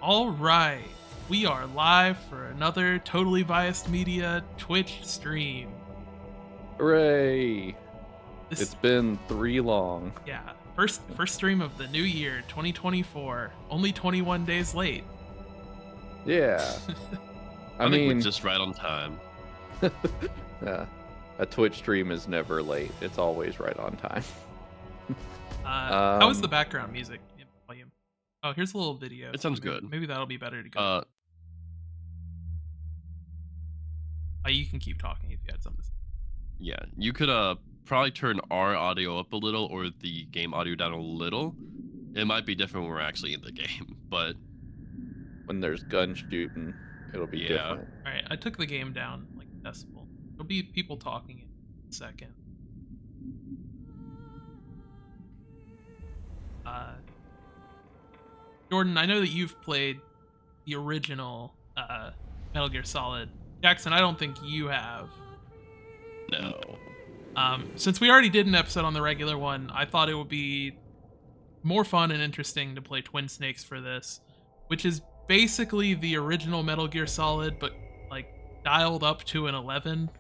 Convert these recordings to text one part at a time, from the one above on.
All right, we are live for another Totally Biased Media Twitch stream. Hooray! This, It's been 3 long. yeah, first stream of the new year, 2024. Only 21 days late. Yeah. I think we're mean, just right on time. yeah, a Twitch stream is never late. It's always right on time. How is the background music volume? Oh, here's a little video. It sounds Maybe- good. Maybe that'll be better to go. You can keep talking if you had something to say. Yeah, you could probably turn our audio up a little or the game audio down a little. It might be different when we're actually in the game, but When there's gun shooting, it'll be Yeah. different. All right, I took the game down like a decibel. There'll be people talking in a second. Jordan, I know that you've played the original Metal Gear Solid. Jackson, I don't think you have. no. Since we already did an episode on the regular one, I thought it would be more fun and interesting to play Twin Snakes for this, which is basically the original Metal Gear Solid, but like dialed up to an 11.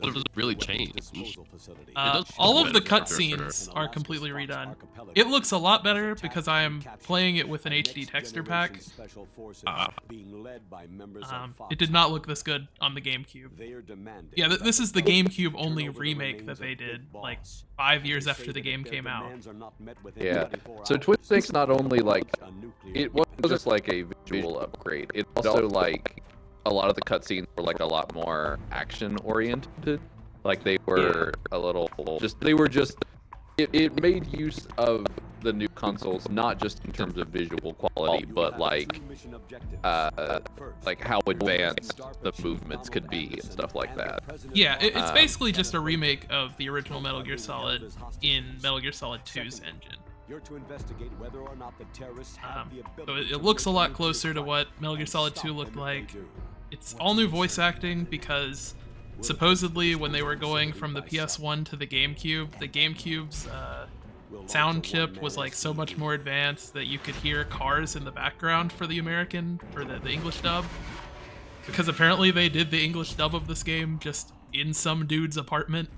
What if it really changed? All of the better, cutscenes are completely redone. It looks a lot better because I am playing it with an HD texture pack. It did not look this good on the GameCube. Yeah, this is the GameCube only remake that they did like 5 years after the game came out. Yeah. So Twin Snakes not only like it wasn't just like a visual upgrade. It also like a lot of the cutscenes were like a lot more action oriented. Like they were a little it made use of the new consoles not just in terms of visual quality, but like how advanced the movements could be and stuff like that. Yeah, it's basically just a remake of the original Metal Gear Solid in Metal Gear Solid 2's engine. So it looks a lot closer to what Metal Gear Solid 2 looked like. It's all new voice acting because supposedly when they were going from the PS1 to the GameCube's sound chip was like so much more advanced that you could hear cars in the background for the American or the English dub. Because apparently they did the English dub of this game just in some dude's apartment.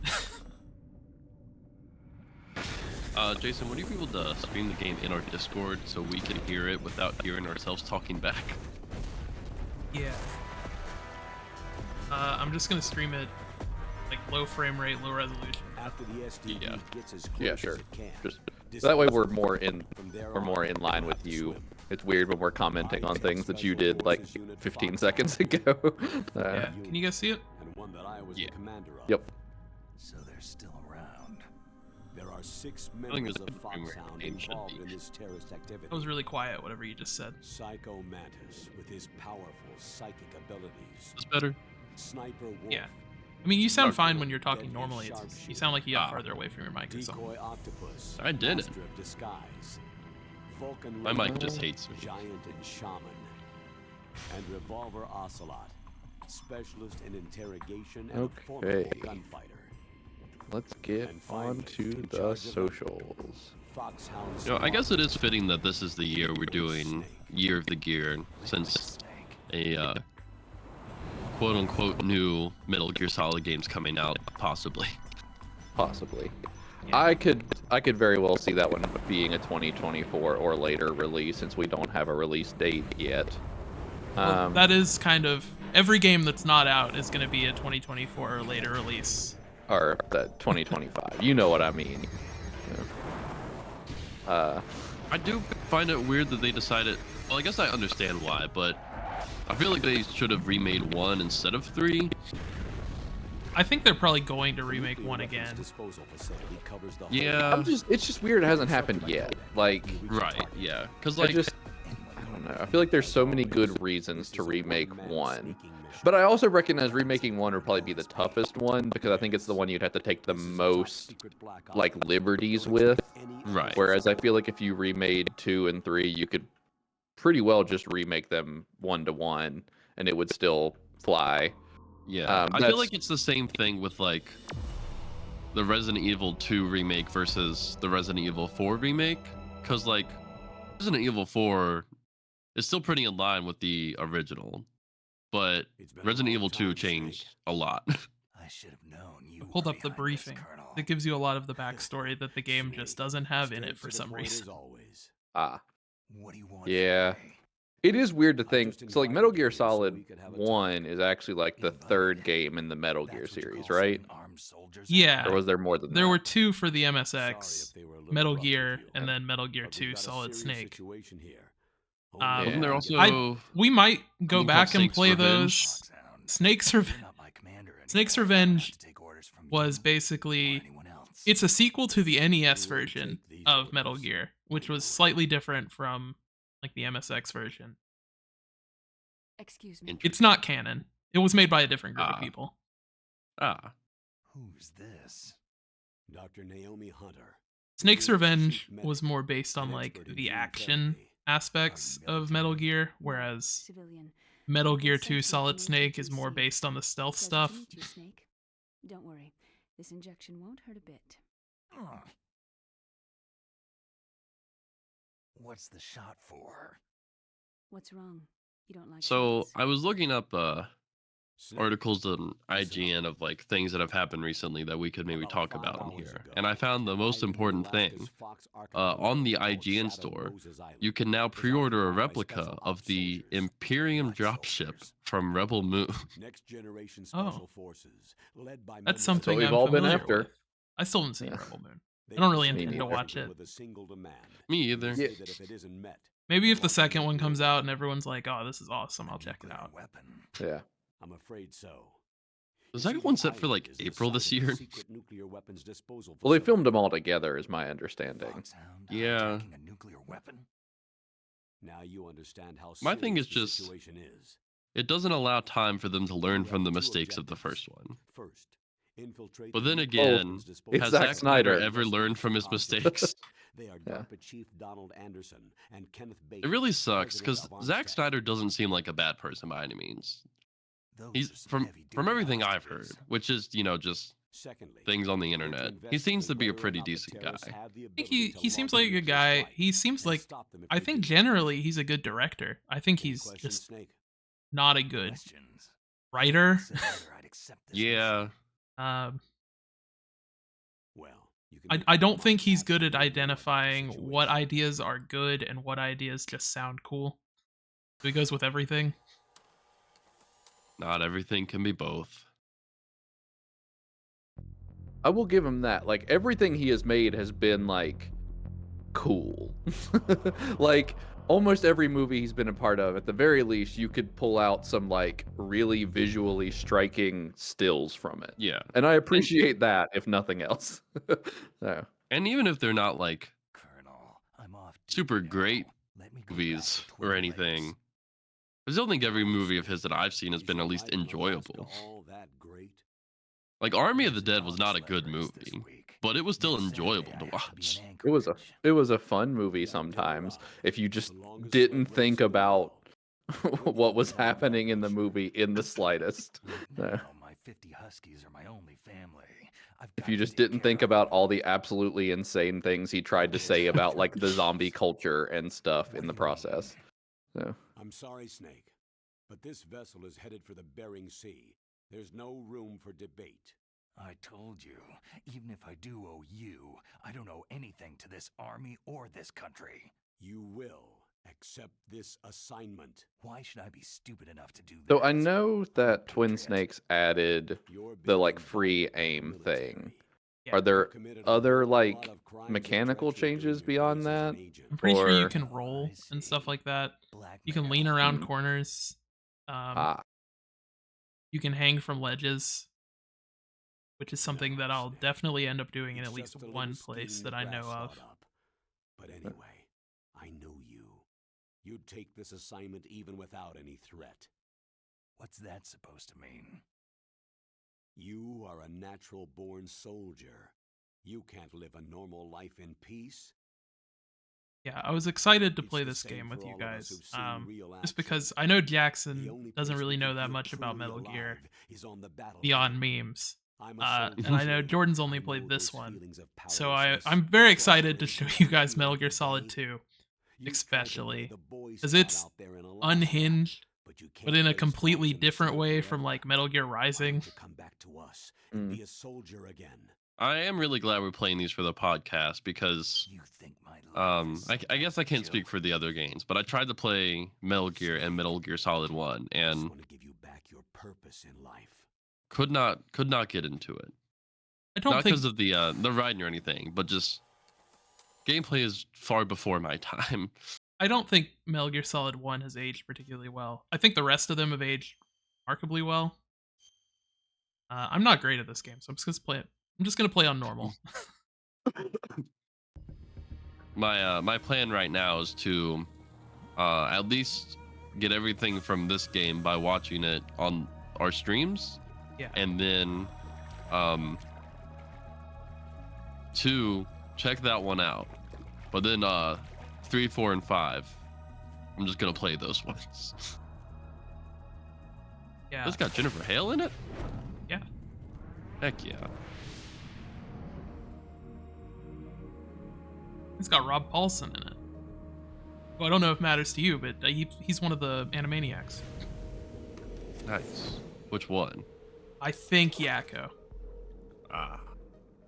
Jason, would you be able to stream the game in our Discord so we can hear it without hearing ourselves talking back? Yeah. I'm just gonna stream it like low frame rate, low resolution. After the SDV Yeah. gets as close Yeah, sure. as it can, Just that way we're more in line with you. It's weird when we're commenting on things that you did like 15 seconds ago. Yeah. Can you guys see it? and one that I was Yeah. the commander of. Yep. So they're still around. There are 6 think members there's of a frame rate Foxhound change should involved be. in this terrorist activity. That was really quiet, whatever you just said. Psycho Mantis with his powerful psychic abilities. Is better? Sniper Wolf. Yeah. I mean, you sound Okay. fine when you're talking normally. You sound like you got farther away from your mic or something. Decoy Octopus. I did it. Master of Disguise. Vulcan My mic just Ranger, hates me. Giant and Shaman. And Revolver Ocelot. Specialist in interrogation and a formidable Okay. gunfighter. Let's get And finally, on to in the charge of socials. Foxhound. You know, I guess it is fitting that this is the year we're doing Year of the Gear, since a quote-unquote new Metal Gear Solid game's coming out, possibly. Possibly. Yeah. I could very well see that one being a 2024 or later release since we don't have a release date yet. Well, that is kind of every game that's not out is going to be a 2024 or later release. Or the 2025. You know what I mean. I do find it weird that they decided. Well, I guess I understand why, but I feel like they should have remade 1 instead of 3. I think they're probably going to remake 1 again. Disposal facility covers the whole Yeah. it's just weird it hasn't happened yet. Like Right. Yeah. Because I like, don't know. I feel like there's so many good reasons to remake 1. But I also recognize remaking 1 would probably be the toughest one because I think it's the one you'd have to take the most like liberties with. right. Whereas I feel like if you remade 2 and 3, you could pretty well just remake them 1-to-1 and it would still fly. Yeah. I that's- feel like it's the same thing with like the Resident Evil 2 remake versus the Resident Evil 4 remake, because like Resident Evil 4 is still pretty in line with the original, but It's been a Resident long Evil 2 time, changed Snake. a lot. I should have known I you pulled were up the behind this, briefing. Colonel. That gives you a lot of the backstory that the game just Snake, doesn't have in straight it for to the some point reason. as always. Ah, What do you want yeah. from me? It is weird to I think. just So, like, invited Metal you Gear here so Solid we could have a 1 talk. is actually like the Invited? third game in the Metal Gear That's what you series, call right? sending armed soldiers Yeah. Or was there more than There that? were 2 for the Sorry MSX, if they were a little Metal rough with Gear, you, and then Metal Gear but we've 2 got a Solid serious Snake. situation here. Wasn't there Yeah. also We might go something called back and Snake's play Revenge? those. Snake's Revenge. You're not my commander anymore. Snake's I don't have Revenge to take orders from was you or basically anyone else. it's a sequel to the NES We will version take these of Metal orders. Gear, which We was will. slightly different from like the MSX version. Excuse me. It's not canon. It was made by a different group of Ah. people. Ah, Who's this? Dr. Naomi Hunter. Snake's Unit's Revenge chief was medic, more based on an like expert in the gene action therapy. aspects of Metal Gear, whereas Civilian. Metal I've Gear been 2 sent Solid to Snake is HHC. more based on the stealth Pleasure stuff. to meet you, Snake. Don't worry. This injection won't hurt a bit. Oh. What's the shot for? What's wrong? You don't like so shots? I was looking up Snake, articles on listen IGN up. of like things that have happened recently that we could maybe About talk 5 about on hours here, ago, and I found the most hiding in important thing. Alaska's Fox On the archipelago IGN called store, Shadow Moses Island you can now is pre-order a occupied by replica special of ops the soldiers, Imperium black dropship soldiers. from Rebel Moon. Next generation Oh. special forces, led by That's members of something we've I'm all been familiar after. with. I still haven't seen Yeah. Rebel Moon. They I don't really present Me intend to neither. watch it. with a single demand. Me They either. say Yeah. that if it isn't met, Maybe they'll if the launch a second one nuclear comes out and weapon. everyone's like, "Oh, this is awesome. I'll A check it nuclear out." Weapon. Yeah. I'm afraid so. The You see, second one's set for island like is the April site this of a year. secret nuclear weapons disposal Well, they filmed facility. them all together, is my understanding. Foxhound Yeah. hijacking a nuclear weapon? Now you understand how My thing serious is the just situation is. it doesn't allow time for them to learn You from the have two mistakes of the objectives. first one. First, infiltrate But the then nuclear again, weapons it's disposal has Zack Zack Snyder Snyder. ever learned from his mistakes? They are Yeah. DARPA Chief Donald Anderson and Kenneth It Baker. really sucks because president of Zack ONSAC. Snyder doesn't seem like a bad person by any means. Those are He's some from heavy-duty everything I've heard, hostages. which is just Secondly, things on the you're to internet. He investigate seems to be a whether or pretty not the decent terrorists guy. have the I think ability he to seems launch like a good nuclear guy. strike He seems and like stop them if I they think do. generally he's a good director. I think Any he's questions, just Snake? not a good Questions. writer. Said whether I'd accept this Yeah, Um, Well, you can I make don't your think mind he's after good at you know the identifying what situation. ideas are good and what ideas just sound cool. So he goes with everything. not everything can be both. I will give him that. Like, everything he has made has been, like, cool. Like, almost every movie he's been a part of, at the very least, you could pull out some, like, really visually striking stills from it. Yeah, And I appreciate that, if nothing else. So, and even if they're not like Colonel, I'm off super duty now. great Let me go back movies to or Twin anything, Lakes. I still think every movie of his that I've seen has Is been your at least life in Alaska enjoyable. all that great? Like Army of the There's Dead was not a good dog sled race this movie, week. but it was still Next enjoyable Saturday, to I have be watch. in it was a Anchorage. it was a fun movie That'll be a sometimes ride. if you just The longest didn't sled race think in the about world. what was happening in the movie in the slightest. Right So, now, my 50 huskies are my only family. I've if got you to just take didn't care think of about them. all the absolutely insane things he tried to say about like the zombie culture and stuff What in do the you process. mean? So, I'm sorry, Snake, but this vessel is headed for the Bering Sea. There's no room for debate. I told you, even if I do owe you, I don't owe anything to this army or this country. You will accept this assignment. Why should I be stupid enough to do that? so I know that Twin Patriot. Snakes added You're the being like invited free by the aim thing. military. Yeah. Are You've there committed a other whole lot like of crimes and mechanical treachery during changes your beyond days as an that? agent. I'm pretty sure you Or can roll I and stuff see. like that. You can lean Blackmail. around Mm. corners. ah, You can hang from ledges, which is something that I'll Snake. definitely end up doing in It's at least just a one little place scheme that I know Graff of. thought up. But anyway, I know you. You'd take this assignment even without any threat. What's that supposed to mean? You are a natural-born soldier. You can't live a normal life in peace. Yeah, I was excited to It's play the this same game with for you all of us guys. who've seen real Just action. because I know The Jackson only doesn't place really we know can that feel much about truly Metal Gear alive is on the battlefield. beyond memes. I'm a soldier And I know too. Jordan's only I played know this those one. feelings of So powerlessness, I'm very excited to show frustration, you and guys fear Metal every Gear Solid day. 2. especially, because it's unhinged, but in a completely different way from like Metal Gear Rising. Come back to us and be a soldier again. I am really glad we're playing these for the podcast because You think my life is I guess I can't speak for the other games, but I tried to play Metal Gear and Metal Gear Solid 1 I and want to give you back your purpose in life. could not get into it. I don't Not think because of the writing or anything, but just gameplay is far before my time. I don't think Metal Gear Solid 1 has aged particularly well. I think the rest of them have aged remarkably well. I'm not great at this game, so I'm just gonna play it. I'm just gonna play on normal. My plan right now is to at least get everything from this game by watching it on our streams, Yeah. and then 2, check that one out. But then 3, 4, and 5, I'm just gonna play those ones. Yeah. This got Jennifer Hale in it? Yeah. Heck yeah. It's got Rob Paulson in it. Well, I don't know if it matters to you, but he's one of the Animaniacs. Nice. Which one? I think Yakko. Ah,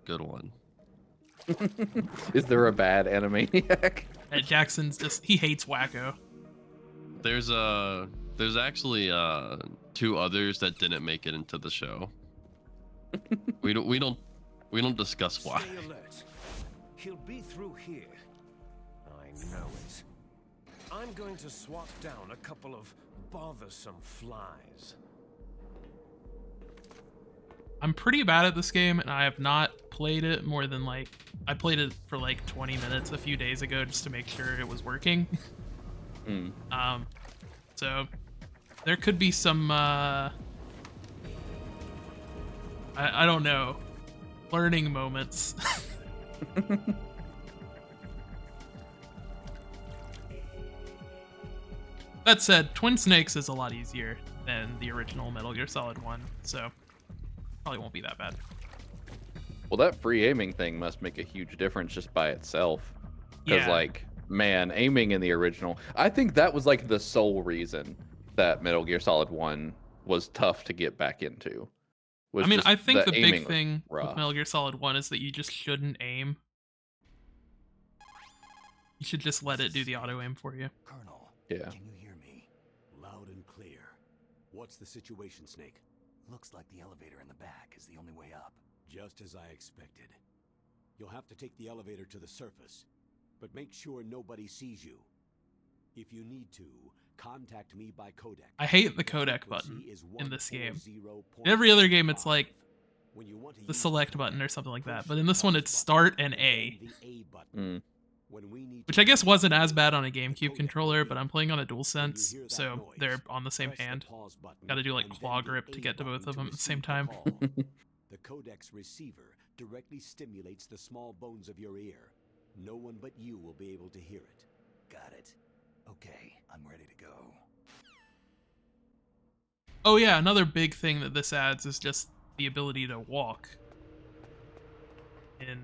good one. Is there a bad Animaniac? Jackson's he hates Wacko. There's actually 2 others that didn't make it into the show. we don't discuss why. Stay alert. He'll be through here. I know it. I'm going to swat down a couple of bothersome flies. I'm pretty bad at this game, and I have not played it more than I played it for like 20 minutes a few days ago just to make sure it was working. So there could be some I don't know, learning moments. That said, Twin Snakes is a lot easier than the original Metal Gear Solid 1, so probably won't be that bad. Well, that free aiming thing must make a huge difference just by itself. Because, Yeah. like, man, aiming in the original, I think that was like the sole reason that Metal Gear Solid 1 was tough to get back into. I mean, I think the aiming big was thing with rough. Metal Gear Solid 1 is that you just shouldn't aim. You should just let it do the auto aim for you. Colonel, Yeah. can you hear me? Loud and clear. What's the situation, Snake? Looks like the elevator in the back is the only way up. Just as I expected. You'll have to take the elevator to the surface, but make sure nobody sees you. If you need to, contact me by codec. I hate the codec button in this game. In every other game, it's like the select button or something like that, but in this one, it's start and A. Which I guess wasn't as bad on a GameCube controller, but I'm playing on a DualSense, so they're on the same hand. Gotta do like claw grip to get to both of them at the same time. The codec's receiver directly stimulates the small bones of your ear. No one but you will be able to hear it. Got it. Okay, I'm ready to go. Oh yeah, another big thing that this adds is just the ability to walk. Maybe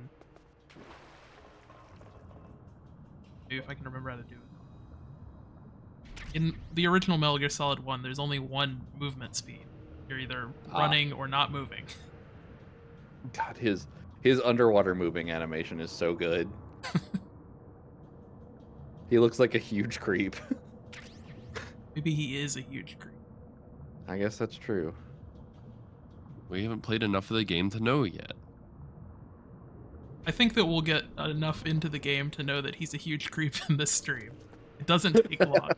if I can remember how to do it. In the original Metal Gear Solid 1, there's only one movement speed. You're either running or not moving. God, his underwater moving animation is so good. He looks like a huge creep. Maybe he is a huge creep. I guess that's true. We haven't played enough of the game to know yet. I think that we'll get enough into the game to know that he's a huge creep in this stream. It doesn't take long.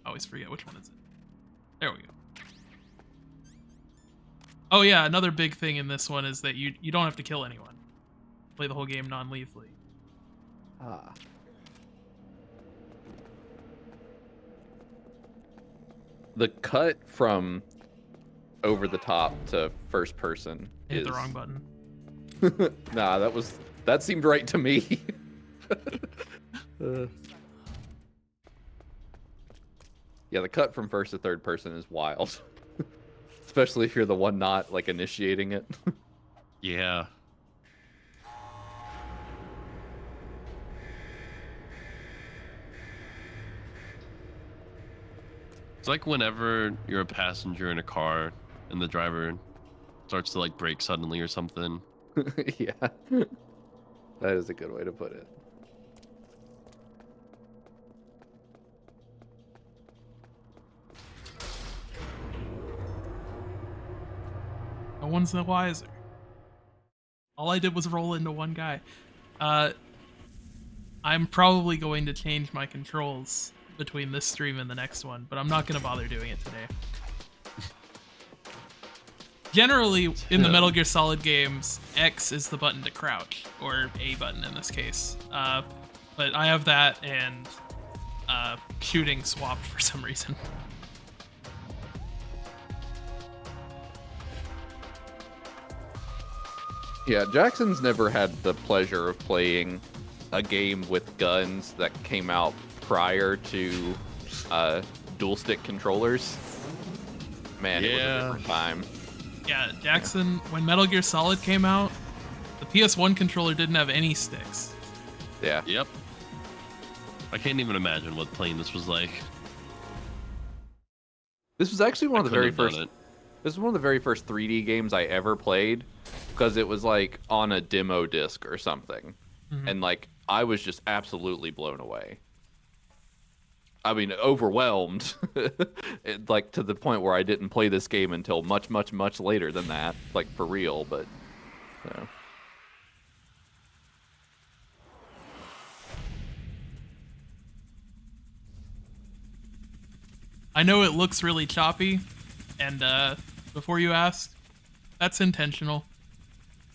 I always forget which one is it. There we go. Oh yeah, another big thing in this one is that you don't have to kill anyone. Play the whole game non-lethally. The cut from over the top to first person I hit is the wrong button. Nah, that seemed right to me. Yeah, the cut from first to third person is wild. Especially if you're the one not like initiating it. Yeah. It's like whenever you're a passenger in a car and the driver starts to like brake suddenly or something. Yeah. That is a good way to put it. No one's the wiser. All I did was roll into one guy. I'm probably going to change my controls between this stream and the next one, but I'm not going to bother doing it today. Generally, in the Metal Gear Solid games, X is the button to crouch, or A button in this case. But I have that and shooting swapped for some reason. Yeah, Jackson's never had the pleasure of playing a game with guns that came out prior to dual stick controllers. Man, it was a different time. Yeah, Jackson, when Metal Gear Solid came out, the PS1 controller didn't have any sticks. Yeah. Yep. I can't even imagine what playing this was like. This was actually one of the very couldn't have first. done This is one of the very first 3D games I ever played, because it was like on a demo disc or something, and like I was just absolutely blown away. I mean, overwhelmed, like to the point where I didn't play this game until much, much, much later than that, like for real. But you know. I know it looks really choppy, and before you asked, that's intentional.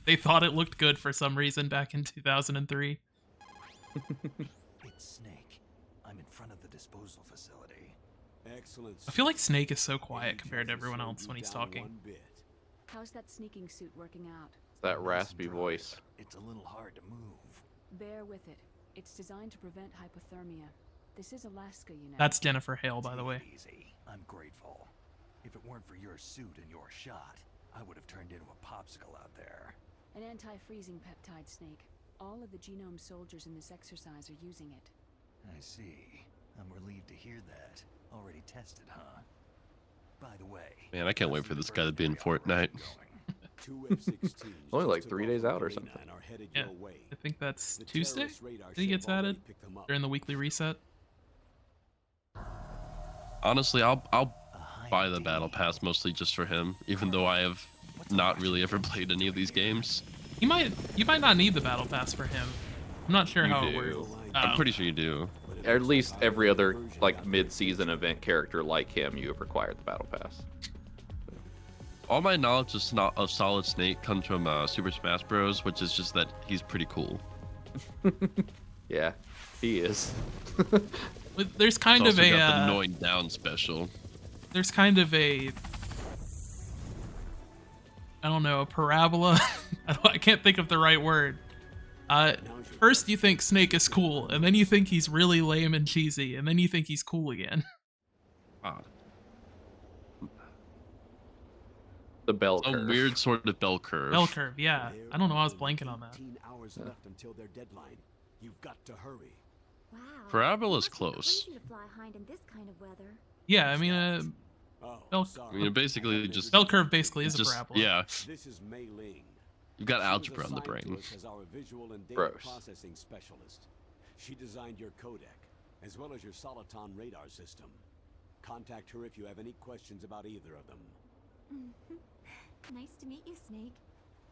They thought it looked good for some reason back in 2003. It's Snake. I'm in front of the disposal facility. Excellent. I feel like Snake is so quiet compared to everyone else when he's talking. How's that sneaking suit working out? That raspy voice. It's a little hard to move. Bear with it. It's designed to prevent hypothermia. This is Alaska, you know. That's Jennifer Hale, by the way. Easy. I'm grateful. If it weren't for your suit and your shot, I would have turned into a popsicle out there. An anti-freezing peptide, Snake. All of the genome soldiers in this exercise are using it. I see. I'm relieved to hear that. Already tested, huh? By the way... Man, I can't wait for this guy to be in Fortnite. Only like 3 days out or something. Yeah, I think that's Tuesday that he gets added during the weekly reset. Honestly, I'll buy the battle pass mostly just for him, even though I have not really ever played any of these games. You might not need the battle pass for him. I'm not sure how it works. I'm pretty sure you do. At least every other like mid-season event character like him, you have required the battle pass. All my knowledge of Solid Snake comes from Super Smash Bros., which is just that he's pretty cool. Yeah, he is. There's kind He's of also a got the Annoying Down special. there's kind of a, I don't know, a parabola. I can't think of the right word. First you think Snake is cool, and then you think he's really lame and cheesy, and then you think he's cool again. Ah. The bell curve. A weird sort of bell curve. Bell curve, yeah. I don't know, I was blanking on that. 18 hours left until their deadline. You've got to hurry. Wow. Parabola's It must be close. crazy to fly hind in this kind of weather. Yeah, I mean, Oh, Bell- sorry. I mean, basically just bell curve basically is a just parabola. yeah. This is Mei Ling. You've got She was algebra in the assigned to brain. us as our visual and data Gross. processing specialist. She designed your codec, as well as your Soliton radar system. Contact her if you have any questions about either of them. Nice to meet you, Snake.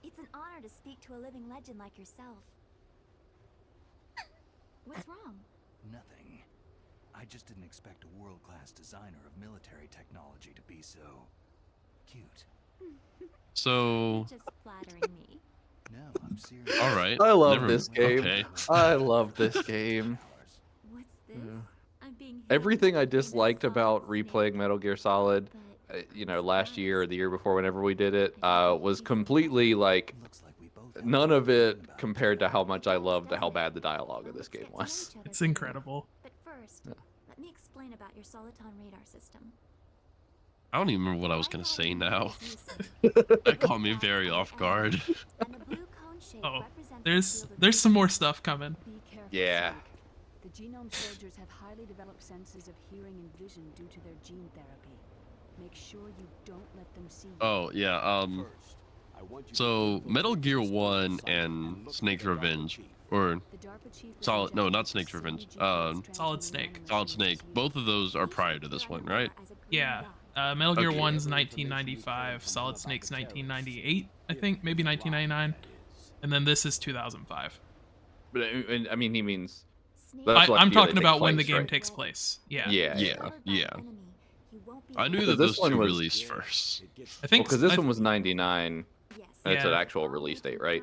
It's an honor to speak to a living legend like yourself. What's wrong? Nothing. I just didn't expect a world-class designer of military technology to be so... cute. So, Just flattering me. No, I'm serious. all right. I love never- this game. Okay. I love this game. What's this? I'm being Everything I held in this disliked solid about snake, replaying Metal Gear Solid, but you know, last year or the year before, whenever we did it, was completely like Looks like we both none of it compared to how much I loved how bad the dialogue of this game was. It's incredible. But first, let me explain about your soliton radar system. I don't even remember what I was gonna say now. That caught me very off guard. And the blue cone shape Oh, represents the there's field of there's some more stuff coming. Be careful, Yeah. Snake. The genome soldiers have highly developed senses of hearing and vision due to their gene therapy. Make sure you don't let them see you. Oh yeah. First, I want you to So infiltrate Metal the Gear Discord 1 site and look for Snake's the DARPA Revenge, chief. or The DARPA chief was Solid, no, injected not with Snake's the same Revenge. gene that's Solid transferred Snake. to Solid animals Snake. as you. Both of those are prior to this one, right? Yeah. Metal Gear Okay. 1's 1995, Solid Snake's 1998, I think, maybe 1999, and then this is 2005. But I mean, he means Snake That's what I'm year they talking take about when the place, game right? takes place. Yeah. yeah. Yeah. I knew Because that this those one two was- released first. I think Because this I- one was 99. Yes. And it's an Yeah. actual release date, right?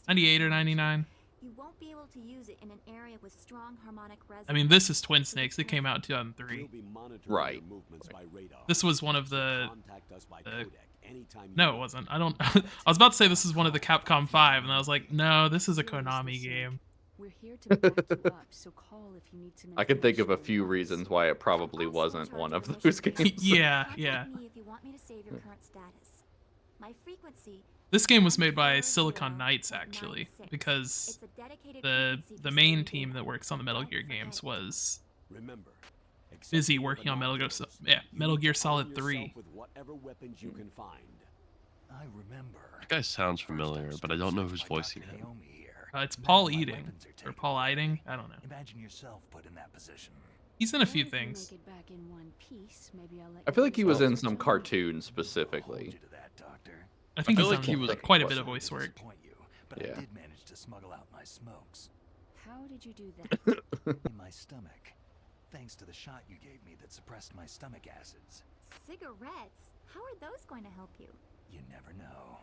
98 or 99. You won't be able to use it in an area with strong harmonic resonance. I mean, this is Twin Snakes. It came out in We'll 2003. be monitoring Right. your movements by radar. This was one of the. Contact us by the- codec anytime you No, it want. wasn't. I don't. I was about to say this is one of the Capcom 5, and I was like, no, this is a Konami game. We're here to back you up, so call if you need some I can think of a information few or reasons advice. why it probably wasn't one of those games. Yeah, Contact yeah. me if you want me to save your current status. My frequency. This game was made by Silicon Knights, actually, 140.96. because It's a dedicated the frequency the for main saving team data. that works on the Metal Don't Gear forget games it. was Remember, busy except for working on Metal Gear, binoculars, yeah, Metal Gear you Solid arm 3. yourself with whatever weapons you can find. I remember. That guy sounds familiar, but I don't know who's voicing him. It's Paul Eating or Paul Eating. I don't know. Imagine yourself put in that position. He's in a Well, few if you things. make it back in one piece, maybe I'll let I you feel like he was choose in which some one. cartoon Hold specifically. you to that, Doctor. I think feel he's like done he was- quite a bit of voice work. Disappoint you, but Yeah. I did manage to smuggle out my smokes How did you do that? in my stomach, thanks to the shot you gave me that suppressed my stomach acids. Cigarettes? How are those going to help you? You never know.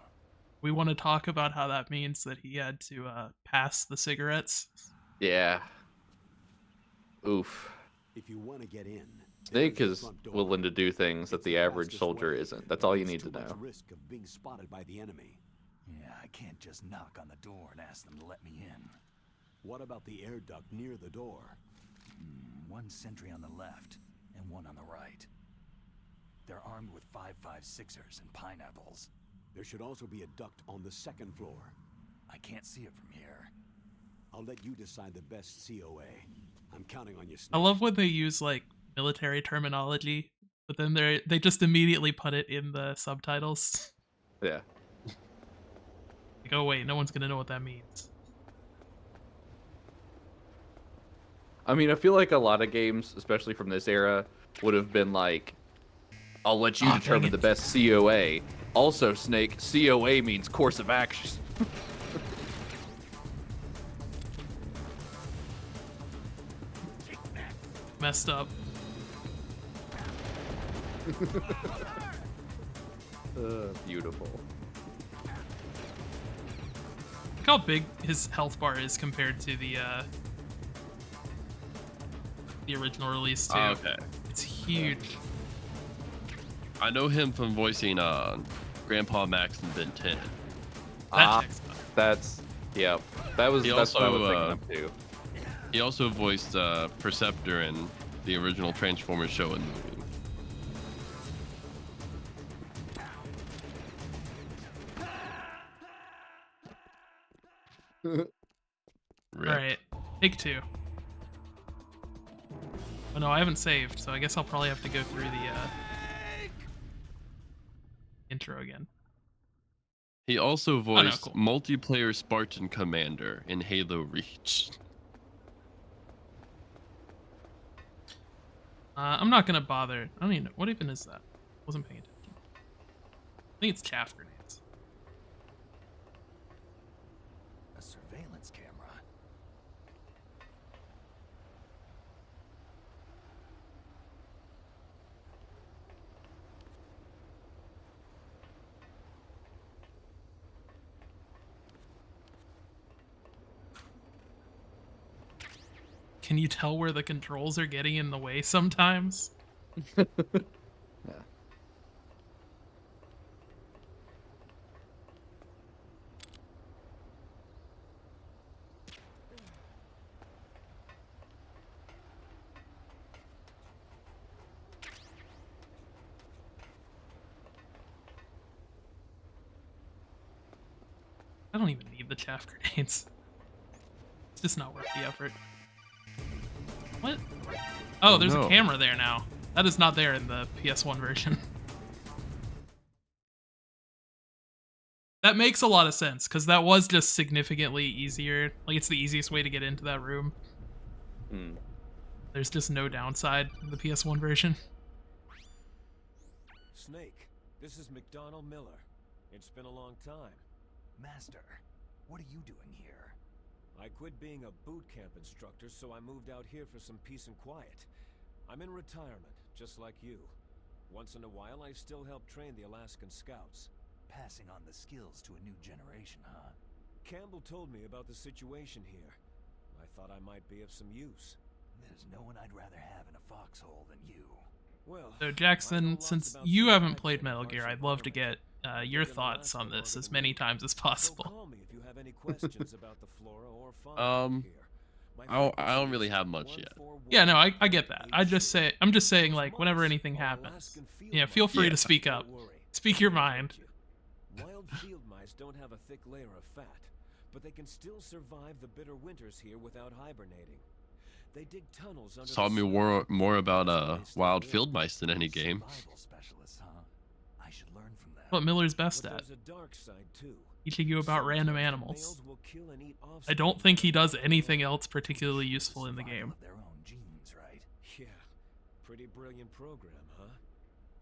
We want to talk about how that means that he had to pass the cigarettes. Yeah. Oof. If you want to get in, Snake there's the is front door. willing to do things that It's the average fastest soldier way, isn't. That's but all you there's need to too much know. risk of being spotted by the enemy. Yeah, I can't just knock on the door and ask them to let me in. What about the air duct near the door? One sentry on the left and one on the right. They're armed with 5.56ers and pineapples. There should also be a duct on the second floor. I can't see it from here. I'll let you decide the best COA. I'm counting on you, Snake. I love when they use like military terminology, but then they just immediately put it in the subtitles. Yeah. Like, oh wait, no one's gonna know what that means. I mean, I feel like a lot of games, especially from this era, would have been like, I'll let you Aw, determine dang the it. best COA. Also, Snake, COA means course of action. Messed up. Beautiful. Look how big his health bar is compared to the original release too. Okay. It's huge. I know him from voicing Grandpa Max in Ben 10. That Ah, checks out. that's yeah. That's what I was also, thinking of too. He also voiced Perceptor in the original Transformers show and movie. Rip. Alright, take two. Oh no, I haven't saved, so I guess I'll probably have to go through the intro again. He also voiced cool. multiplayer Spartan Commander in Halo Reach. I'm not gonna bother. I don't even know. What even is that? Wasn't paying attention. I think it's chaff grenades. A surveillance camera. Can you tell where the controls are getting in the way sometimes? Yeah. I don't even need the chaff grenades. It's just not worth the effort. What? Oh, there's a camera there now. That is not there in the PS1 version. That makes a lot of sense, because that was just significantly easier. Like, it's the easiest way to get into that room. There's just no downside in the PS1 version. Snake, this is McDonald Miller. It's been a long time. Master, what are you doing here? I quit being a boot camp instructor, so I moved out here for some peace and quiet. I'm in retirement, just like you. Once in a while, I still help train the Alaskan Scouts. Passing on the skills to a new generation, huh? Campbell told me about the situation here. I thought I might be of some use. There's no one I'd rather have in a foxhole than you. Well, So Jackson, since you haven't played Metal Gear, I'd love to get your thoughts on this as many times as possible. Call me if you have any questions about the flora or fauna here. I don't really have much yet. Yeah, no, I get that. I'm just saying, like, whenever anything happens, feel free to speak up. Speak your mind. Wild field mice don't have a thick layer of fat, but they can still survive the bitter winters here without hibernating. They dig tunnels under Taught me more about wild field mice than any game. Survival specialists, huh? I should learn from them. What Miller's best But at. there's a dark side too. Teaching you about random Sometimes animals. males will kill and eat I don't think he does anything else particularly useful in the Survival game. of their own genes, right? Yeah, pretty brilliant program, huh?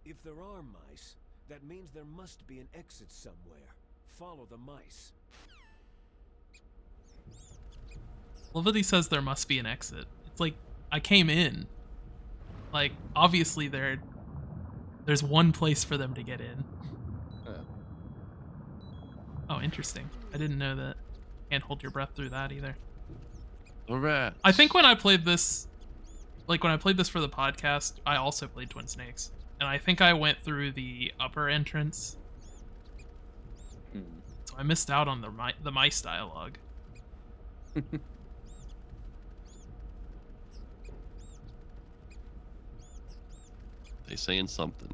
If there are mice, that means there must be an exit somewhere. Follow the mice. Love that he says there must be an exit. It's like, I came in. Like, obviously there's one place for them to get in. Oh, interesting. I didn't know that. Can't hold your breath through that either. Alright. I think when I played this, like when I played this for the podcast, I also played Twin Snakes. And I think I went through the upper entrance. So I missed out on the mice dialogue. They saying something.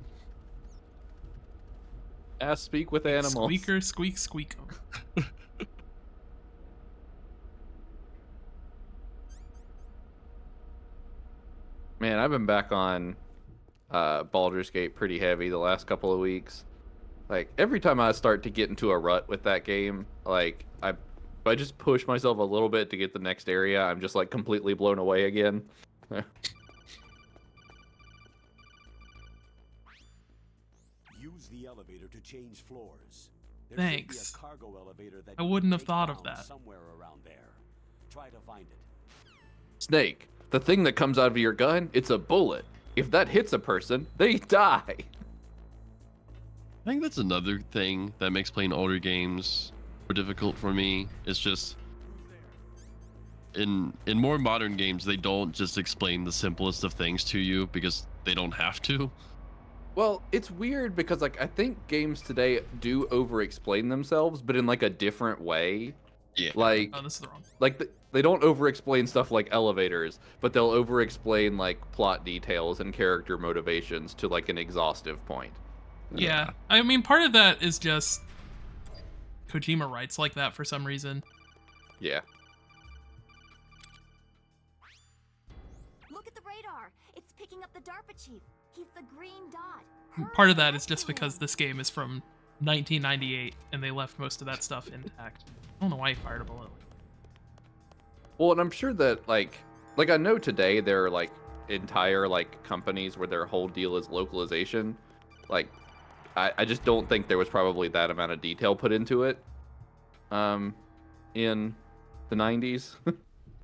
Speak with animals. Squeaker, squeak, squeak. Man, I've been back on Baldur's Gate pretty heavy the last couple of weeks. Like, every time I start to get into a rut with that game, like, if I just push myself a little bit to get the next area, I'm just, like, completely blown away again. Use the elevator to change floors. There Thanks. should be a cargo elevator that I you wouldn't can have take thought of down that. somewhere around there. Try to find it. Snake, the thing that comes out of your gun, it's a bullet. If that hits a person, they die. I think that's another thing that makes playing older games more difficult for me. It's just in more modern games, they don't just explain the simplest of things to you because they don't have to. Well, it's weird because, like, I think games today do over-explain themselves, but in, like, a different way. Yeah. Like, Oh, this is wrong. like they don't over-explain stuff like elevators, but they'll over-explain, like, plot details and character motivations to, like, an exhaustive point. Yeah. I mean, part of that is just Kojima writes like that for some reason. Yeah. Look at the radar. It's picking up the DARPA chief. He's the green dot. Hurry, Part of that is just rescue because him. this game is from 1998 and they left most of that stuff intact. I don't know why he fired a bullet. Well, and I'm sure that, like I know today there are, like, entire, like, companies where their whole deal is localization. Like, I just don't think there was probably that amount of detail put into it in the 90s.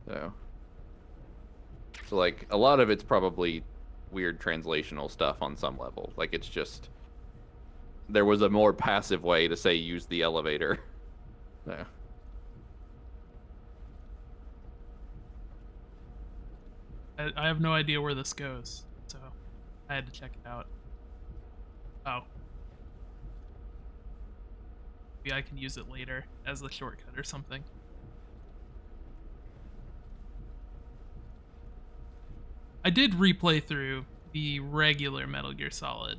So, like, a lot of it's probably weird translational stuff on some level. Like, it's just there was a more passive way to say use the elevator. Yeah. I have no idea where this goes, so I had to check it out. Oh. Maybe I can use it later as a shortcut or something. I did replay through the regular Metal Gear Solid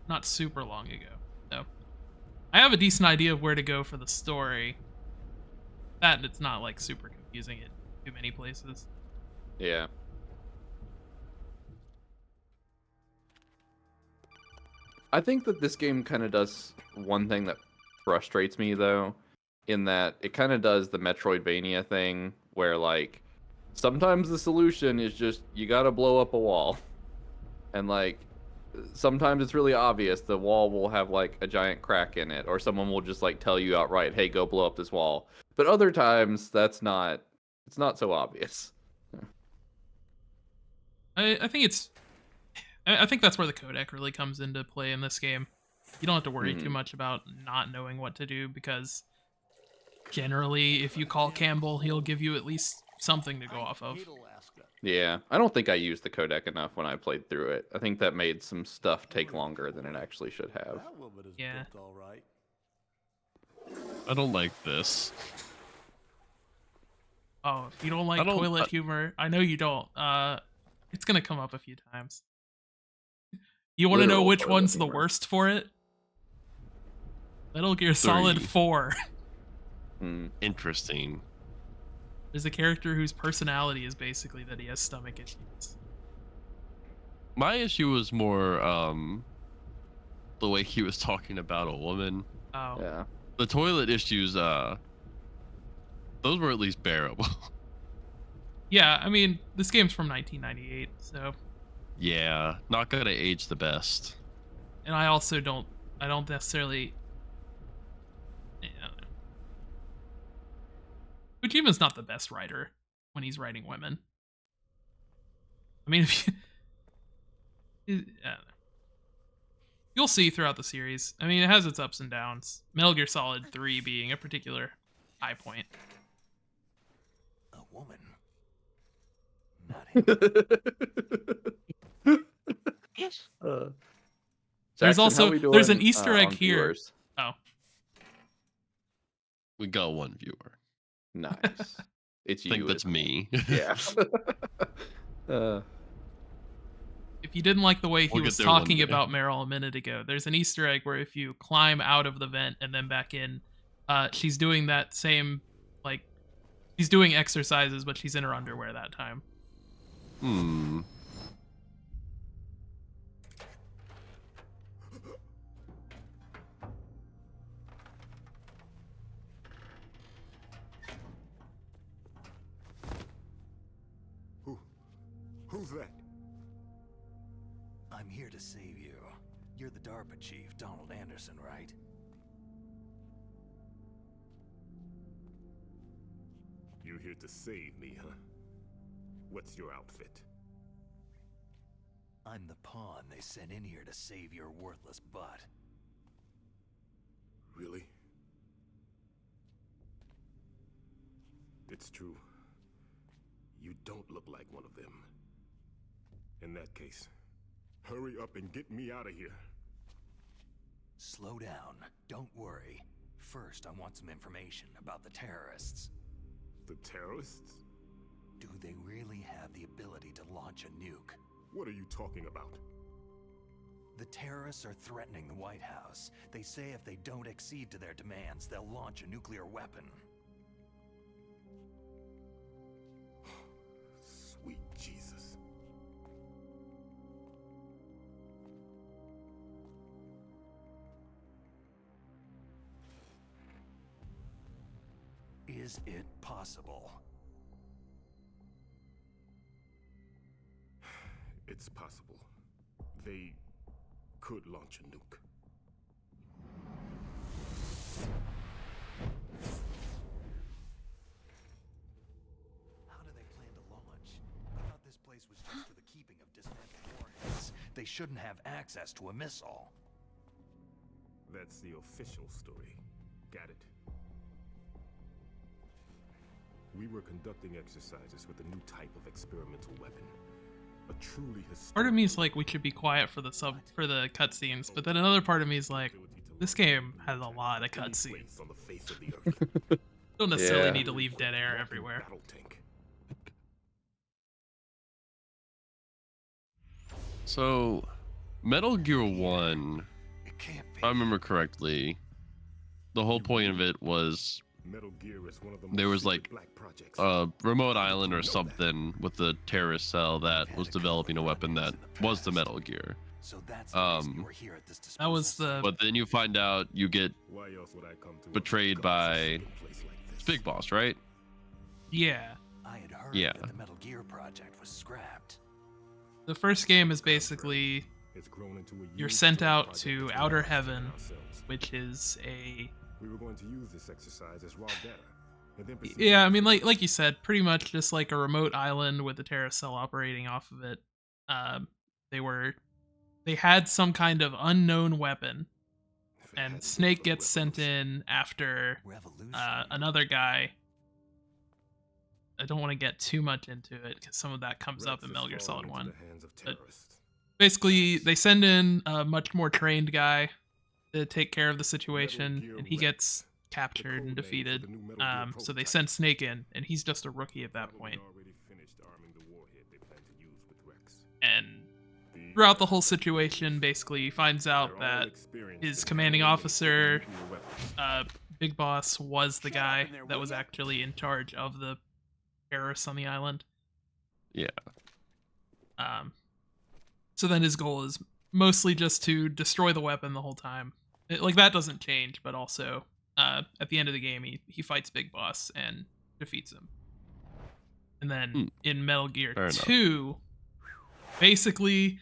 not super long ago, so I have a decent idea of where to go for the story. That it's not like super confusing in too many places. Yeah. I think that this game kind of does one thing that frustrates me, though, in that it kind of does the Metroidvania thing where, like, sometimes the solution is just you gotta blow up a wall. And, like, sometimes it's really obvious the wall will have, like, a giant crack in it, or someone will just, like, tell you outright, hey, go blow up this wall. But other times, it's not so obvious. I think it's I think that's where the codec really comes into play in this game. You don't have to worry too much about not knowing what to do because generally, if you call Campbell, he'll give you at least something to go off of. Yeah, I don't think I used the codec enough when I played through it. I think that made some stuff take longer than it actually should have. Yeah. I don't like this. Oh, if you don't like toilet humor, I know you don't. It's gonna come up a few times. You want to know Literal which toilet one's the humor. worst for it? Metal Gear Solid 3. 4. Interesting. There's a character whose personality is basically that he has stomach issues. My issue was more the way he was talking about a woman. Oh. Yeah. The toilet issues, those were at least bearable. Yeah, I mean, this game's from 1998, so. Yeah, not gonna age the best. And I also don't necessarily. Yeah. Kojima's not the best writer when he's writing women. I mean, if you, you'll see throughout the series. I mean, it has its ups and downs. Metal Gear Solid 3 being a particular high point. A woman. Not him. There's Jackson, also how we doing, there's an Easter egg on here. viewers? Oh, We got one viewer. Nice. It's I you. think that's isn't it? me. Yeah. if you didn't like the way he We'll get was there one talking day. about Meryl a minute ago, there's an Easter egg where if you climb out of the vent and then back in, she's doing that same, like, she's doing exercises, but she's in her underwear that time. Hmm. Who's that? I'm here to save you. You're the DARPA chief, Donald Anderson, right? You here to save me, huh? What's your outfit? I'm the pawn they sent in here to save your worthless butt. Really? It's true. You don't look like one of them. In that case, hurry up and get me out of here. Slow down. Don't worry. First, I want some information about the terrorists. The terrorists? Do they really have the ability to launch a nuke? What are you talking about? The terrorists are threatening the White House. They say if they don't accede to their demands, they'll launch a nuclear weapon. Sweet Jesus. Is it possible? It's possible. They could launch a nuke. How do they plan to launch? I thought this place was just for the keeping of dismantled warheads. They shouldn't have access to a missile. That's the official story. Got it. We were conducting exercises with a new type of experimental weapon. A truly historic... Part of me is like, we should be quiet for the cutscenes, but then another part of me is like, this game has a lot of cutscenes. on the face of the earth. Don't necessarily Yeah. need to leave dead air everywhere. Battle tank. So, Metal Gear 1, It can't if be. I remember correctly, the whole point of it was Metal Gear is one of the there most was secret like black projects. a remote island or something with the terrorist cell that was developing a weapon that was the Metal Gear. So that's the reason you were here at this That was disposal the But then you find out you get Why else would I come to a betrayed by godforsaken place like this? Big Boss, right? yeah. I had heard Yeah. that the Metal Gear project was scrapped. The first game is basically It's grown into a you're huge sent joint out project to between outer us and heaven, ourselves. which is a We were going to use this exercise as raw data. And then proceed yeah. to I mean, figure like you said, pretty much just like a remote island with a terrorist cell operating off of it. Um, they had some kind of unknown weapon, if it and hadn't been Snake for the gets sent revolution. in after Revolution. another guy. I don't want to get too much into it because some of that comes up Rex in has Metal Gear fallen Solid into 1. the hands of but- terrorists. Basically, they send in a much more trained guy to take care of the situation, Gear and he Rex, gets the captured code and name for defeated. the new Metal Gear So they prototype. send Snake in, and he's just a rookie at that Probably point. already finished arming the warhead they plan to use with Rex. And These throughout the guys, whole situation, basically, he finds out they're all that experienced his in commanding handling and officer, equipping nuclear weapons. Big Boss, was the Shut up guy in there, that will was ya? actually in charge of the terrorists on the island. Yeah. So then his goal is mostly just to destroy the weapon the whole time. Like, that doesn't change, but also at the end of the game, he fights Big Boss and defeats him. And then in Metal Gear Fair enough. 2, basically,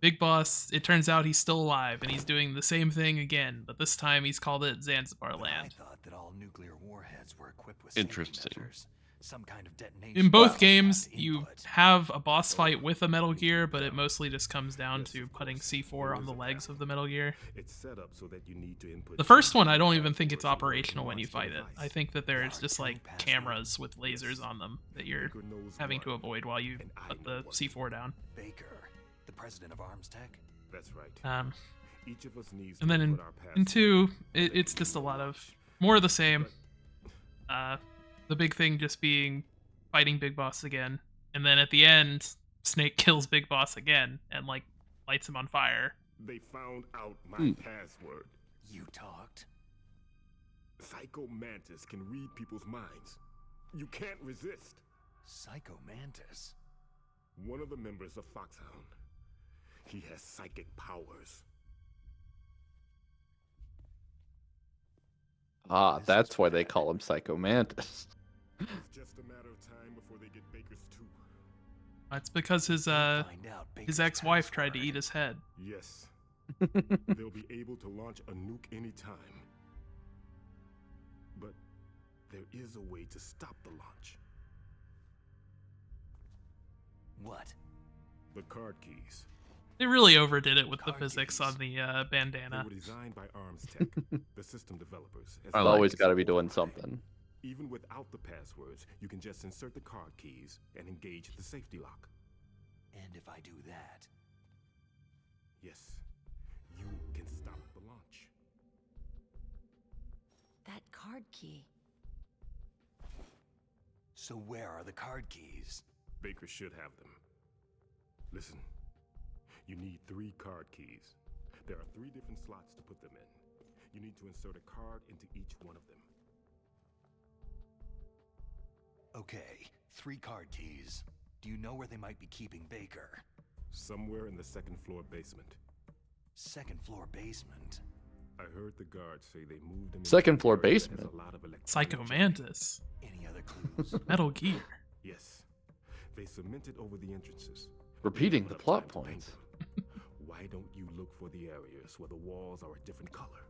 Big Boss, it turns out he's still alive, and he's doing the same thing again, but this time he's called it Zanzibar But Land. I thought that all nuclear warheads were equipped with Interesting. safety measures. Some kind of detonation. In both Wow. games, Input. you have a boss fight with a Metal Gear, but it mostly just comes down to putting C4 on the legs of the Metal Gear. It's set up so that you need to input The first one, I don't passwords even think it's in order to operational when you launch the fight it. device. I think that there's just like Password. cameras with lasers on them that you're Baker knows having to one, avoid while you and I put know the one. C4 down. Baker, the president of Arms Tech. That's right. Each of us needs And to then input our in password. 2, it's just a lot of more of the same. The big thing just being fighting Big Boss again, and then at the end, Snake kills Big Boss again and like lights him on fire. They found out my password. You talked. Psycho Mantis can read people's minds. You can't resist. Psycho Mantis. One of the members of Foxhound. He has psychic powers. Ah, that's why they call him Psycho Mantis. It's just a matter of time before they get Baker's too. It's because his Find out his Baker's ex-wife tried to password. eat his head. Yes. They'll be able to launch a nuke anytime. But there is a way to stop the launch. What? The card keys. They really overdid it with the Card physics keys. on the They bandana. were designed by Arms Tech, the system developers. as I It's like always it. got to be doing something. Even without the passwords, you can just insert the card keys and engage the safety lock. And if I do that, Yes, you can stop the launch. That card key. so where are the card keys? Baker should have them. Listen, you need 3 card keys. There are 3 different slots to put them in. You need to insert a card into each one of them. Okay, 3 card keys. Do you know where they might be keeping Baker? Somewhere in the 2nd floor basement. 2nd floor basement. I heard the guards say they moved him. into Second an floor area that has basement? a lot of electronic Psycho jamming. Mantis. Any other clues? Metal Gear. Yes. They cemented over the entrances. Repeating They the don't have plot time to paint points. them. Why don't you look for the areas where the walls are a different color?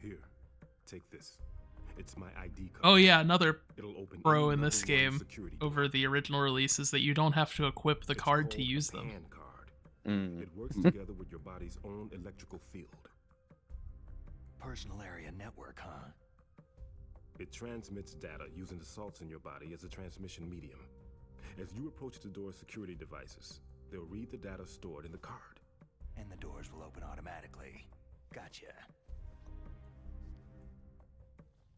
Here, take this. It's my ID card. Oh yeah, another It'll open pro any in this level 1 game security door. over the original release is that you don't have to equip the It's card to called a use them. PAN card. Mm. It works together with your body's own electrical field. Personal area network, huh? It transmits data using the salts in your body as a transmission medium. As you approach the door's security devices, they'll read the data stored in the card. And the doors will open automatically. Gotcha.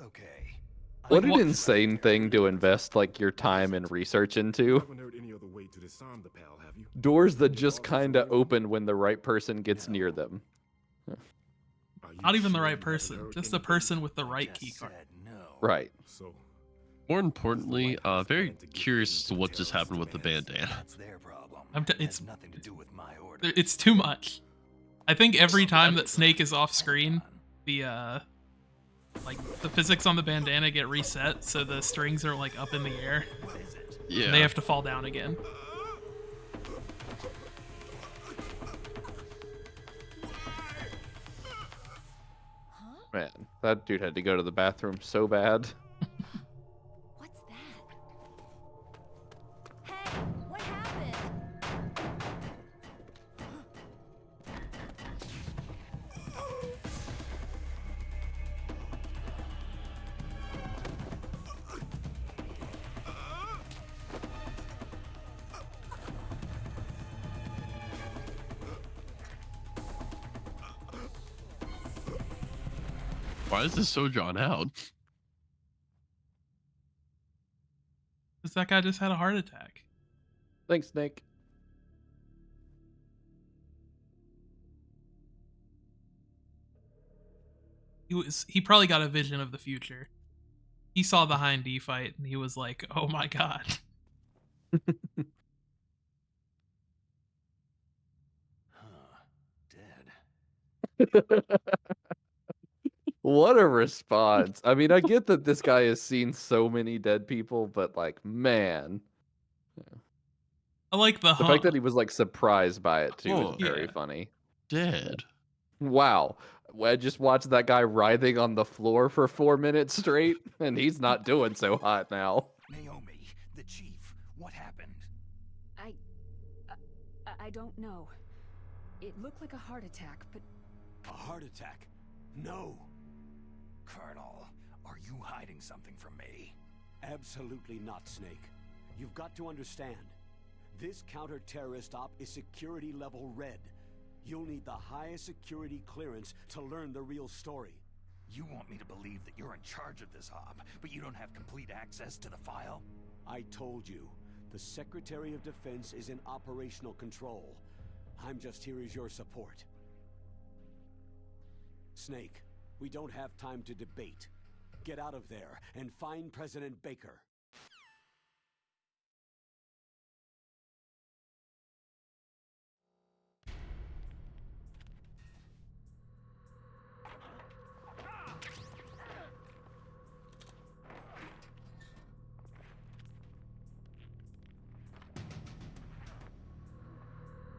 Okay. What an what- insane thing to invest like your time and research You into. haven't heard any other way to disarm the PAL, have you? Doors that just kind of open when the right person gets near them. Not even the right person, just a person with the right Just keycard. said no. Right. So, More importantly, very curious as to what just happened with the bandana. That's their problem. It's has nothing to do with my order. it's too much. I think every time that Snake is off screen, the like the physics on the bandana get reset, so the strings are like up in the air. Yeah. And they have to fall down again. Man, that dude had to go to the bathroom so bad. What's that? Hey, what happened? Why is this so drawn out? Because that guy just had a heart attack. Thanks, Snake. He probably got a vision of the future. He saw the Hind D fight and he was like, "Oh my god." Dead. What a response. I mean, I get that this guy has seen so many dead people, but like, man. I like the The fact that he was like surprised by it too Oh, is very yeah. funny. Dead. Wow. I just watched that guy writhing on the floor for 4 minutes straight, and he's not doing so hot now. Naomi, the chief, what happened? I don't know. It looked like a heart attack, but A heart attack? No. Colonel, are you hiding something from me? Absolutely not, Snake. You've got to understand. This counter-terrorist op is security level red. You'll need the highest security clearance to learn the real story. You want me to believe that you're in charge of this op, but you don't have complete access to the file? I told you, the Secretary of Defense is in operational control. I'm just here as your support. Snake, we don't have time to debate. Get out of there and find President Baker.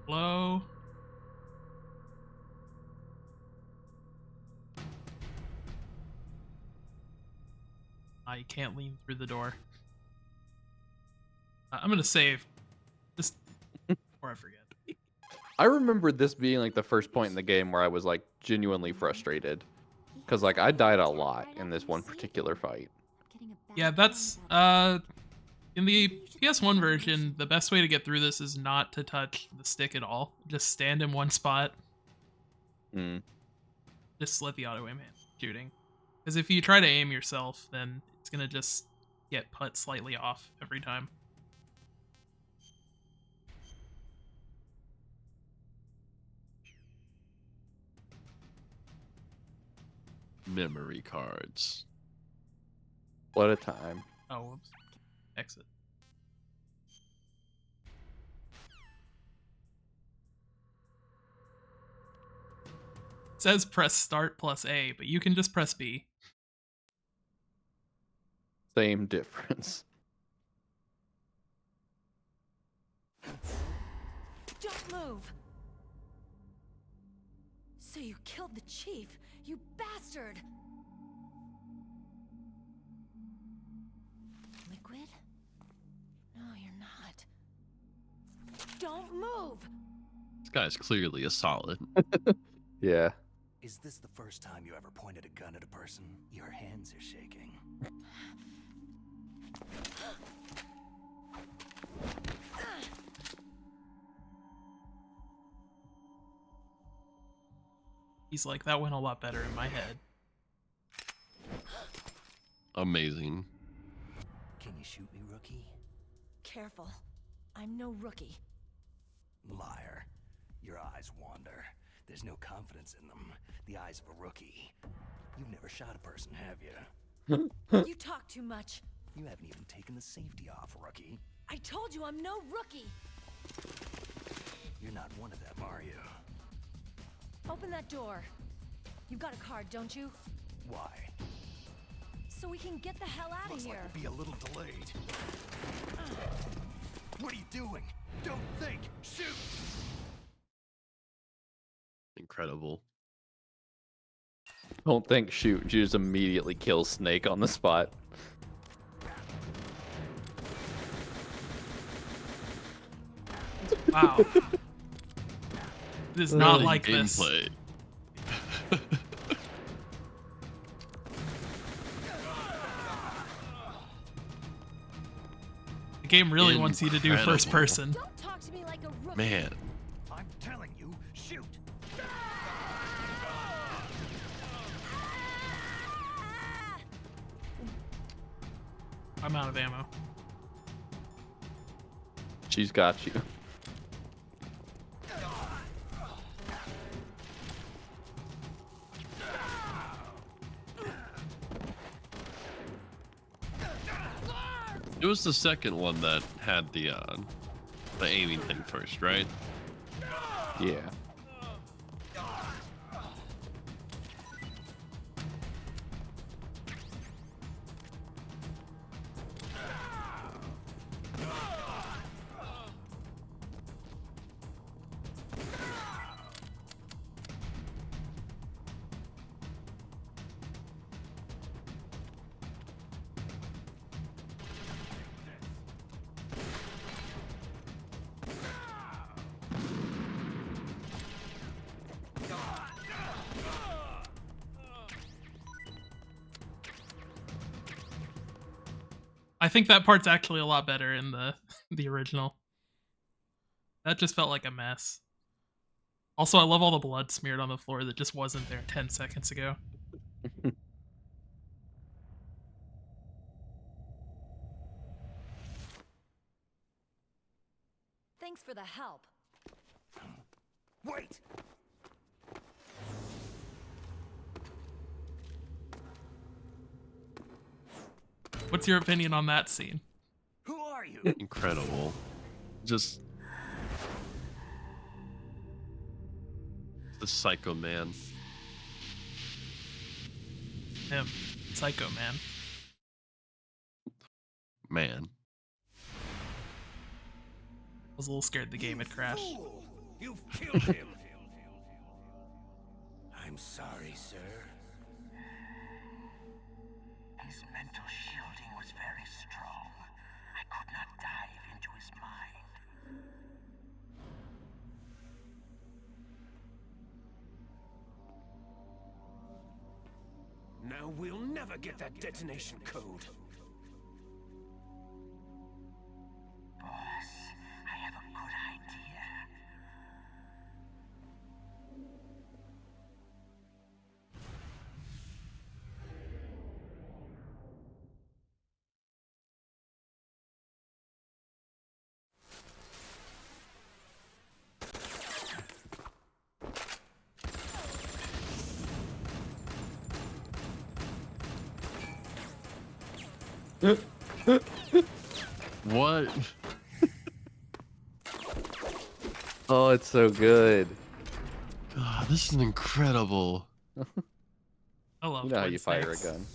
Hello? I can't lean through the door. I'm gonna save. Just before I forget. I remember this being like the first point in the game where I was like genuinely frustrated. Because like I died a lot in this one particular fight. Yeah, that's in the PS1 version, the best way to get through this is not to touch the stick at all. Just stand in one spot. Mm. Just let the auto aim hit shooting. Because if you try to aim yourself, then it's gonna just get put slightly off every time. Memory cards. What a time. Oh, whoops. Exit. It says press start plus A, but you can just press B. Same difference. don't move. So you killed the chief, you bastard! Liquid? No, you're not. Don't move! This guy's clearly a solid. Yeah. Is this the first time you ever pointed a gun at a person? Your hands are shaking. He's like, that went a lot better in my head. Amazing. Can you shoot me, rookie? Careful. I'm no rookie. Liar. Your eyes wander. There's no confidence in them. The eyes of a rookie. You've never shot a person, have you? You talk too much. You haven't even taken the safety off, rookie. I told you I'm no rookie. You're not one of them, are you? Open that door. You've got a card, don't you? Why? So we can get the hell out of Looks here. like we'll be a little delayed. What are you doing? Don't think! Shoot! Incredible. Don't think, shoot. You just immediately kill Snake on the spot. Wow. It is not Really like this. gameplay. The game really wants you to do first Incredible. person. Don't talk to me like a rookie. Man, I'm telling you, shoot! I'm out of ammo. She's got you. it was the second one that had the aiming thing first, right? Yeah. I think that part's actually a lot better in the original. That just felt like a mess. Also, I love all the blood smeared on the floor that just wasn't there 10 seconds ago. Thanks for the help. Wait! What's your opinion on that scene? Who are you? Incredible. Just the Psycho Man. Him. Psycho Man. Man. I was a little scared the game had crashed. Fool! You've killed him! I'm sorry, sir. His mental shielding was very strong. I could not dive into his mind. Now we'll never get that detonation code. Boss, I have a good idea. What? Oh, it's so good. God, this is incredible. I love You know how twin you fire a snakes. gun.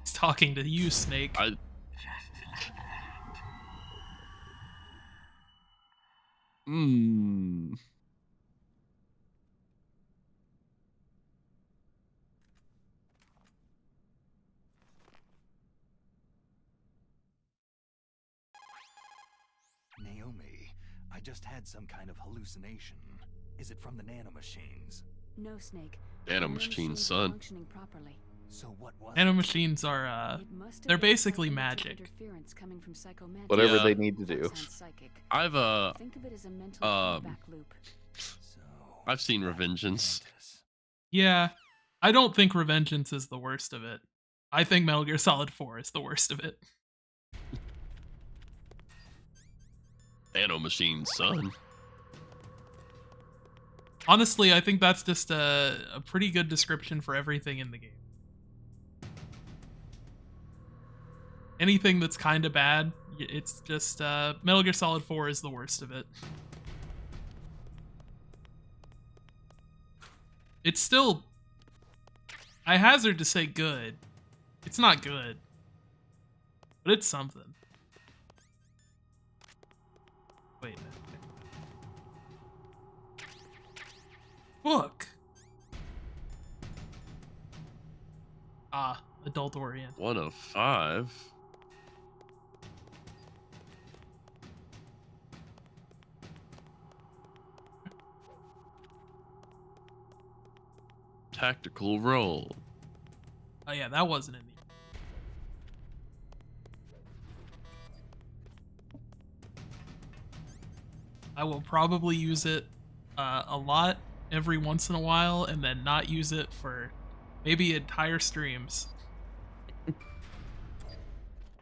He's talking to you, Snake. Hmm. Naomi, I just had some kind of hallucination. Is it from the nanomachines? No, Snake. Nanomachine, Nanomachines are son. functioning properly. So what was Nano it? machines are It must have they're been basically psychometric magic. interference coming from psychomagic. Whatever Yeah. they need to That do. sounds psychic. I've Think of it as a mental feedback loop. So I've seen Revengeance. Mantis. Yeah. I don't think Revengeance is the worst of it. I think Metal Gear Solid 4 is the worst of it. Nano machines, son. Honestly, I think that's just a pretty good description for everything in the game. Anything that's kind of bad, it's just Metal Gear Solid 4 is the worst of it. It's still, I hazard to say good. It's not good, but it's something. Wait a minute. Book. Ah, adult orient. 1 of 5. Tactical roll. Oh yeah, that wasn't in the. I will probably use it a lot every once in a while, and then not use it for maybe entire streams.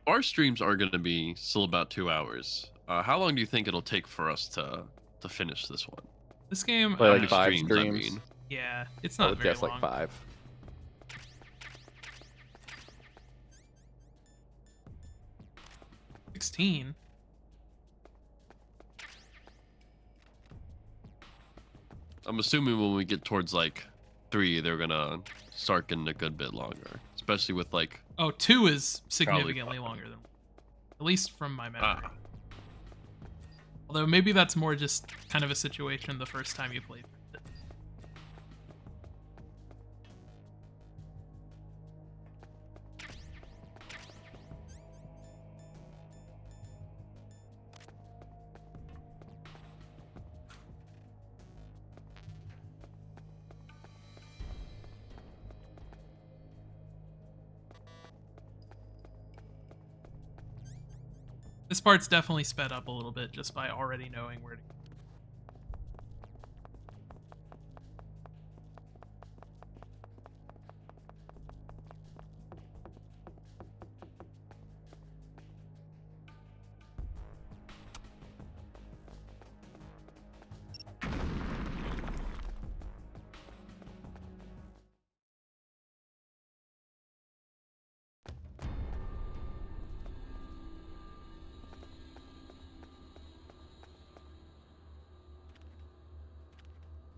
Our streams are going to be still about 2 hours. How long do you think it'll take for us to finish this one? This game, Play I like don't know. 5 streams, I streams. mean. Yeah, it's I not would very guess long. like 5. 16. I'm assuming when we get towards like 3, they're gonna start getting a good bit longer, especially with like. Oh, 2 is significantly longer than, at least from my memory. Ah, Although maybe that's more just kind of a situation the first time you played it. This part's definitely sped up a little bit just by already knowing where to go.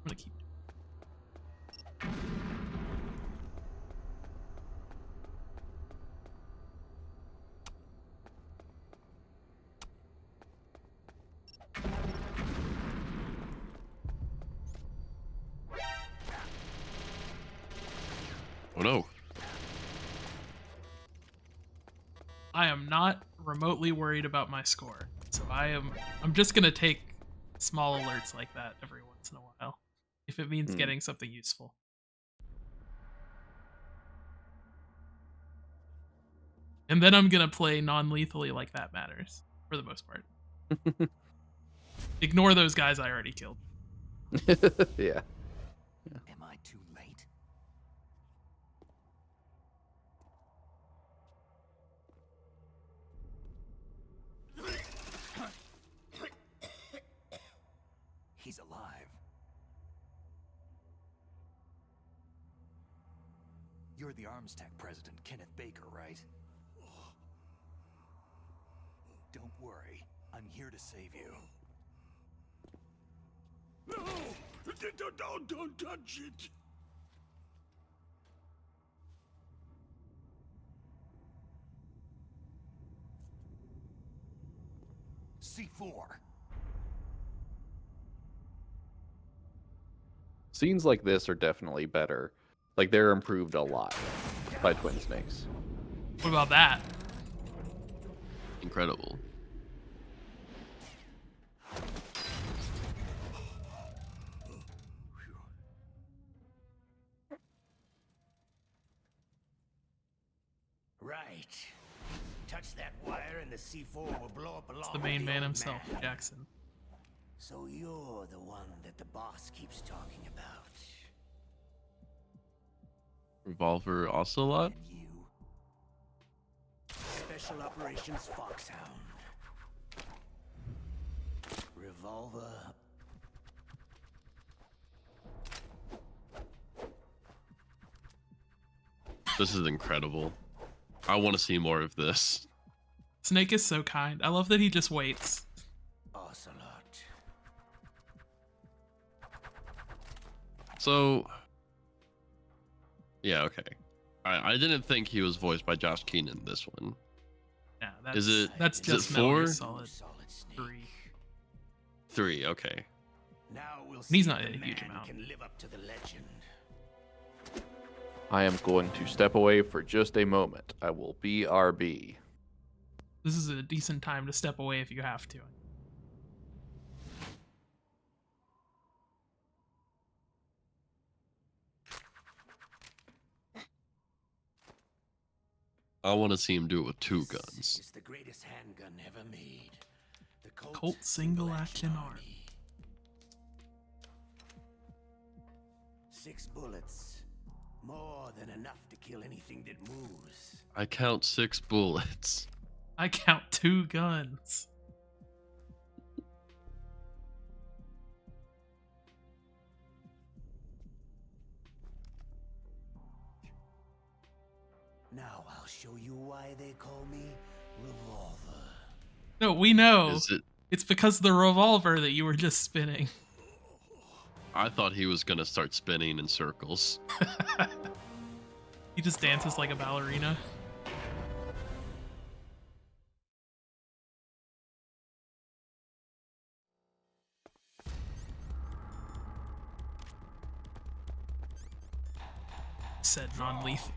I'm gonna keep. oh no. I am not remotely worried about my score, so I'm just gonna take small alerts like that every once in a while, if it means getting something useful. And then I'm gonna play non-lethally like that matters, for the most part. Ignore those guys I already killed. Yeah. Am I too late? He's alive. You're the Arms Tech president, Kenneth Baker, right? Don't worry. I'm here to save you. No! Don't touch it! C4. Scenes like this are definitely better. Like, they're improved a lot by Twin Snakes. What about that? Incredible. the C4 will blow up along It's the with main man old himself, man. Jackson. So you're the one that the boss keeps talking about. Revolver Ocelot? And you? Special Operations Foxhound. Revolver. This is incredible. I want to see more of this. Snake is so kind. I love that he just waits. Ocelot. So, yeah, okay. I didn't think he was voiced by Josh Keenan this one. Yeah, that's, Is it? that's is just it Metal Gear 4? Solid 3. 3, okay. Now we'll He's see not if a the huge man amount. can live up to the legend. I am going to step away for just a moment. I will BRB. This is a decent time to step away if you have to. I want to see him do it with 2 guns. It's the greatest handgun ever made. The Colt Single Action Arm. 6 bullets. More than enough to kill anything that moves. I count 6 bullets. I count 2 guns. Now I'll show you why they call me Revolver. No, we know. Is it? It's because of the revolver that you were just spinning. I thought he was gonna start spinning in circles. He just dances like a ballerina. Said non-lethal.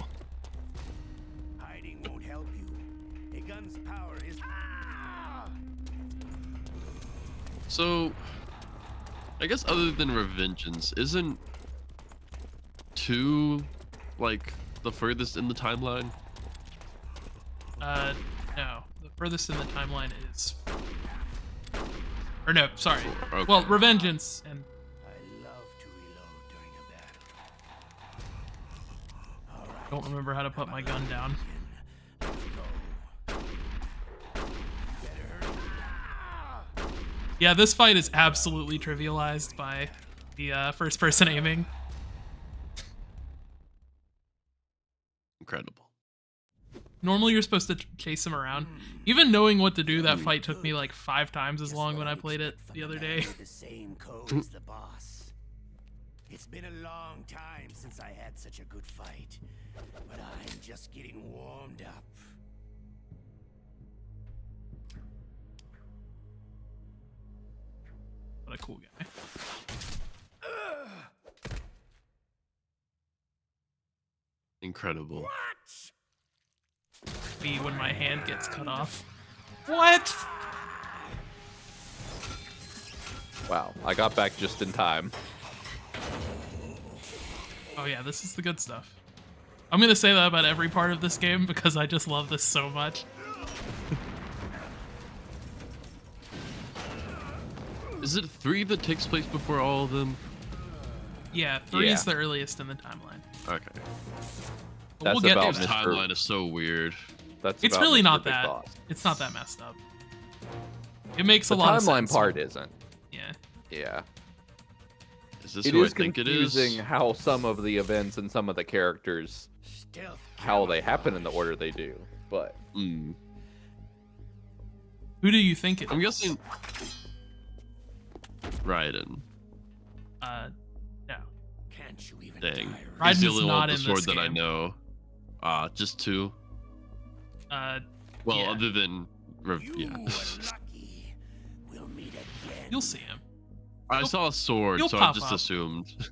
Hiding won't help you. A gun's power is. So, I guess other than Revengeance, isn't 2 like the furthest in the timeline? No. The furthest in the timeline is... Or no, sorry. Okay. Well, Revengeance and... I love to reload during a battle. All right. Don't remember how to put my gun down. Let's go. Better hurry. Yeah, this fight is absolutely trivialized by the first-person aiming. Incredible. Normally you're supposed to chase him around. Even knowing what to do, that fight took me like 5 times as long when I played it the other day. The same code as the boss. It's been a long time since I had such a good fight, but I'm just getting warmed up. What a cool guy. Incredible. Me when my hand gets cut off. What? Wow, I got back just in time. Oh yeah, this is the good stuff. I'm gonna say that about every part of this game because I just love this so much. Is it 3 that takes place before all of them? Yeah, 3 is Yeah. the earliest in the timeline. Okay. But That's we'll get about there. This Mr. timeline is so weird. That's It's about really Mr. not Big that. Boss. It's not that messed up. It makes The a lot of timeline sense. part isn't. Yeah. Yeah. Is this It who is I think it is? confusing how some of the events and some of the characters, Stealth how they happen in the order they do. But Hmm. Who do you think it I'm is? guessing Raiden. No. Can't you even Dang. tire He's the Raiden's only one not with the in this sword that I game. know. Just 2. Well, Yeah. other than You yeah. were lucky. We'll meet again. You'll see him. I saw a sword, he'll so I pop just up. assumed.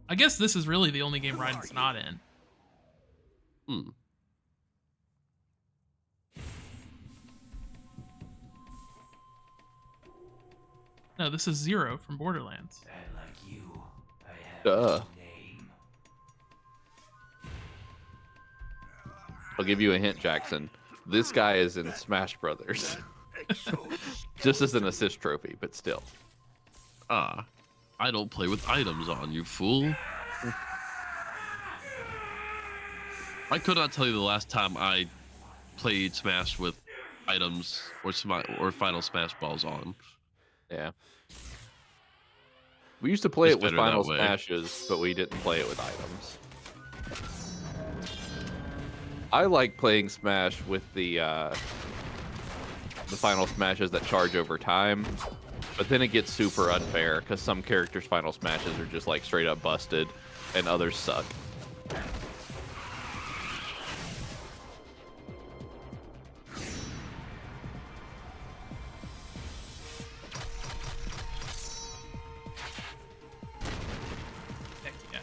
I guess this is really the only game Raiden's not in. Hmm. No, this is Zero from Borderlands. And like you, I have Duh. no name. I'll give you a hint, Jackson. This guy is in Smash Brothers. Just as an assist trophy, but still. I don't play with items on, you fool. I could not tell you the last time I played Smash with items or Final Smash balls on. Yeah. We used to play It's it with better that Final way. Smashes, but we didn't play it with items. I like playing Smash with the Final Smashes that charge over time, but then it gets super unfair because some characters' Final Smashes are just like straight up busted, and others suck. Heck yeah.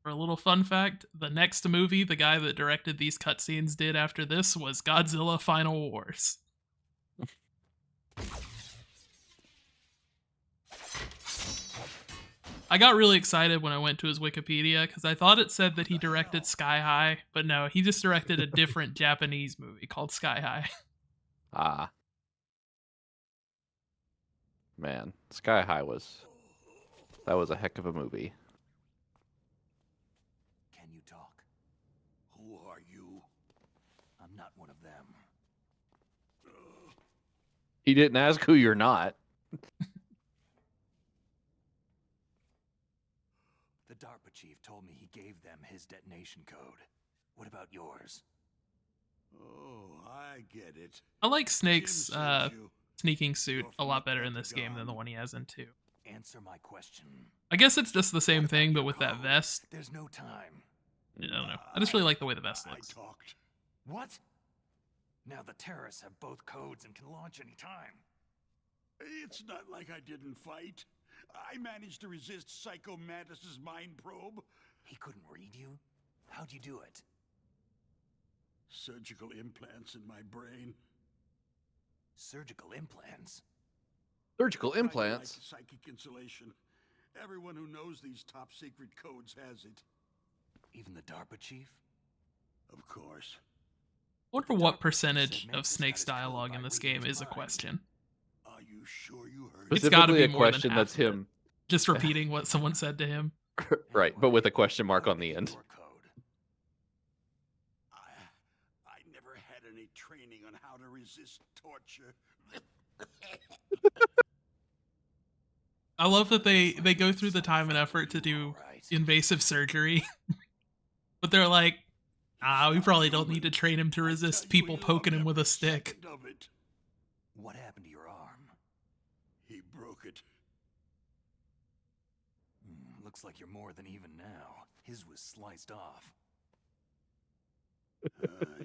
For a little fun fact, the next movie the guy that directed these cutscenes did after this was Godzilla Final Wars. I got really excited when I went to his Wikipedia because I thought it said that he directed Sky High, but no, he just directed a different Japanese movie called Sky High. Ah. Man, Sky High that was a heck of a movie. Can you talk? Who are you? I'm not one of them. He didn't ask who you're not. The DARPA chief told me he gave them his detonation code. What about yours? Oh, I get it. I like Snake's Jim sent you. sneaking suit a lot better in this game than the one he has in 2. Answer my question. I guess it's just the same thing, but with that vest. There's no time. I don't know. I just really like the way the vest I looks. talked. What? Now the terrorists have both codes and can launch any time. It's not like I didn't fight. I managed to resist Psycho Mantis's mind probe. He couldn't read you? How'd you do it? Surgical implants in my brain. Surgical implants? Surgical Like implants? psychic insulation. Everyone who knows these top secret codes has it. Even the DARPA chief? Of course. I wonder what percentage of Snake's dialogue in this game is a question. Are you sure you heard? It's gotta Specifically be a more than question half that's of it. him. Just repeating what someone said to him. Right, but with a question mark on the end. Your code. I never had any training on how to resist torture. I love that they go through the time and effort to do invasive surgery. But they're like, we probably don't need to train him to resist people poking him with a stick. What happened to your arm? He broke it. Looks like you're more than even now. His was sliced off.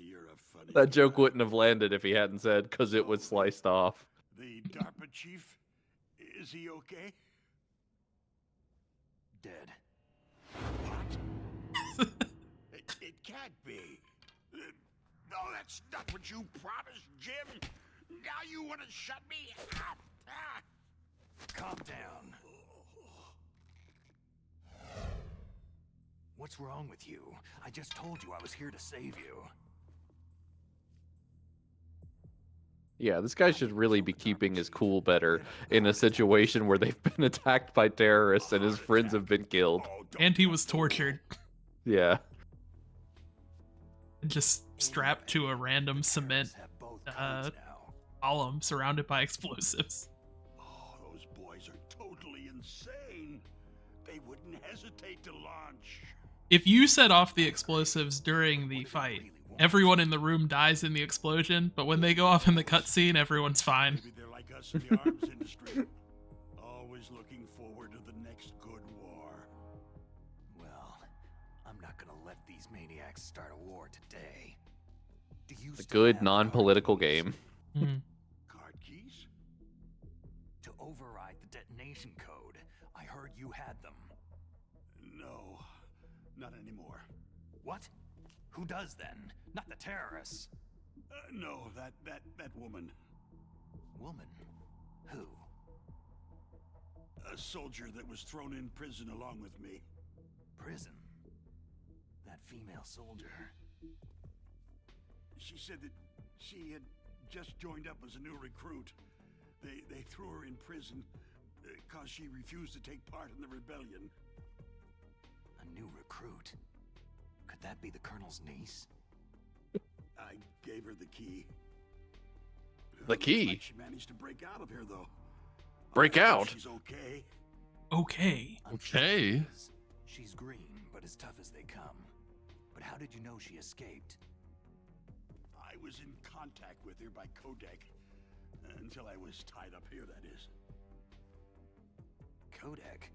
You're a funny That joke guy. wouldn't have landed if he hadn't said, because it was sliced off. The DARPA chief, is he okay? Dead. What? It can't be. No, that's not what you promised, Jim. Now you want to shut me up? Calm down. What's wrong with you? I just told you I was here to save you. Yeah, this guy should really be keeping his cool better in a situation where they've been attacked by terrorists and his friends have been killed. And he was tortured. Yeah. Just strapped to a random cement column surrounded by explosives. Oh, those boys are totally insane. They wouldn't hesitate to launch. If you set off the explosives during the fight, everyone in the room dies in the explosion, but when they go off in the cutscene, everyone's fine. Maybe they're like us in the arms industry. Always looking forward to the next good war. Well, I'm not gonna let these maniacs start a war today. Do you A still good have non-political card keys? game. Card keys? To override the detonation code. I heard you had them. No, not anymore. What? Who does then? Not the terrorists. No, that woman. Woman? Who? A soldier that was thrown in prison along with me. Prison? That female soldier. She said that she had just joined up as a new recruit. They threw her in prison because she refused to take part in the rebellion. A new recruit? Could that be the Colonel's niece? I gave her the key. The key? Like she managed to break out of here, though. Break out? She's okay. Okay. Okay. She's green, but as tough as they come. But how did you know she escaped? I was in contact with her by codec. Until I was tied up here, that is. Codec?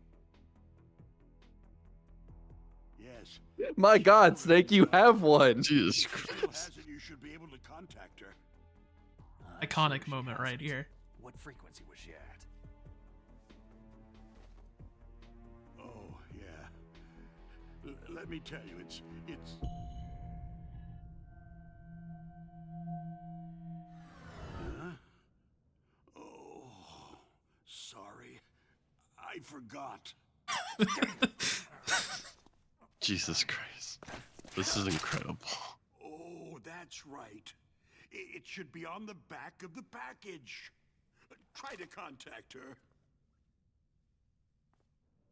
Yes. My God, Snake, you have one. Jesus If she still Christ. has it, you should be able to contact her. I'm Iconic sure she moment has right it. here. What frequency was she at? Oh, yeah. Let me tell you, it's... Huh? Oh, sorry. I forgot. Jesus Christ. This is incredible. Oh, that's right. It should be on the back of the package. Try to contact her.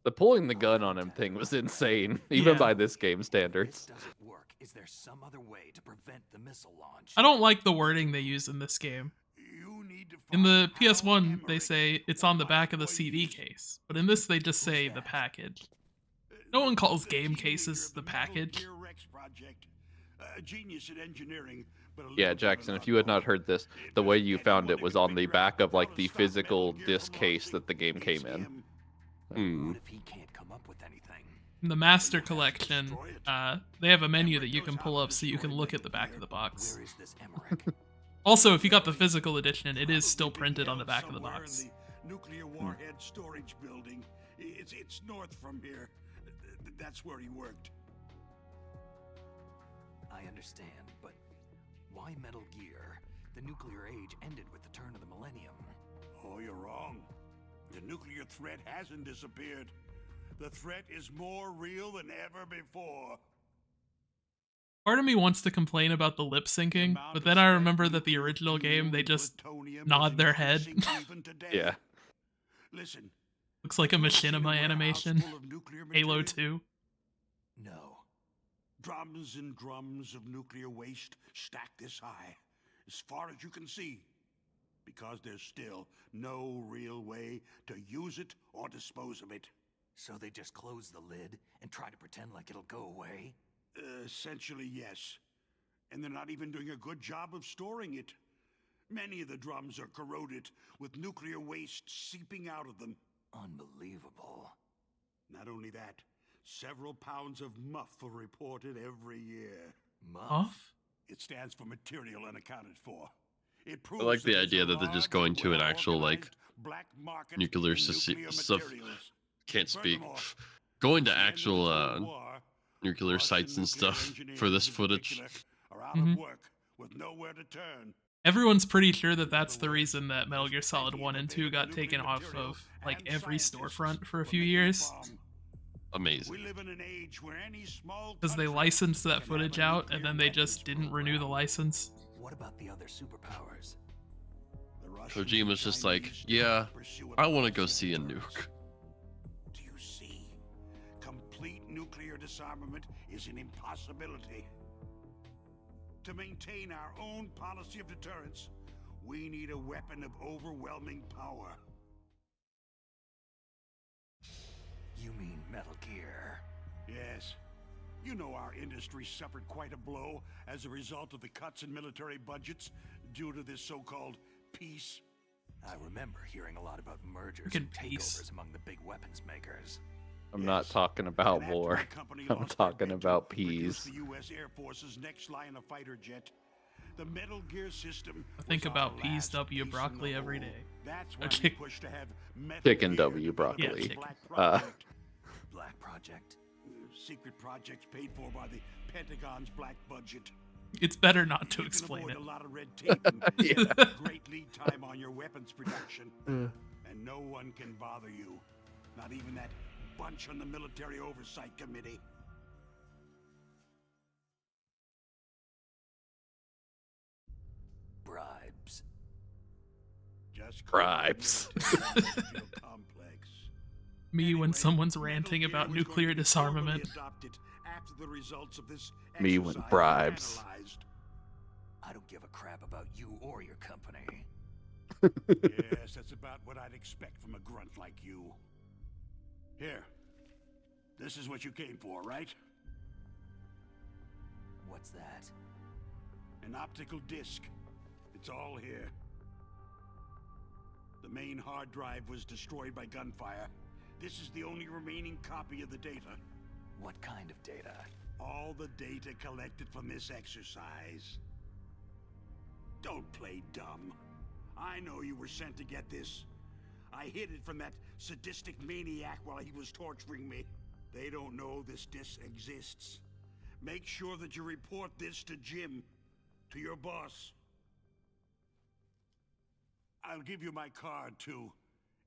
The pulling the gun on him thing was insane, even Yeah. by this game This standards. doesn't work. Is there some other way to prevent the missile launch? I don't like the wording they use in this game. You need to In the find Hal PS1, they Emmerich say it's on the and back of my the CD employees. case, but in this they just say the that? package. No one calls The game teenager cases of the Metal package. Gear Rex project. A genius in engineering, but a little Yeah, bit of Jackson, an if you had not oddball. heard this, If the way there's you found anyone it who was can on the figure back out of like how to the stop Metal physical Gear disc from case launching, that the game it's came in. him. Hmm. What if he can't come up with anything? In the Master Collection, they have a menu that you can pull up so you can look at the back of the box. Where is this Emmerich? Also, if you got the physical edition, it is still printed on the back of the Somewhere box. in the nuclear warhead storage building. It's north from here. That's where he worked. I understand, but why Metal Gear? The nuclear age ended with the turn of the millennium. Oh, you're wrong. The nuclear threat hasn't disappeared. The threat is more real than ever before. Part of me wants to complain about the lip syncing, but then I remember that the original game, they just nod their head. Yeah. Listen. Looks like a have you ever seen machinima warehouse animation. full of nuclear Halo material? 2. No. Drums and drums of nuclear waste stacked this high, as far as you can see, because there's still no real way to use it or dispose of it. So they just close the lid and try to pretend like it'll go away? Essentially, yes. And they're not even doing a good job of storing it. Many of the drums are corroded, with nuclear waste seeping out of them. Unbelievable. Not only that, several pounds of muff are reported every year. Muff? Off? It stands for material unaccounted for. It I proves like the there's idea a that they're just large, going to an actual, like, well-organized black market nuclear in nuclear stuff. materials. Can't speak. Furthermore, Going to since the end of the actual Cold War, nuclear Boston sites and nuclear stuff engineers for this in footage. particular are out Mhm. of work with nowhere to turn. Everyone's pretty sure that that's the reason that Metal Gear Solid 1 and 2 got taken off of, like, every storefront for a few years. Amazing. We live in an age where any small Because they country licensed that can footage have a out, and then they nuclear just weapons didn't renew the program. license. What about the other superpowers? The Russians Kojima's and just like, Chinese yeah, pursue I want to go policy see a of nuke. deterrence. Do you see? Complete nuclear disarmament is an impossibility. To maintain our own policy of deterrence, we need a weapon of overwhelming power. You mean Metal Gear? Yes. You know our industry suffered quite a blow as a result of the cuts in military budgets due to this so-called peace. I remember hearing a lot about mergers Fucking and peace. takeovers among the big weapons makers. I'm not Yes. talking about And after war. my company I'm lost their talking bid to about produce peas. the U.S. Air Force's next line of fighter jet. The Metal Gear system. I think was about our peas last W piece in broccoli the every whole. day. That's why Okay. we pushed to have Metal Chicken Gear W develop broccoli. a chicken. Black Project. Black Project? Secret projects paid for by the Pentagon's black budget. It's better not to You explain can it. avoid a lot of red tape and Yeah. great lead time on your weapons production. And no one can bother you. Not even that bunch on the Military Oversight Committee. Bribes. Just Bribes. complex. Me when Anyway, someone's Metal ranting Gear about was nuclear going to be disarmament. formally adopted after the results of this Me when exercise were bribes. analyzed. I don't give a crap about you or your company. Yes, that's about what I'd expect from a grunt like you. Here. This is what you came for, right? What's that? An optical disc. It's all here. The main hard drive was destroyed by gunfire. This is the only remaining copy of the data. What kind of data? All the data collected from this exercise. Don't play dumb. I know you were sent to get this. I hid it from that sadistic maniac while he was torturing me. They don't know this disc exists. Make sure that you report this to Jim, to your boss. I'll give you my card, too.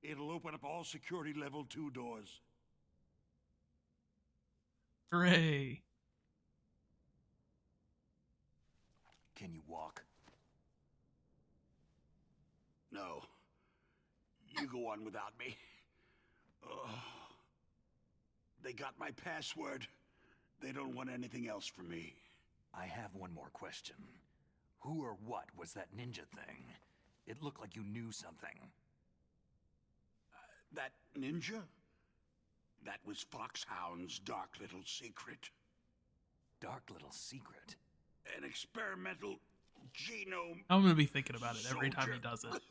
It'll open up all security level 2 doors. Hooray. Can you walk? No. You go on without me. Ugh. They got my password. They don't want anything else from me. I have one more question. Who or what was that ninja thing? It looked like you knew something. That ninja? That was Foxhound's dark little secret. Dark little secret? An experimental genome. I'm gonna be thinking about it every time he does it.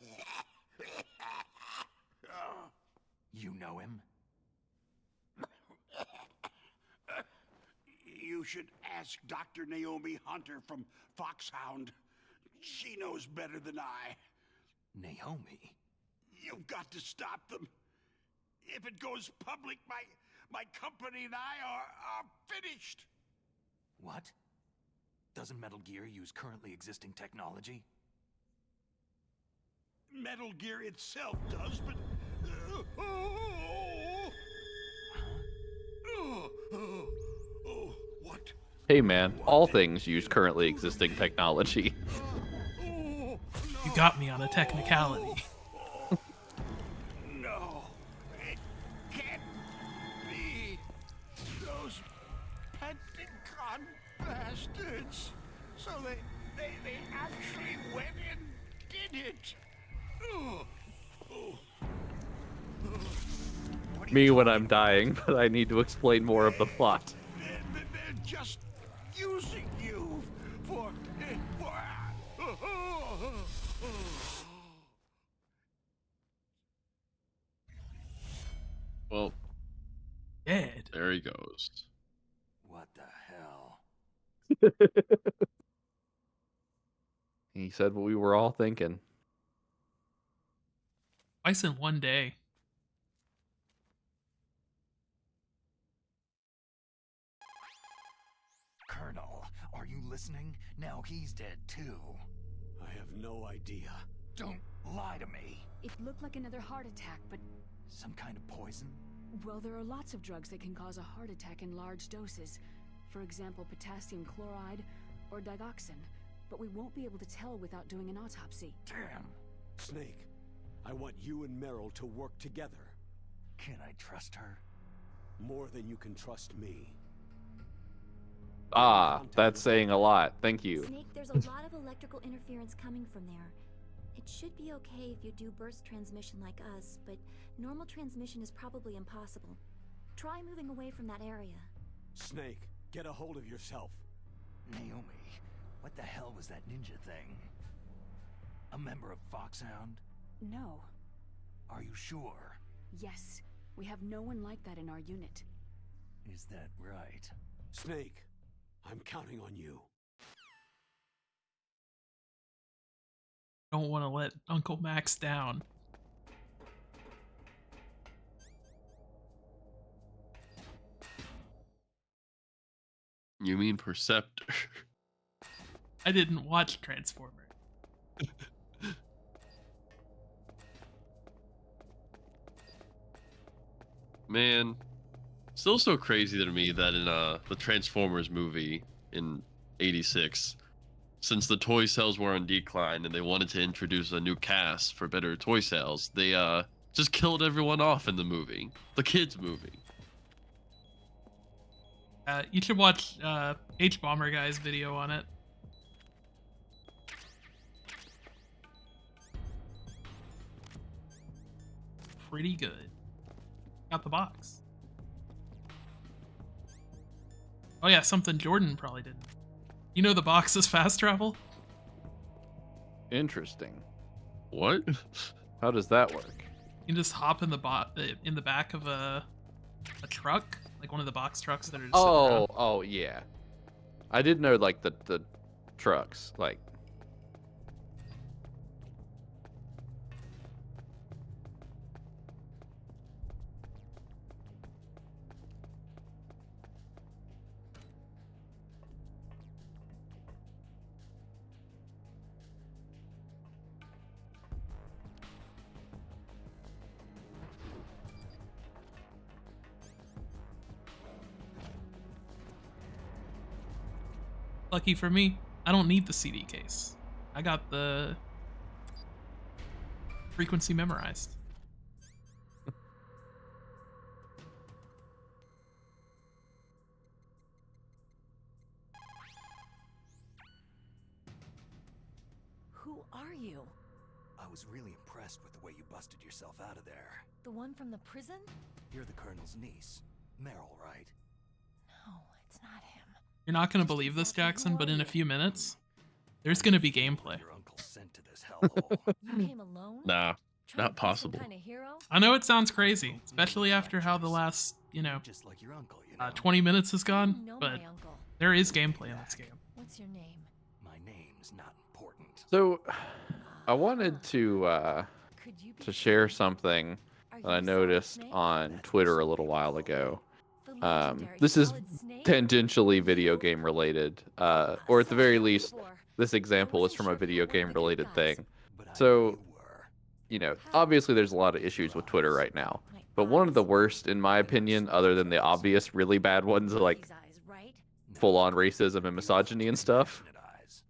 You know him? You should ask Dr. Naomi Hunter from Foxhound. She knows better than I. Naomi? You've got to stop them. If it goes public, my company and I are finished. What? Doesn't Metal Gear use currently existing technology? Metal Gear itself does, but... What? Hey man, all things use currently existing technology. You got me on a technicality. No, it can't be. Those Pentagon bastards. So they actually went and did it. Me when I'm dying, but I need to explain more of the plot. They're just using you for. Well, Dead. there he goes. What the hell? He said what we were all thinking. Twice in one day. Colonel, are you listening? Now he's dead too. I have no idea. Don't lie to me. It looked like another heart attack, but... Some kind of poison? Well, there are lots of drugs that can cause a heart attack in large doses. For example, potassium chloride or digoxin. But we won't be able to tell without doing an autopsy. Damn. Snake, I want you and Meryl to work together. Can I trust her? More than you can trust me. Ah, that's saying a lot. Thank you. Snake, there's a lot of electrical interference coming from there. It should be okay if you do burst transmission like us, but normal transmission is probably impossible. Try moving away from that area. Snake, get a hold of yourself. Naomi, what the hell was that ninja thing? A member of Foxhound? No. Are you sure? Yes. We have no one like that in our unit. Is that right? Snake, I'm counting on you. Don't want to let Uncle Max down. You mean Perceptor? I didn't watch Transformer. Man, still so crazy to me that in the Transformers movie in '86, since the toy sales were on decline and they wanted to introduce a new cast for better toy sales, they just killed everyone off in the movie, the kids movie. You should watch H Bomber Guy's video on it. Pretty good. Got the box. Oh yeah, something Jordan probably didn't. You know the box is fast travel? Interesting. What? How does that work? You can just hop in the back of a truck, like one of the box trucks that are just sitting around. Oh yeah. I did know like the trucks, like. Lucky for me, I don't need the CD case. I got the frequency memorized. Who are you? I was really impressed with the way you busted yourself out of there. The one from the prison? You're the Colonel's niece, Meryl, right? No, it's not him. You're not going to believe this, Jackson, but in a few minutes, there's going to be gameplay. Your uncle sent to this hellhole. You came alone? Nah, Trying not to be some possible. kind of hero? I know it sounds crazy, especially after how the last, Just like your uncle, you know. 20 minutes has You gone, know but my uncle. there is gameplay in this game. What's your name? My name's not important. So, I wanted to Could you be share something Are that I you Solid noticed Snake? on Twitter a little while ago. The legendary This is Solid Snake? tangentially video game related, or at the very least, Before. this example is wasn't from sure a if you video were one of game the good related guys. thing. But I So, knew you were. you know, obviously there's a lot of issues with Twitter right now, but one of the worst, in my opinion, other than the obvious really bad ones like These eyes, right? full-on racism and misogyny and stuff,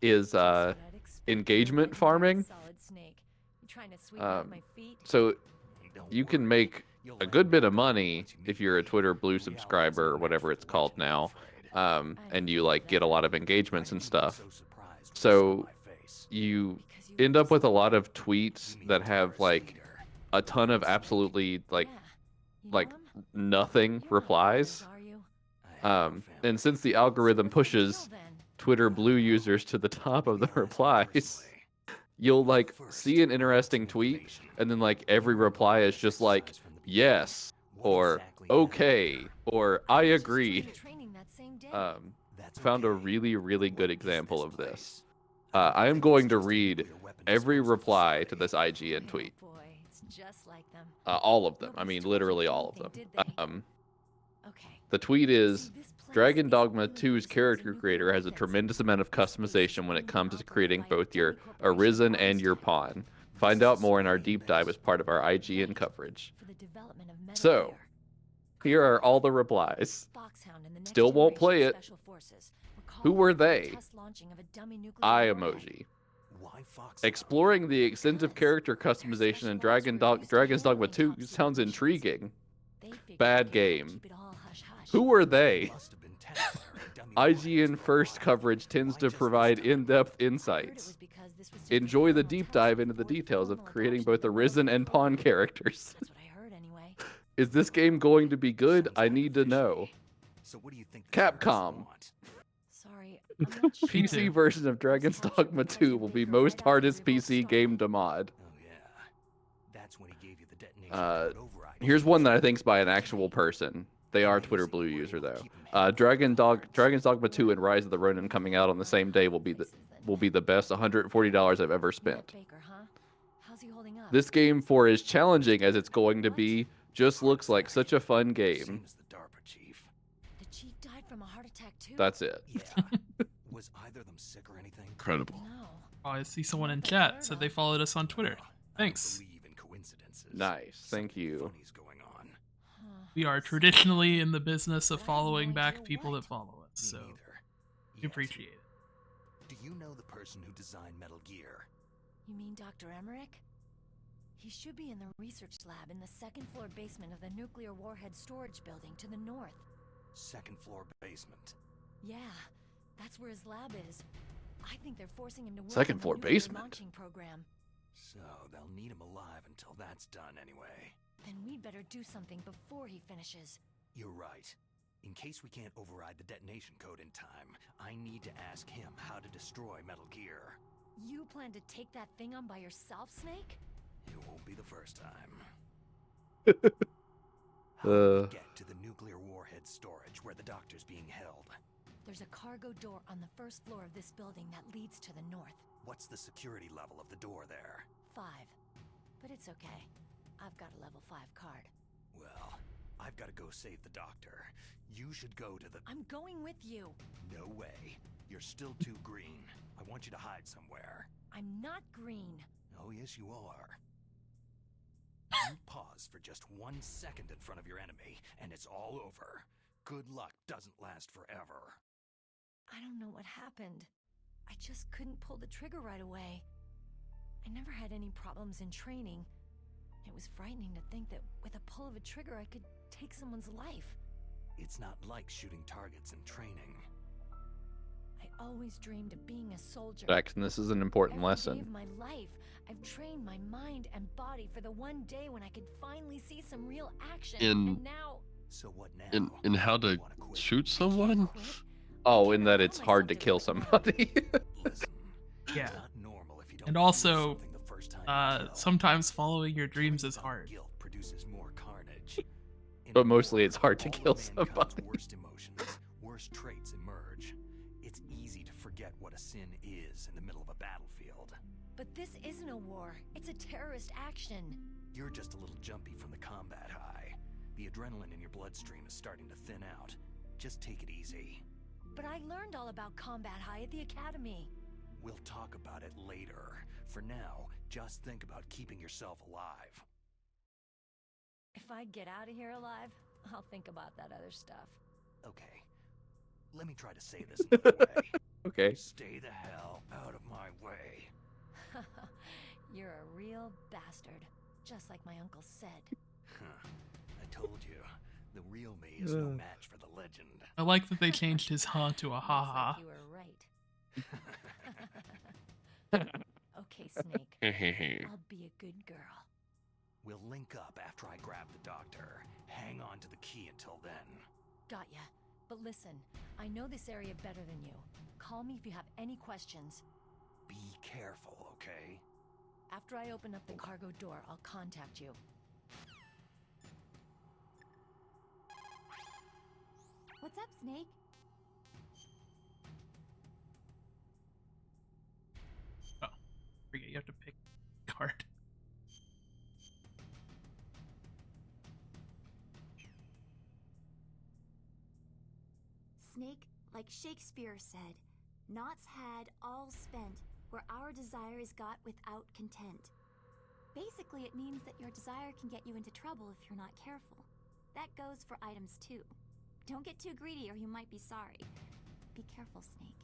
is Just what I'd expect from a engagement legendary farming. Solid Snake. You trying to sweep me off my feet? So Don't you can worry. make You'll a learn good bit of more money what you need if to you're a be. Twitter Blue Reality's subscriber or no whatever match it's for called what you're now, afraid. and you like get a lot of engagements and I'd be stuff. so surprised when I So saw my face. you Because you end up with a listen. lot of tweets You mean that have terrorist like leader. a ton of absolutely like Yeah. You like know him? nothing You're not replies. brothers, are you? I have no family. And since the So algorithm what's the deal pushes then? Twitter Blue users to the top of the Maybe I'll ask you replies, personally. you'll like First, see an what's interesting your tweet, motivation? and then like You every remember reply all is this just like exercise from the beginning. yes What or exactly happened okay there? or I I was just agree. joining training that same day. That's Found a okay. really But good what is example this of this. place? I am think going it's to just a read nuclear weapon every disposal reply to facility. this IGN Oh tweet. boy, it's just like them. All of them. I Nobody's mean, told you literally all of anything, them. did they? Okay. The tweet is, See, this place Dragon is Dogma only 2's used as a character nuclear creator has a weapons. tremendous amount of This place is customization when it owned comes and to creating operated by a both your dummy corporation Arisen called and your Aztec. Pawn. Find This out is more in our really deep dive as amazing. part of our IGN Right. coverage. For the development of Metal So, Gear. here are all the replies. Foxhound and the next Still won't play generation it. Special Forces were Who called were in for the they? test launching of a dummy nuclear Eye warhead. emoji. Why Fox? Exploring the extensive Because character their customization in special ops were used to Dragon's Dogma handling 2 top secret sounds missions. intriguing. They figured Bad it'd be better to game. keep it all hush-hush. Who were they? Must have been Templar and dummy IGN warheads for a first while. coverage tends Why to just this provide time? in-depth I heard it insights. was because this was just the Enjoy the final deep test dive into the before the details of formal creating adoption of both the Arisen and World Pawn War. characters. That's what I heard anyway. Is this game going to be good? Sounds I kinda need to fishy. know. So what do you think the terrorists Capcom. want? Sorry, I'm not sure. Me PC too. version of Dragon's capture Dogma 2 President will be Baker most right after hardest the revolt PC game started. to mod. Oh yeah, that's when he gave you the detonation Uh, code override. Here's one that I think's by an actual person. They are Twitter Blue user though. Dragon's Dogma 2 and Rise of the Ronin coming out on the same day will be the best $140 I've ever Met spent. Baker, huh? How's he holding up? This game, for as challenging as it's going to be, just looks like such a fun game. Same as the DARPA chief. The chief died from a heart attack tech too? That's it. Yeah. Was either of them sick or anything? Incredible. No. Oh, I see someone in chat said they followed us on Twitter. I don't Thanks. believe in coincidences. Nice. Thank Something you. funny's going on. Huh. We are traditionally in the business of But I have no following back idea people what. that follow us, Me so neither. we Yet. appreciate it. Do you know the person who designed Metal Gear? You mean Dr. Emmerich? He should be in the research lab in the second floor basement of the nuclear warhead storage building to the north. Second floor basement. Yeah, that's where his lab is. I think they're forcing him to work Second on the floor nuclear basement? launching program. So they'll need him alive until that's done anyway. Then we'd better do something before he finishes. You're right. In case we can't override the detonation code in time, I need to ask him how to destroy Metal Gear. You plan to take that thing on by yourself, Snake? It won't be the first time. How do we get to the nuclear warhead storage where the doctor's being held? There's a cargo door on the first floor of this building that leads to the north. What's the security level of the door there? 5. But it's okay. I've got a level 5 card. Well, I've got to go save the doctor. You should go to the... I'm going with you. No way. You're still too green. I want you to hide somewhere. I'm not green. Oh, yes, you are. You pause for just 1 second in front of your enemy, and it's all over. Good luck doesn't last forever. I don't know what happened. I just couldn't pull the trigger right away. I never had any problems in training. It was frightening to think that with a pull of a trigger I could take someone's life. It's not like shooting targets in training. I always dreamed of being a soldier. Jackson, this is an important Every day lesson. of my life, I've trained my mind and body for the one day when I could finally see some real action. And now... So what now? In how to You wanna quit? shoot someone? quit? Oh, I in can't that allow it's hard to myself kill regret it. somebody. Listen, Yeah. it's not normal if you don't And feel also, something the first time you kill. sometimes following your dreams is Without hard. Guilt produces more carnage. In But a mostly war, it's hard to all of kill mankind's somebody. Worst emotions, worst traits emerge. It's easy to forget what a sin is in the middle of a battlefield. But this isn't a war. It's a terrorist action. You're just a little jumpy from the combat high. The adrenaline in your bloodstream is starting to thin out. Just take it easy. But I learned all about combat high at the academy. We'll talk about it later. For now, just think about keeping yourself alive. If I get out of here alive, I'll think about that other stuff. Okay. Let me try to say this another way. Okay. Stay the hell out of my way. You're a real bastard. Just like my uncle said. Huh. I told you, the real me is no match for the legend. I like that they changed his huh to a Looks ha-ha. like you were right. Okay, Snake. I'll be a good girl. We'll link up after I grab the doctor. Hang on to the key until then. Got ya. But listen, I know this area better than you. Call me if you have any questions. Be careful, okay? After I open up the cargo door, I'll contact you. What's up, Snake? Oh, forget you have to pick a card. Snake, like Shakespeare said, naughts had, all spent, where our desire is got without content. Basically, it means that your desire can get you into trouble if you're not careful. That goes for items too. Don't get too greedy or you might be sorry. Be careful, Snake.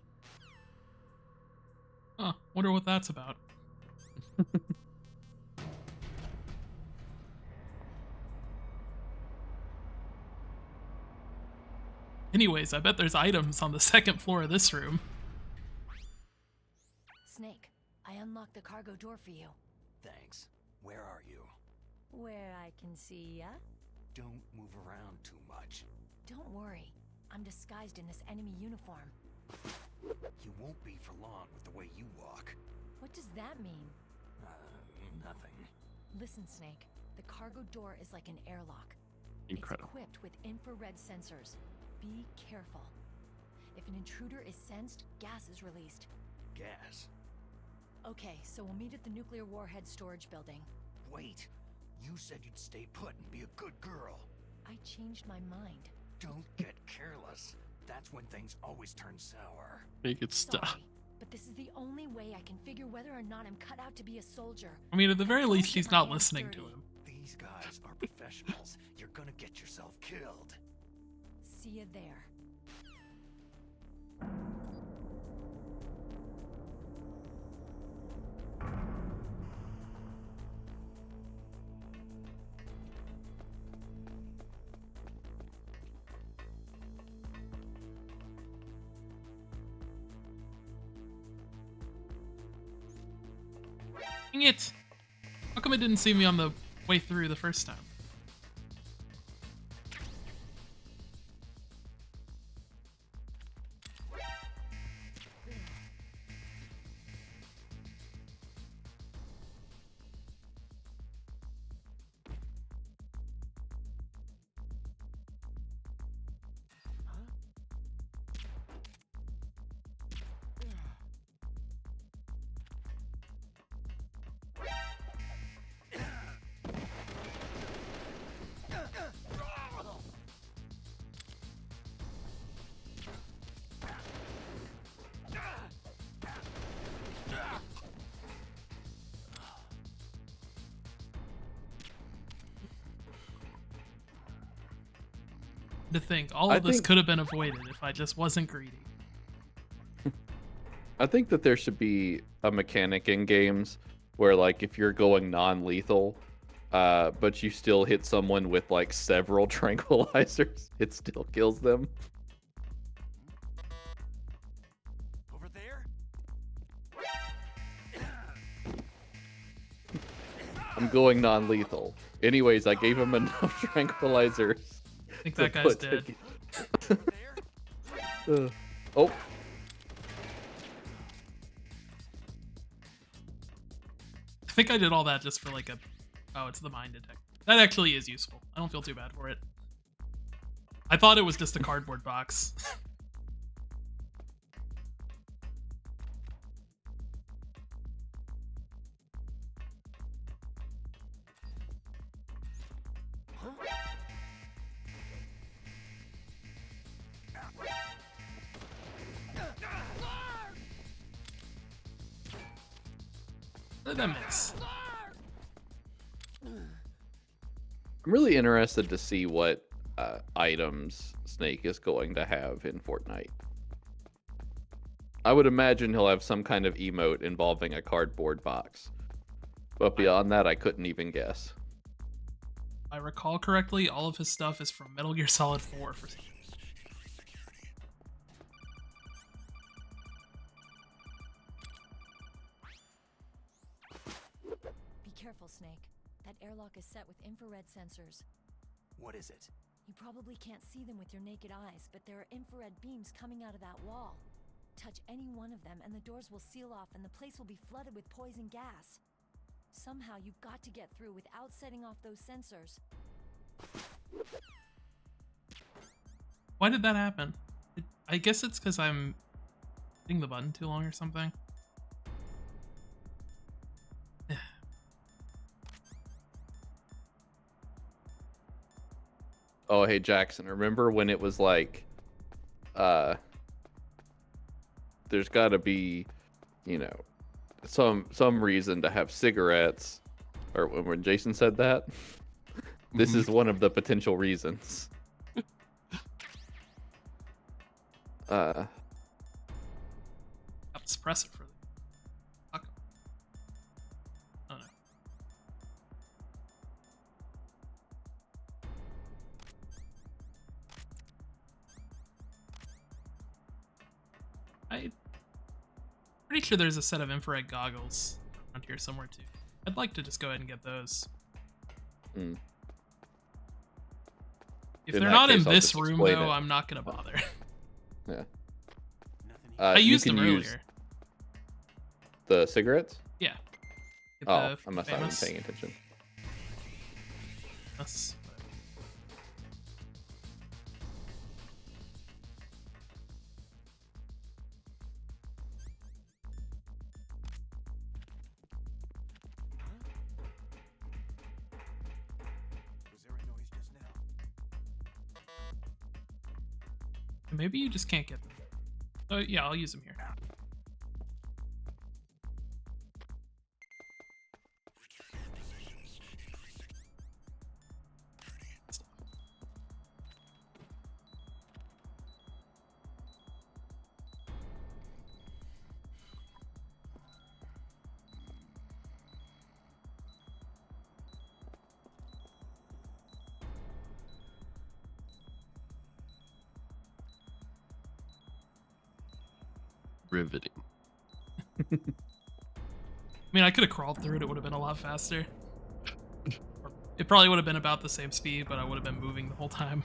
Huh, wonder what that's about. Anyways, I bet there's items on the second floor of this room. Snake, I unlocked the cargo door for you. Thanks. Where are you? Where I can see ya? Don't move around too much. Don't worry. I'm disguised in this enemy uniform. You won't be for long with the way you walk. What does that mean? Nothing. Listen, Snake. The cargo door is like an airlock. Incredible. It's equipped with infrared sensors. Be careful. If an intruder is sensed, gas is released. Gas. Okay, so we'll meet at the nuclear warhead storage building. Wait. You said you'd stay put and be a good girl. I changed my mind. Don't get careless. That's when things always turn sour. Make it stop. Sorry, but this is the only way I can figure whether or not I'm cut out to be a soldier. I mean, at the very Don't least, get she's my not hands listening dirty. to him. These guys are professionals. You're gonna get yourself killed. See you there. Dang it! How come it didn't see me on the way through the first time? To think, all of this could have been avoided if I just wasn't greedy. I think that there should be a mechanic in games where, like, if you're going non-lethal, but you still hit someone with like several tranquilizers, it still kills them. Over there? I'm going non-lethal. Anyways, I gave him enough tranquilizers. I think that guy's dead. Oh. I think I did all that just for like a... Oh, it's the mine detector. That actually is useful. I don't feel too bad for it. I thought it was just a cardboard box. What did I miss? I'm really interested to see what items Snake is going to have in Fortnite. I would imagine he'll have some kind of emote involving a cardboard box. But beyond that, I couldn't even guess. If I recall correctly, all of his stuff is from Metal Gear Solid 4 for Be careful, Snake. That airlock is set with infrared sensors. What is it? You probably can't see them with your naked eyes, but there are infrared beams coming out of that wall. Touch any one of them and the doors will seal off and the place will be flooded with poison gas. Somehow you've got to get through without setting off those sensors. Why did that happen? I guess it's because I'm hitting the button too long or something. Oh, hey, Jackson, remember when it was like, there's got to be, you know, some reason to have cigarettes, or when Jason said that, this is one of the potential reasons. Let's press it for the... Fuck. Oh no. I'm pretty sure there's a set of infrared goggles around here somewhere too. I'd like to just go ahead and get those. Mm. If In they're that not in case, I'll this just room, explain though, it. I'm not gonna bother. Yeah. I you used can them use earlier. the cigarettes? Yeah. Get Oh, the I must not have been famous- paying attention. That's... Was there a noise just now? Maybe you just can't get them. Oh yeah, I'll use them here. Riveting. I mean, I could have crawled through it. It would have been a lot faster. Or it probably would have been about the same speed, but I would have been moving the whole time.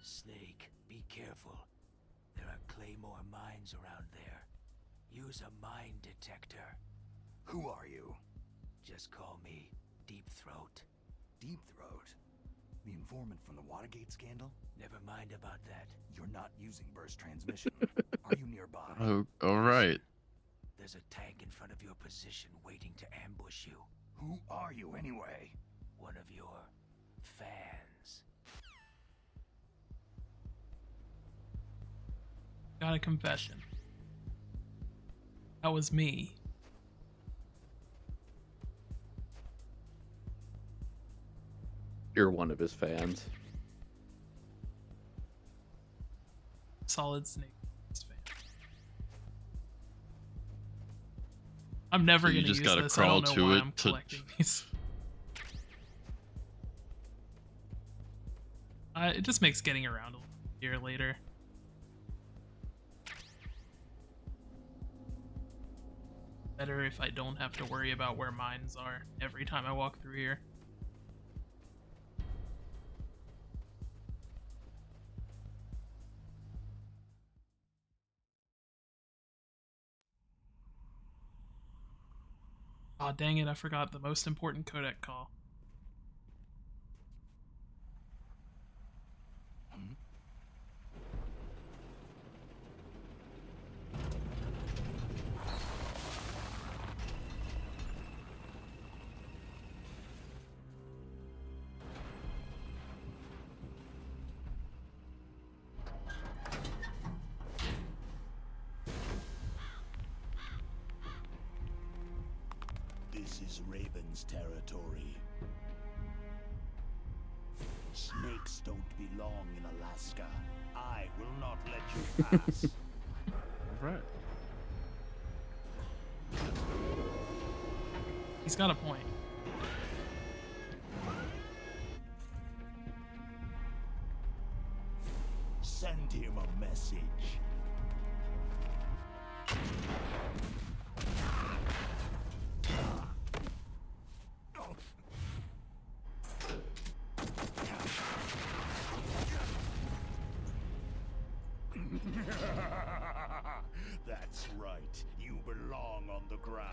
Snake, be careful. There are Claymore mines around there. Use a mine detector. Who are you? Just call me Deep Throat. Deep Throat? The informant from the Watergate scandal? Never mind about that. You're not using burst transmission. Are you nearby? Oh, all right. There's a tank in front of your position waiting to ambush you. Who are you anyway? One of your fans. Got a confession. That was me. You're one of his fans. Solid Snake fan. I'm never So you gonna just use gotta this. I crawl don't to know why it I'm to- collecting these. It just makes getting around a little easier later. Better if I don't have to worry about where mines are every time I walk through here. Aw, dang it, I forgot the most important codec call. This is Raven's territory. Snakes don't belong in Alaska. I will not let you pass. All right. He's got a point. Send him a message. That's right. You belong on the ground.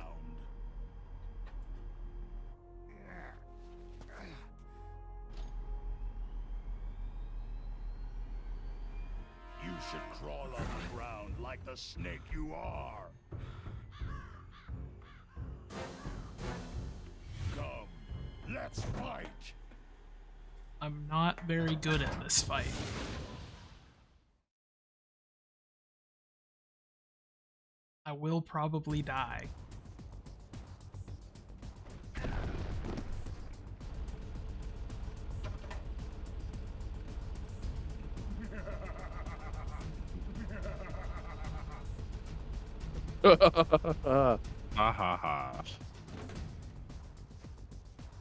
You should crawl on the ground like the snake you are. Come, let's fight. I'm not very good at this fight. I will probably die. Ha ha ha.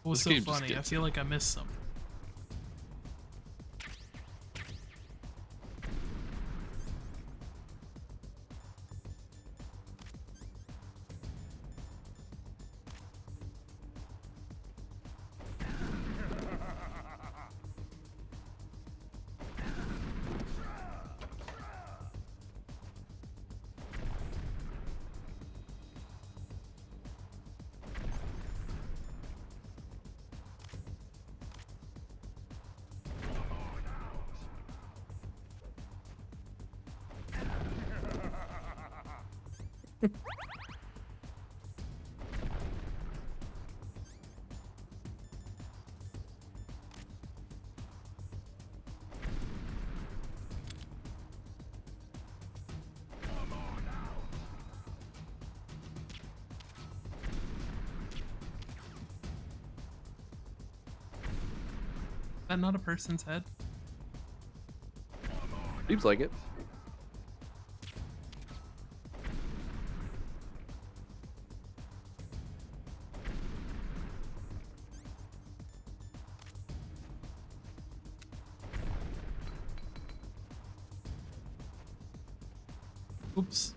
What was This so game just funny? I gets feel like I missed something. Is that not a person's head? Seems like it. Oops.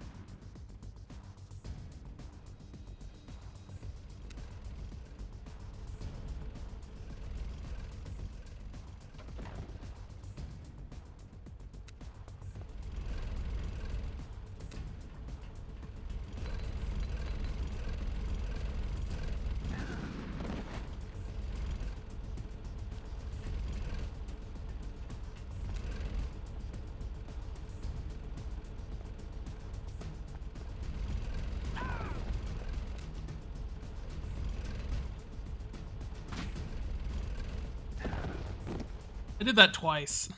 I did that twice.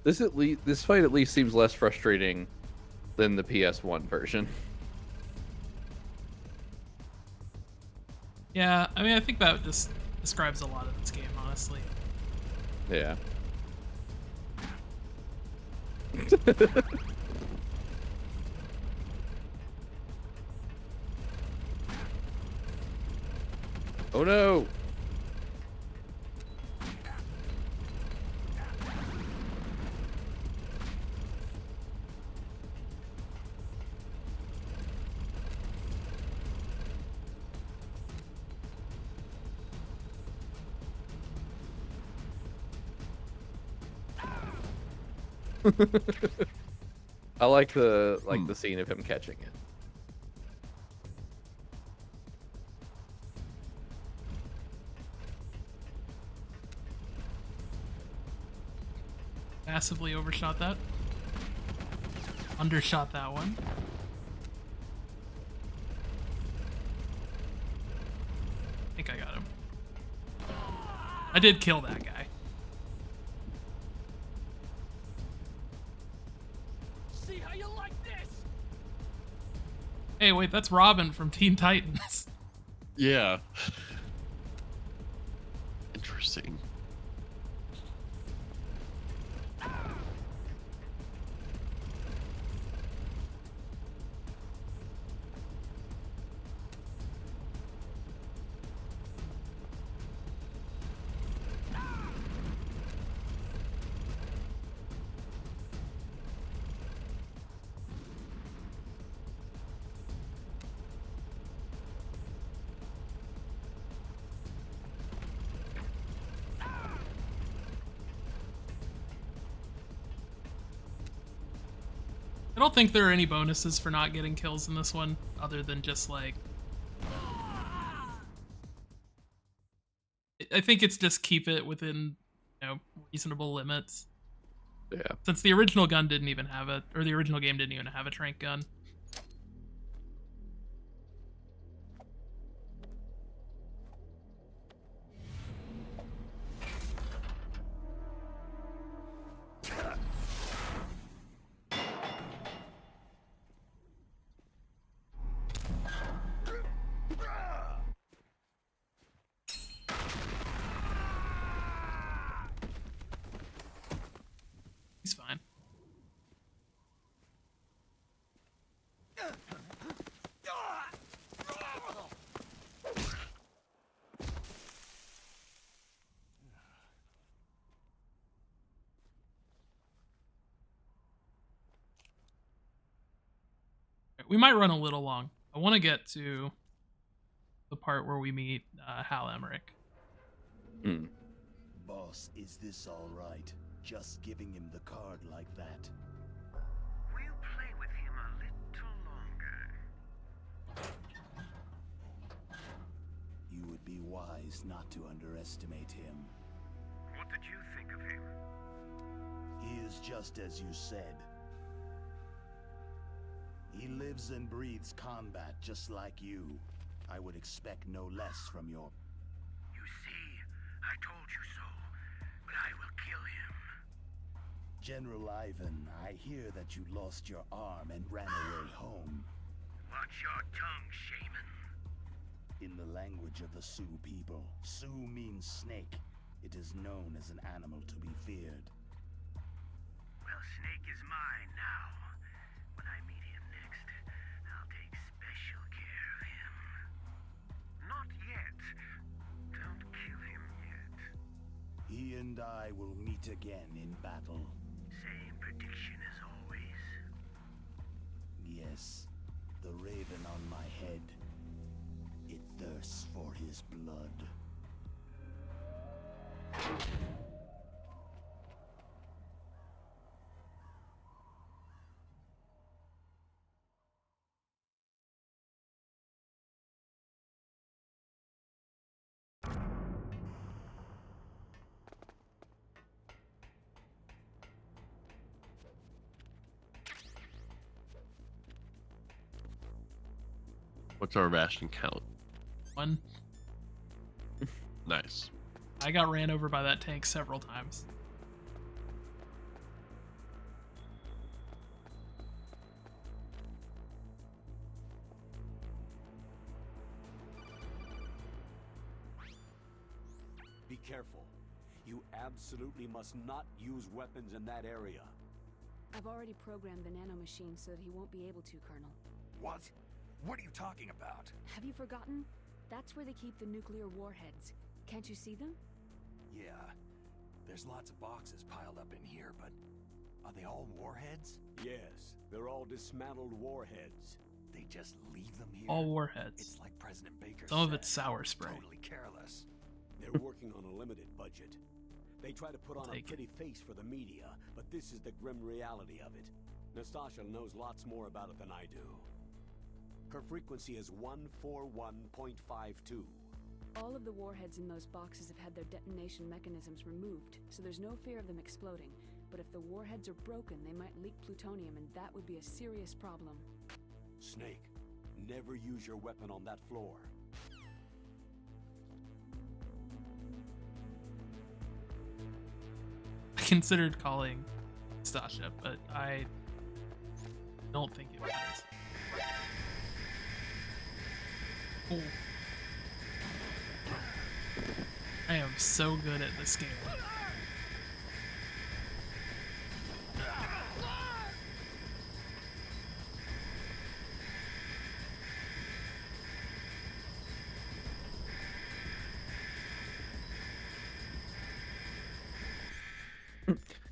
This fight at least seems less frustrating than the PS1 version. Yeah, I mean, I think that just describes a lot of this game, honestly. Yeah. Oh no! I like the scene of him catching it. Massively overshot that. Undershot that one. I think I got him. I did kill that guy. See how you like this? Hey, wait, that's Robin from Teen Titans. Yeah. Interesting. I don't think there are any bonuses for not getting kills in this one, other than just like... I think it's just keep it within, reasonable limits. Yeah. Since the original gun didn't even have it, or the original game didn't even have a trank gun. He's fine. We might run a little long. I want to get to the part where we meet Hal Emmerich. Boss, is this all right? Just giving him the card like that? We'll play with him a little longer. wise not to underestimate him. What did you think of him? He is just as you said. He lives and breathes combat just like you. I would expect no less from your... You see, I told you so, but I will kill him. General Ivan, I hear that you lost your arm and ran away home. Watch your tongue, shaman. In the language of the Sioux people, Sioux means snake. It is known as an animal to be feared. Well, Snake is mine now. When I meet him next, I'll take special care of him. Not yet. Don't kill him yet. He and I will meet again in battle. Same prediction as always. Yes, the raven on my head. It thirsts for his blood. What's our ration count? 1. Nice. I got ran over by that tank several times. Be careful. You absolutely must not use weapons in that area. I've already programmed the nanomachine so that he won't be able to, Colonel. What? What are you talking about? Have you forgotten? That's where they keep the nuclear warheads. Can't you see them? Yeah, there's lots of boxes piled up in here, but are they all warheads? Yes, they're all dismantled warheads. They just leave them here? All warheads. It's like President Baker Some of said, it's sour spray. totally careless. They're working on a limited budget. They try to put on a Take it. pretty face for the media, but this is the grim reality of it. Nastasha knows lots more about it than I do. Her frequency is 141.52. All of the warheads in those boxes have had their detonation mechanisms removed, so there's no fear of them exploding. But if the warheads are broken, they might leak plutonium, and that would be a serious problem. Snake, never use your weapon on that floor. I considered calling Stasha, but I don't think it matters. Cool. I am so good at this game.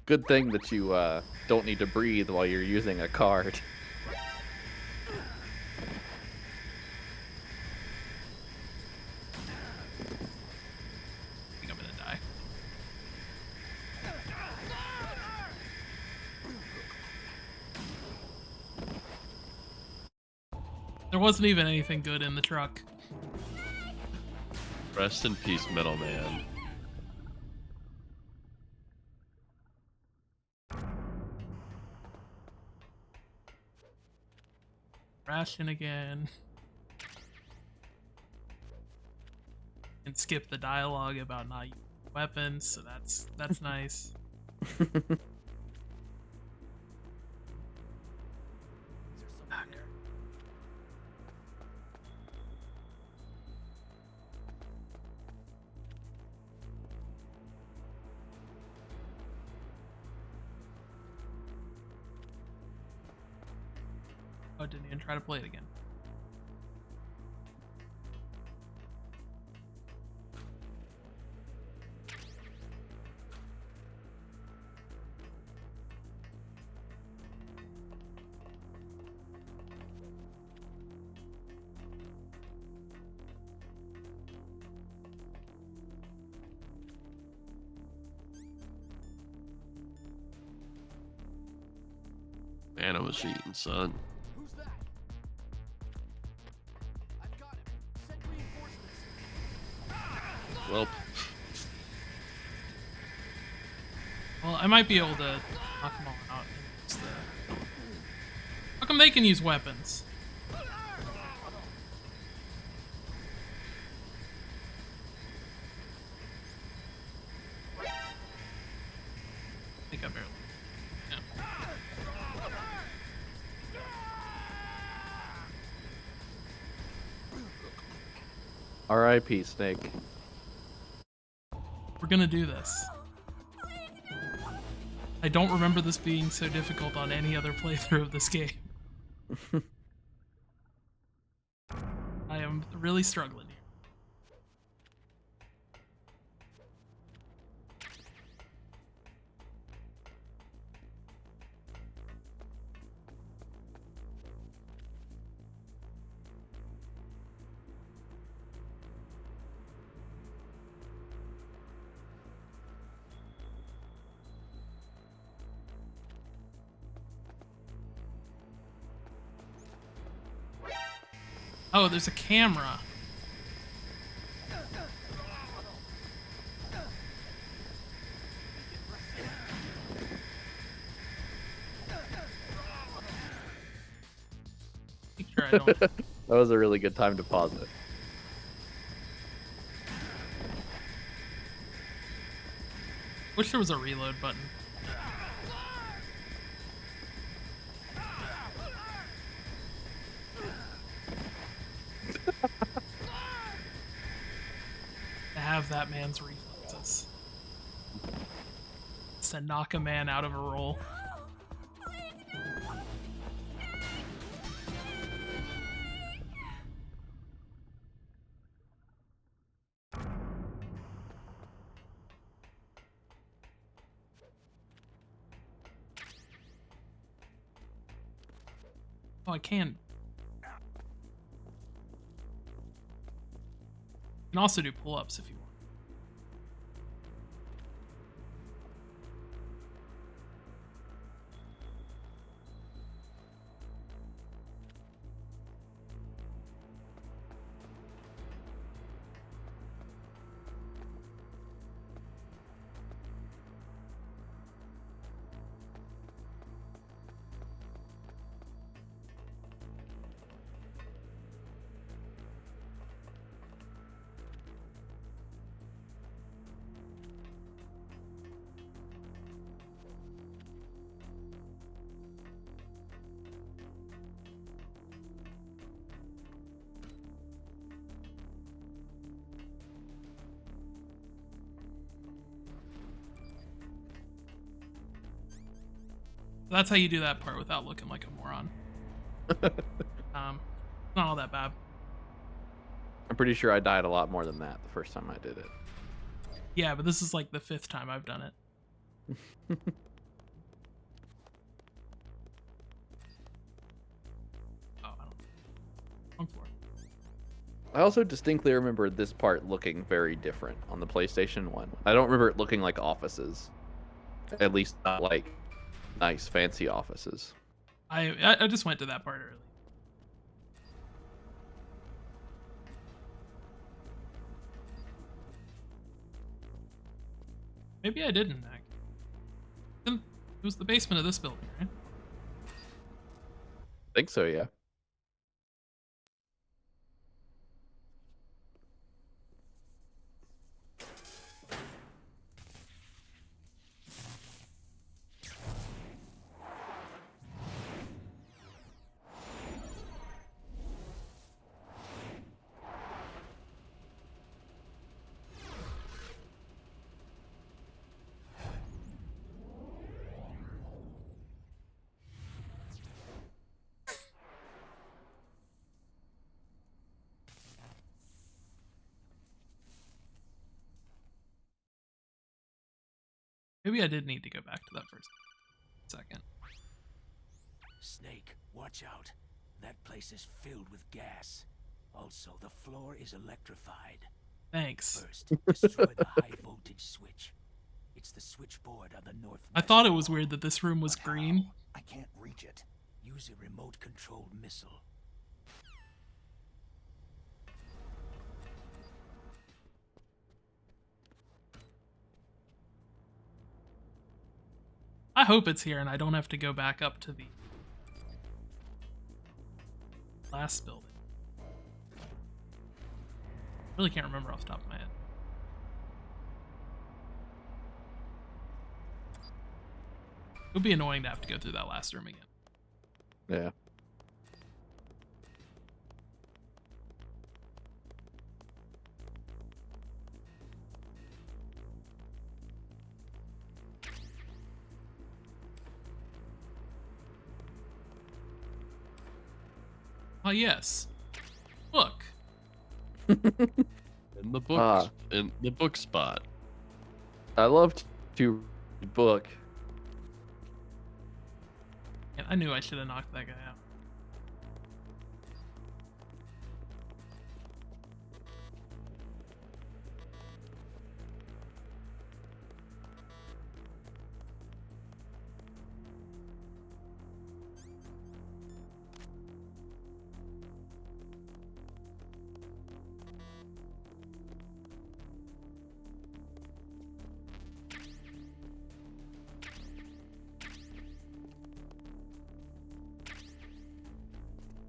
Good thing that you don't need to breathe while you're using a card. I think I'm gonna die. There wasn't even anything good in the truck. Rest in peace, Metal Man. Ration again. And skip the dialogue about not using weapons, so that's nice. Oh, didn't even try to play it again. Man, I was cheating, son. Who's that? I've got him. Send reinforcements. Well, Well, I might be able to knock them all out. How come they can use weapons? I think I barely. Yeah. R.I.P. Snake. We're gonna do this. I don't remember this being so difficult on any other playthrough of this game. I am really struggling here. Oh, there's a camera. Make sure I don't. That was a really good time to pause it. Wish there was a reload button. To have that man's reflexes. It's to knock a man out of a roll. Oh, I can. You can also do pull-ups if you want. That's how you do that part without looking like a moron. Not all that bad. I'm pretty sure I died a lot more than that the first time I did it. Yeah, but this is like the 5th time I've done it. Oh, I don't. Wrong floor. I also distinctly remember this part looking very different on the PlayStation 1. I don't remember it looking like offices. At least not like nice, fancy offices. I just went to that part early. Maybe I didn't. It was the basement of this building, right? I think so, yeah. Maybe I did need to go back to that first second. Snake, watch out. That place is filled with gas. Also, the floor is electrified. Thanks. First, destroy the high voltage switch. It's the switchboard on the northwest. I thought it was weird that this room was green. I can't reach it. Use a remote-controlled missile. I hope it's here and I don't have to go back up to the last building. Really can't remember off the top of my head. It would be annoying to have to go through that last room again. Yeah. Oh yes. Look. In the book, in the book spot. I loved to book. Man, I knew I should have knocked that guy out.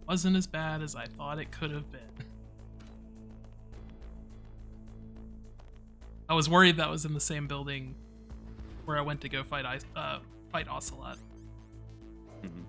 Wasn't as bad as I thought it could have been. I was worried that was in the same building where I went to go fight Ocelot. Mhm.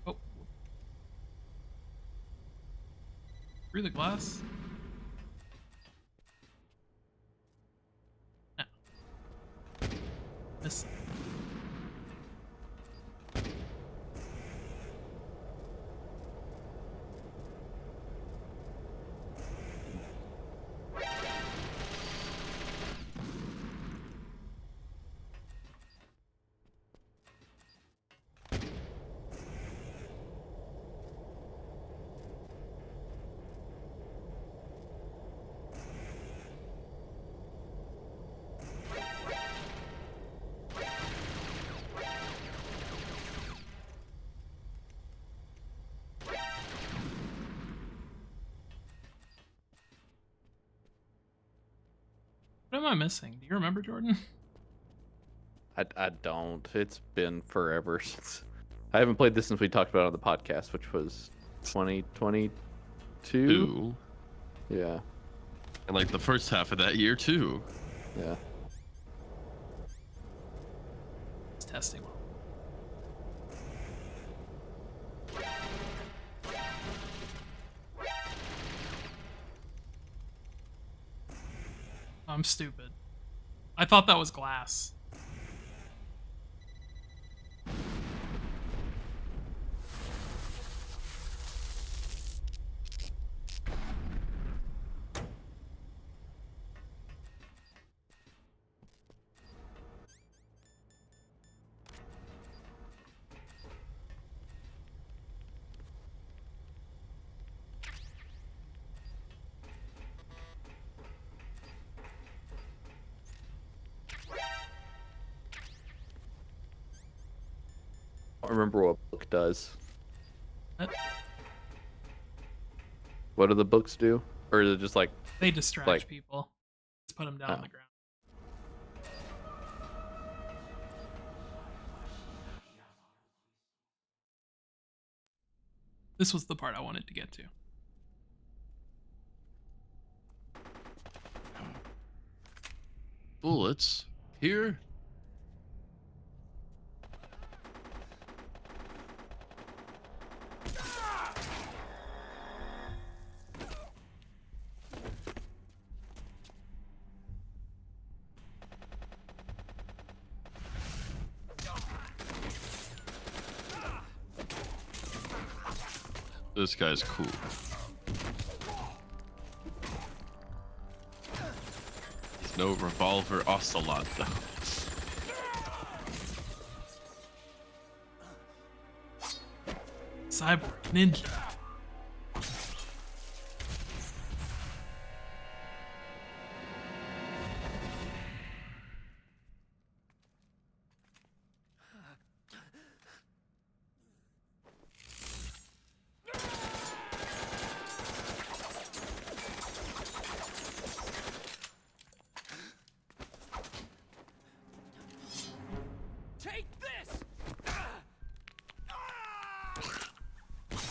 Oh. Through the glass? No. Miss. What am I missing? Do you remember, Jordan? I don't. It's been forever since. I haven't played this since we talked about it on the podcast, which was 2022. Two. Yeah. And like the first half of that year too. Yeah. It's testing. I'm stupid. I thought that was glass. I don't remember what a book does. What? What do the books do? Or is it just like They distract like- people. Just put them down on the ground. This was the part I wanted to get to. Bullets here. This guy's cool. He's no revolver ocelot though. Cyborg ninja.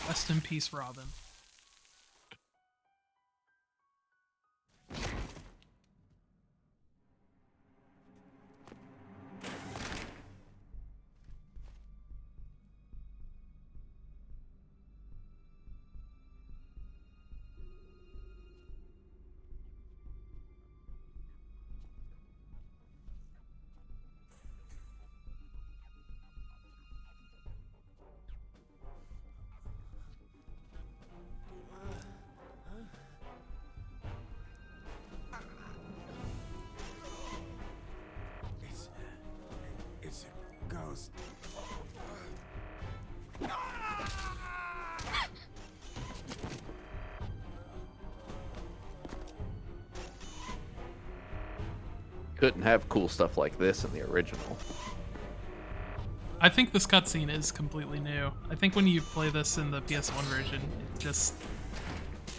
Rest in peace, Robin. It's a ghost. Couldn't have cool stuff like this in the original. I think this cutscene is completely new. I think when you play this in the PS1 version, it's just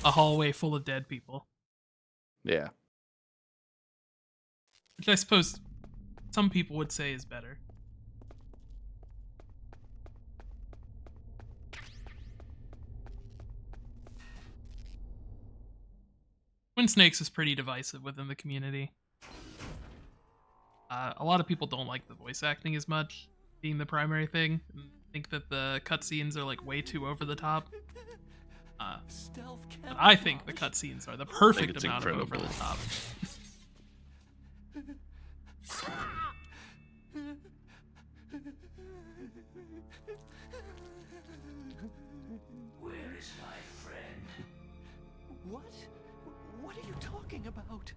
a hallway full of dead people. Yeah. Which I suppose some people would say is better. Twin Snakes is pretty divisive within the community. A lot of people don't like the voice acting as much, being the primary thing. And think that the cutscenes are like way too over the top. But I think the cutscenes are the perfect amount of over the top. Where is my friend? What? What are you talking about?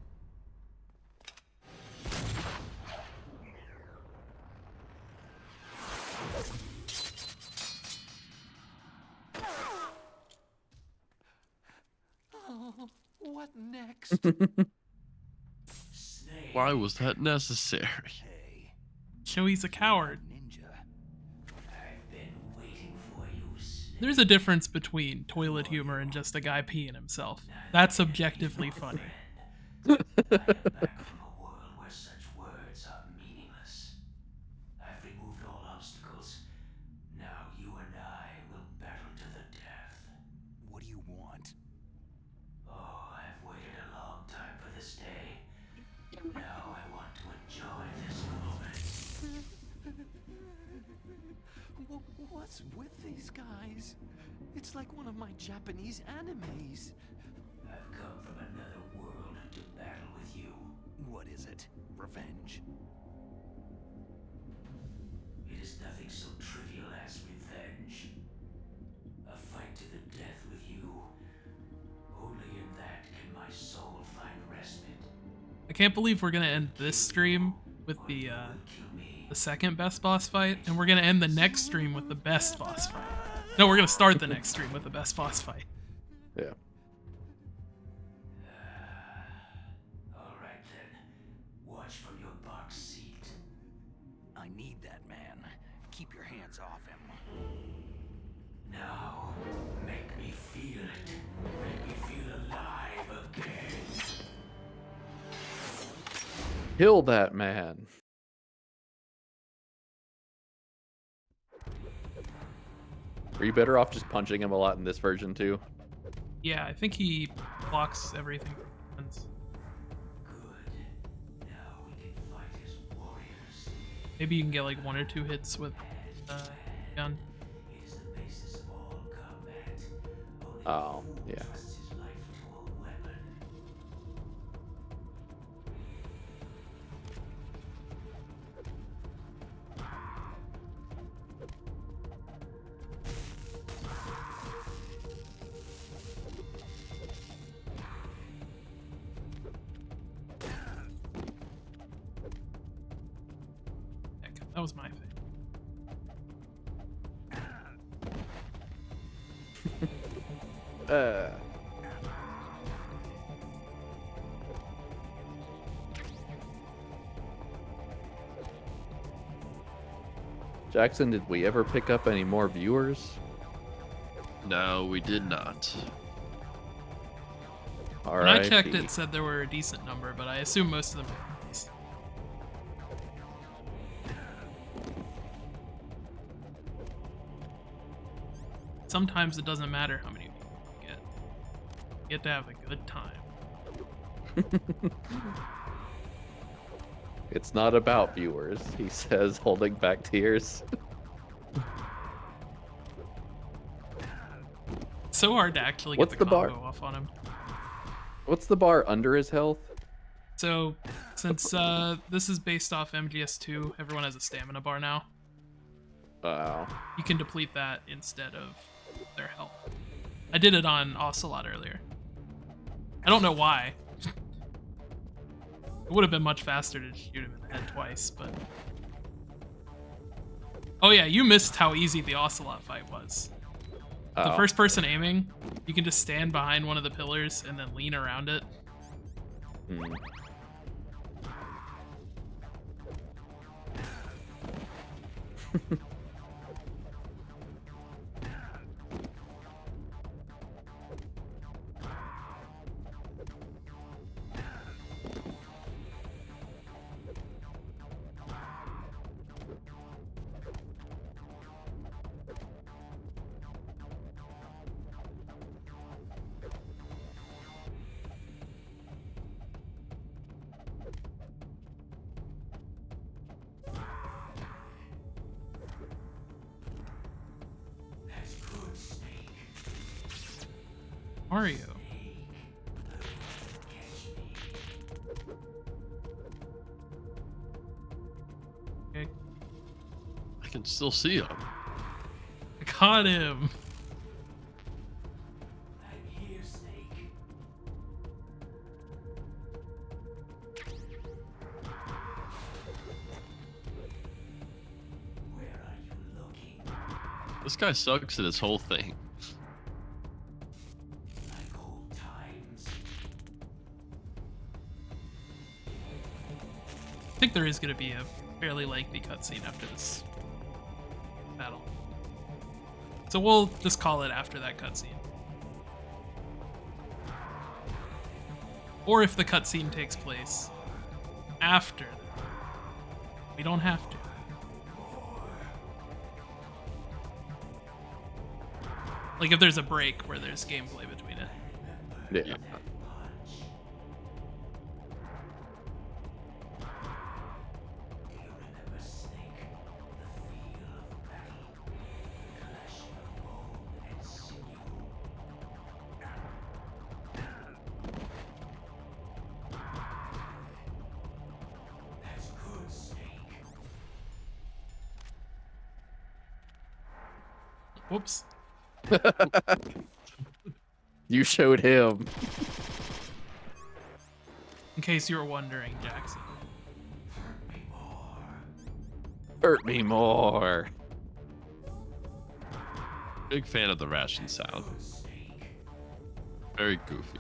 Oh, what next? Why was that necessary? So he's a coward. There's a difference between toilet humor and just a guy peeing himself. That's objectively funny. I am back from a world where such words are meaningless. I've removed all obstacles. Now you and I will battle to the death. What do you want? Oh, I've waited a long time for this day. Now I want to enjoy this moment. What's with these guys? It's like one of my Japanese animes. I've come from another world to battle with you. What is it? Revenge? It is nothing so trivial as revenge. A fight to the death with you. Only in that can my soul find respite. I can't believe we're gonna end this stream with the second best boss fight, and we're gonna end the next stream with the best boss fight. No, we're gonna start the next stream with the best boss fight. Yeah. All right then. Watch from your box seat. I need that man. Keep your hands off him. Now, make me feel it. Make me feel alive again. Kill that man. Are you better off just punching him a lot in this version too? Yeah, I think he blocks everything from once. Good. Now we can fight as warriors. Maybe you can get like 1 or 2 hits with gun. It is the basis of all combat. Only Oh, a fool yeah. trusts his life to a weapon. Jackson, did we ever pick up any more viewers? No, we did not. All When right. I checked, it said there were a decent number, but I assume most of them are movies. Sometimes it doesn't matter how many people you get. You get to have a good time. It's not about viewers, he says, holding back tears. It's so hard to actually What's get the the bar? combo off on him. What's the bar under his health? So, since this is based off MGS2, everyone has a stamina bar now. Wow. You can deplete that instead of their health. I did it on Ocelot earlier. I don't know why. It would have been much faster to shoot him in the head twice, but... Oh yeah, you missed how easy the Ocelot fight was. The first person aiming, you can just stand behind one of the pillars and then lean around it. Hmm. Mario. Okay, I can still see him. I caught him. I'm here, Snake. Where are you looking? This guy sucks at this whole thing. Like old times. I think there is going to be a fairly lengthy cutscene after this battle. So we'll just call it after that cutscene. Or if the cutscene takes place after. We don't have to. Like if there's a break where there's gameplay between it. Yeah. Whoops. You showed him. In case you were wondering, Jackson. Hurt me more. Big fan of the ration sound. Very goofy.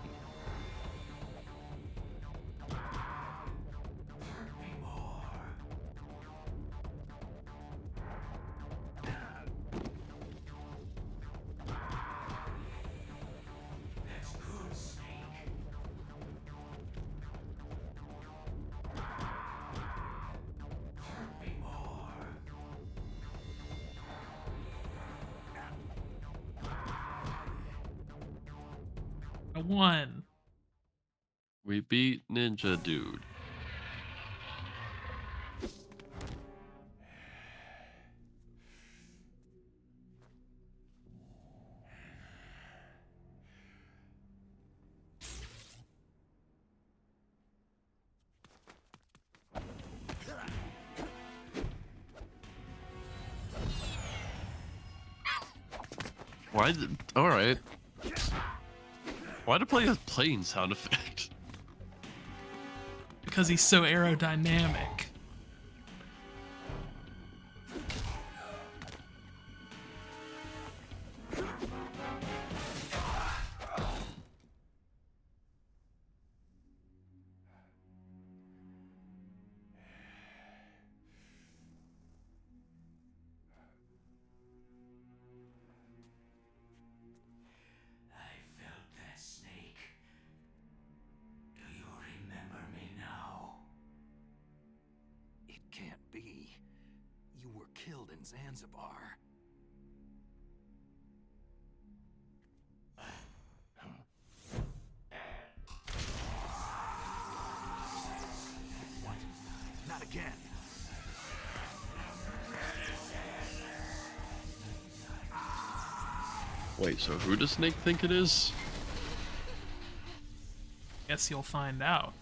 I won. We beat Ninja Dude. Why did... Alright. Why to play a plane sound effect? Because he's so aerodynamic. killed in Zanzibar. What? Not again. Wait, so who does Snake think it is? Guess you'll find out.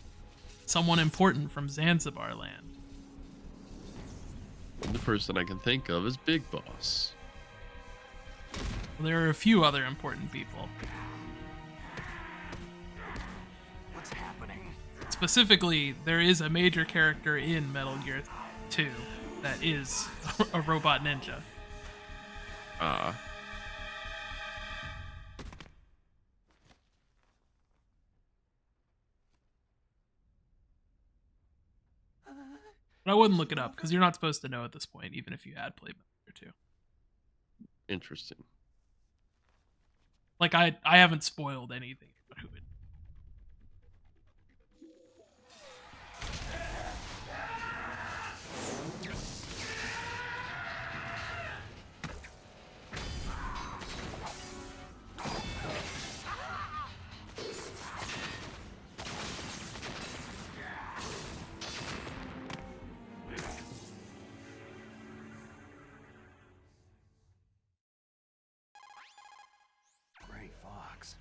Someone important from Zanzibar land. The person I can think of is Big Boss. Well, there are a few other important people. What's happening? Specifically, there is a major character in Metal Gear 2 that is a robot ninja. But I wouldn't look it up because you're not supposed to know at this point, even if you had played Metal Gear 2. Interesting. Like I haven't spoiled anything about who it. Gray Fox.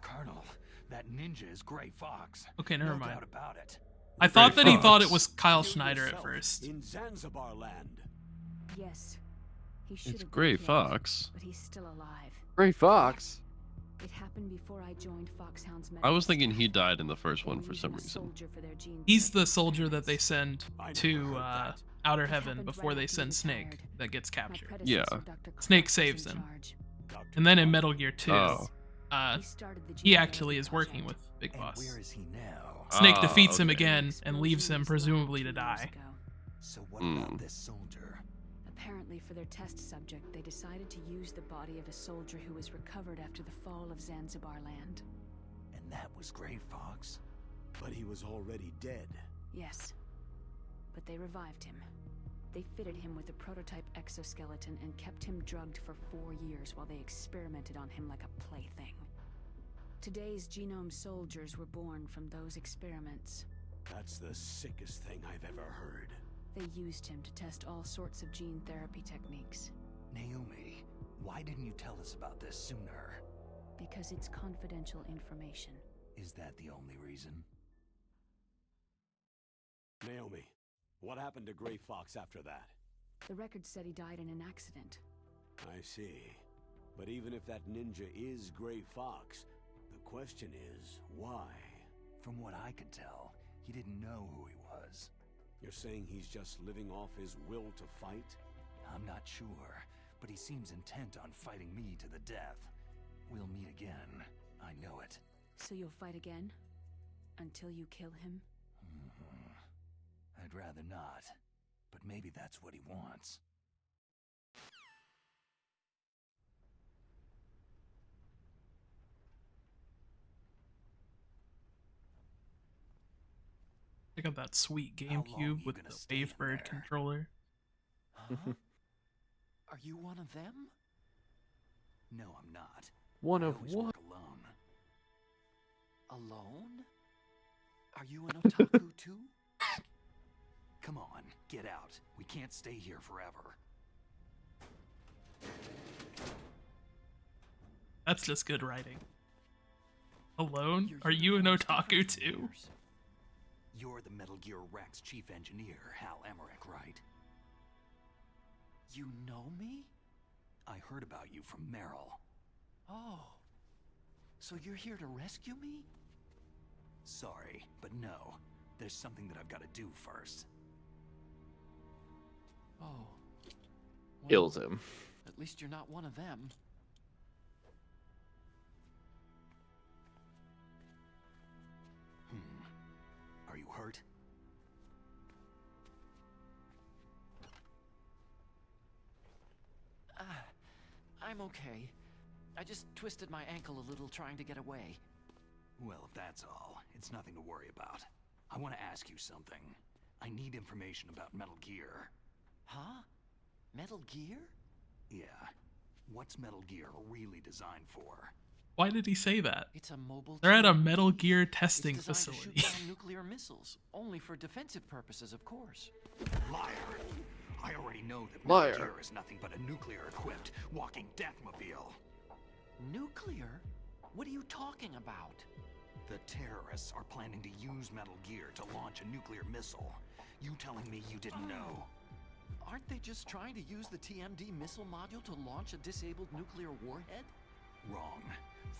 Colonel, that ninja is Gray Fox. Okay, never No mind. doubt about it. I thought that he Fox. thought it was Kyle Schneider at Yourself first. In Zanzibar land. Yes. He should It's have been Gray killed, Fox. but he's still alive. Gray Fox. It happened before I joined Foxhound's I was medical thinking he staff. died in the first They one were for some using a reason. soldier for their gene He's therapy the soldier that they experiments. send I never to heard that. Outer It Heaven happened before right they after send he Snake retired. that gets My captured. Yeah. predecessor, Dr. Snake Clark, was saves in him. charge. Dr. And then in Clark. Metal Gear 2, Oh. He started the he gene actually therapy is working project. with Big And Boss. where is he now? Snake Ah, defeats him okay. again and leaves Explosion him in his lab presumably 2 to years die. ago. So what Hmm. about this soldier? Apparently, for their test subject, they decided to use the body of a soldier who was recovered after the fall of Zanzibar land. And that was Gray Fox? But he was already dead. Yes. But they revived him. They fitted him with a prototype exoskeleton and kept him drugged for 4 years while they experimented on him like a plaything. Today's genome soldiers were born from those experiments. That's the sickest thing I've ever heard. They used him to test all sorts of gene therapy techniques. Naomi, why didn't you tell us about this sooner? Because it's confidential information. Is that the only reason? Naomi, what happened to Gray Fox after that? The record said he died in an accident. I see. But even if that ninja is Gray Fox, the question is, why? From what I could tell, he didn't know who he was. You're saying he's just living off his will to fight? I'm not sure, but he seems intent on fighting me to the death. We'll meet again. I know it. So you'll fight again? Until you kill him? I'd rather not, but maybe that's what he wants. Check out that sweet How long GameCube you with gonna the stay in Wavebird there? controller. Huh? Are you one of them? No, I'm not. One I of always what? work alone. Alone? Are you an otaku too? Come on, get out. We can't stay here forever. That's just good writing. Alone? Your Are you an uniform's different otaku from too? yours. You're the Metal Gear Rex chief engineer, Hal Emmerich, right? You know me? I heard about you from Meryl. Oh. So you're here to rescue me? Sorry, but no. There's something that I've got to do first. Oh. Well, Kills him. At least you're not one of them. Are you hurt? I'm okay. I just twisted my ankle a little trying to get away. Well, if that's all, it's nothing to worry about. I want to ask you something. I need information about Metal Gear. Huh? Metal Gear? Yeah. What's Metal Gear really designed for? Why did he say that? It's a mobile They're at a TBM. Metal Gear testing It's designed facility. to shoot down nuclear missiles, only for defensive purposes, of course. Liar! I already know that Liar. Metal Gear is nothing but a nuclear-equipped walking deathmobile. Nuclear? What are you talking about? The terrorists are planning to use Metal Gear to launch a nuclear missile. You telling me you didn't know? Aren't they just trying to use the TMD missile module to launch a disabled nuclear warhead? Wrong.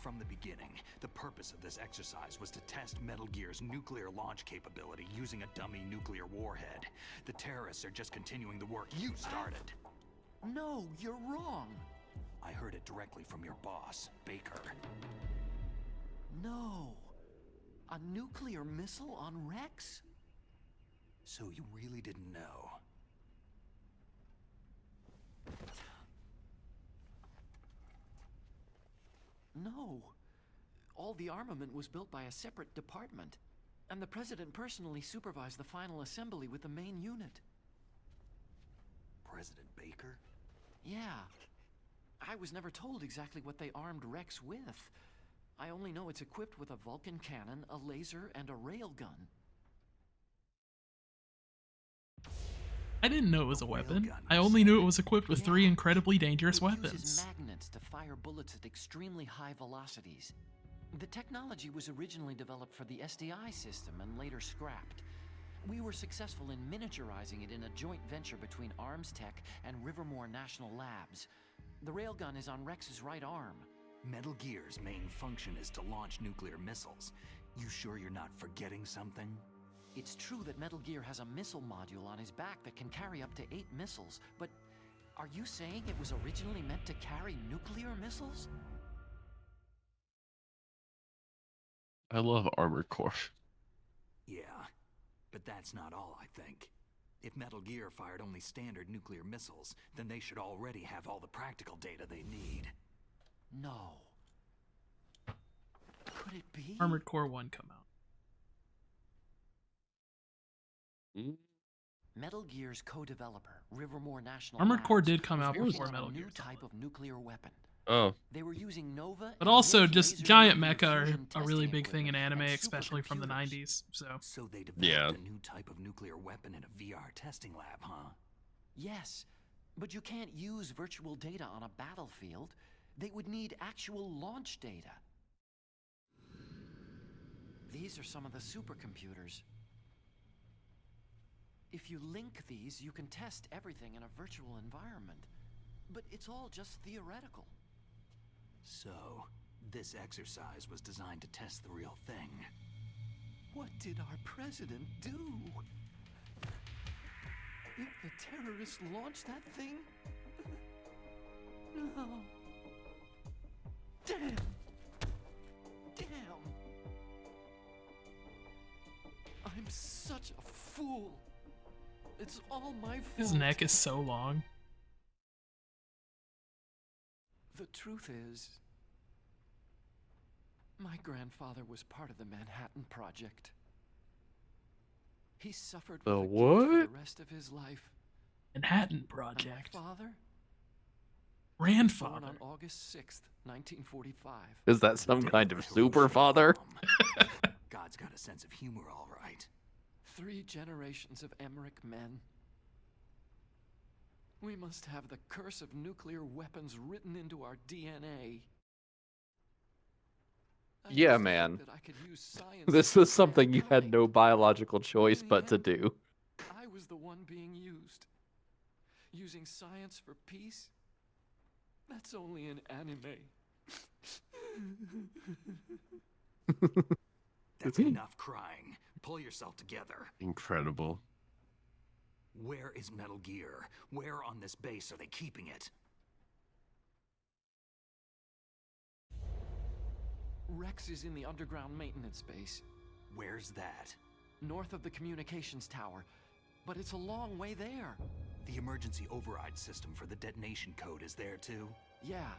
From the beginning, the purpose of this exercise was to test Metal Gear's nuclear launch capability using a dummy nuclear warhead. The terrorists are just continuing the work you started. No, you're wrong. I heard it directly from your boss, Baker. No. A nuclear missile on Rex? So you really didn't know? No. All the armament was built by a separate department, and the President personally supervised the final assembly with the main unit. President Baker? Yeah. I was never told exactly what they armed Rex with. I only know it's equipped with a Vulcan cannon, a laser, and a railgun. I didn't know it was a weapon. I only knew it was equipped with 3 incredibly dangerous It weapons. uses magnets to fire bullets at extremely high velocities. The technology was originally developed for the SDI system and later scrapped. We were successful in miniaturizing it in a joint venture between Arms Tech and Rivermore National Labs. The railgun is on Rex's right arm. Metal Gear's main function is to launch nuclear missiles. You sure you're not forgetting something? It's true that Metal Gear has a missile module on his back that can carry up to 8 missiles, but are you saying it was originally meant to carry nuclear missiles? I love Armored Core. Yeah, but that's not all, I think. If Metal Gear fired only standard nuclear missiles, then they should already have all the practical data they need. No. Could it be? Armored Core 1 come out. Metal Gear's co-developer, Rivermore National Armored Core Labs, did come was out working before on Metal a new Gear type of nuclear weapon. Oh. They were using Nova. But and also, Nick just laser giant nuclear mecha are fusion a really testing big thing in equipment anime, and especially from the supercomputers. 90s. So they developed Yeah. a new type of nuclear weapon in a VR testing lab, huh? Yes, but you can't use virtual data on a battlefield. They would need actual launch data. These are some of the supercomputers. If you link these, you can test everything in a virtual environment. But it's all just theoretical. So, this exercise was designed to test the real thing. What did our president do? If the terrorists launched that thing? No. Damn. Damn. I'm such a fool. It's all my fault. His neck is so long. The truth is, my grandfather was part of the Manhattan Project. He suffered The with the guilt for what? the rest of his life. Manhattan And Project. my father? Grandfather. Born on August 6th, 1945. Is that some kind of super father? God's got a sense of humor, all right. 3 generations of Emmerich men. We must have the curse of nuclear weapons written into our DNA. I Yeah, used to man. think that I could use science This to was save something you had mankind. no biological choice In the but to end, do. I was the one being used. Using science for peace? That's only in anime. That's enough crying. Pull yourself together. Incredible. Where is Metal Gear? Where on this base are they keeping it? Rex is in the underground maintenance base, Where's that? north of the communications tower, but it's a long way there. The emergency override system for the detonation code is there too? Yeah,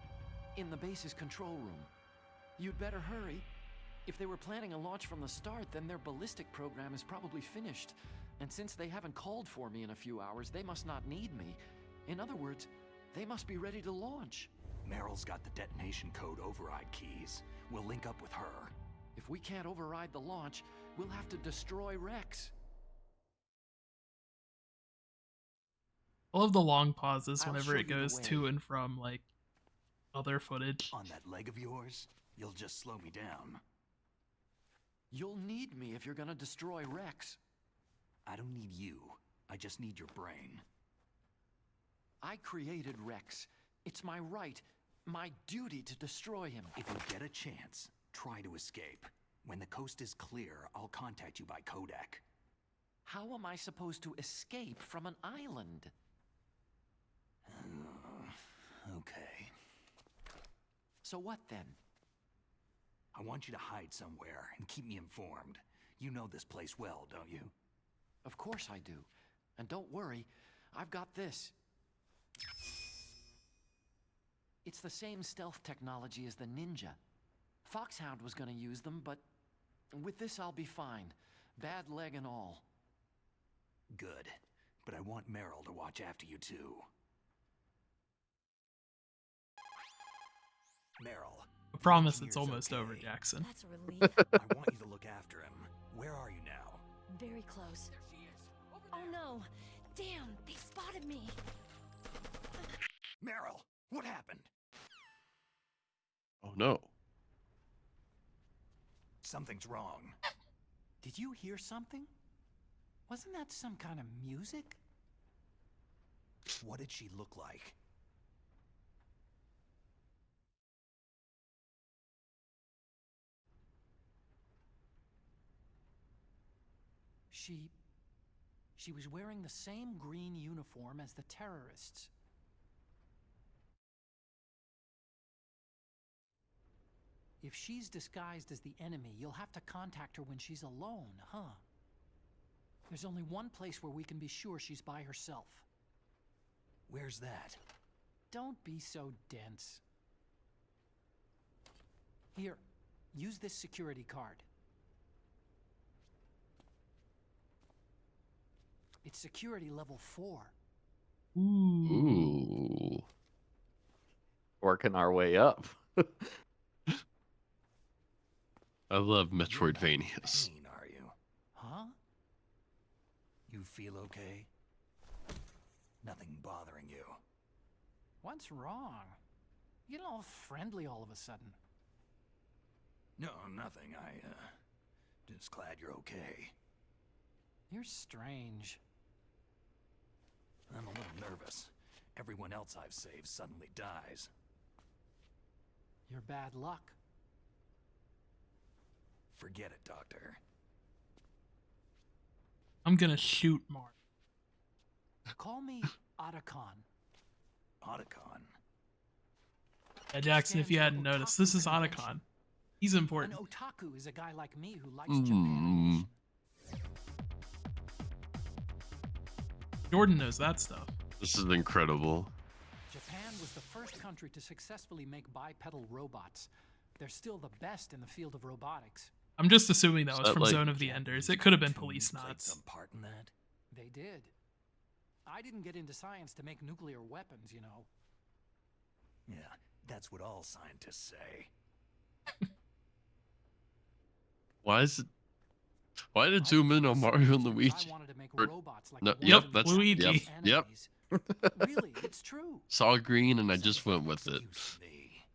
in the base's control room. You'd better hurry. If they were planning a launch from the start, then their ballistic program is probably finished. And since they haven't called for me in a few hours, they must not need me. In other words, they must be ready to launch. Meryl's got the detonation code override keys. We'll link up with her. If we can't override the launch, we'll have to destroy Rex. I love the long pauses I'll whenever show it you the goes way. to and from, like, other footage. On that leg of yours, you'll just slow me down. You'll need me if you're gonna destroy Rex. I don't need you. I just need your brain. I created Rex. It's my right, my duty to destroy him. If you get a chance, try to escape. When the coast is clear, I'll contact you by codec. How am I supposed to escape from an island? Okay. So what then? I want you to hide somewhere and keep me informed. You know this place well, don't you? Of course I do. And don't worry, I've got this. It's the same stealth technology as the Ninja. Foxhound was gonna use them, but with this I'll be fine. Bad leg and all. Good. But I want Meryl to watch after you too. Meryl. I promise it's almost over, Jackson. That's a relief. I want you to look after him. Where are you now? Very close. Oh no! Damn, they spotted me! Meryl, what happened? Oh no. Something's wrong. Did you hear something? Wasn't that some kind of music? What did she look like? She was wearing the same green uniform as the terrorists. If she's disguised as the enemy, you'll have to contact her when she's alone, huh? There's only one place where we can be sure she's by herself. Where's that? Don't be so dense. Here, use this security card. It's security level 4. Ooh. Working our way up. I love You're not in Metroidvanias. pain, are you? Huh? You feel okay? Nothing bothering you? What's wrong? You get all friendly all of a sudden. No, nothing. Just glad you're okay. You're strange. I'm a little nervous. Everyone else I've saved suddenly dies. You're bad luck. Forget it, Doctor. I'm gonna shoot Mark. Call me Otacon. Otacon? Yeah, Jackson, if you hadn't noticed, this is Otacon. He's An important. otaku is a guy like me who likes Japan. Jordan knows that stuff. This is incredible. Japan was the first country to successfully make bipedal robots. They're still the best in the field of robotics. I'm just assuming that was that from like- Zone of the Enders. It could have been Cartoons Police played Knots. some part in that? They did. I didn't get into science to make nuclear weapons, you know. Yeah, that's what all scientists say. Why is it? Why did it zoom in on Mario and I Luigi? wanted to make Or- robots like no, the yep, ones in that's- Luigi. Yep. enemies. Really, it's true. Saw green and I just went with it. Excuse me.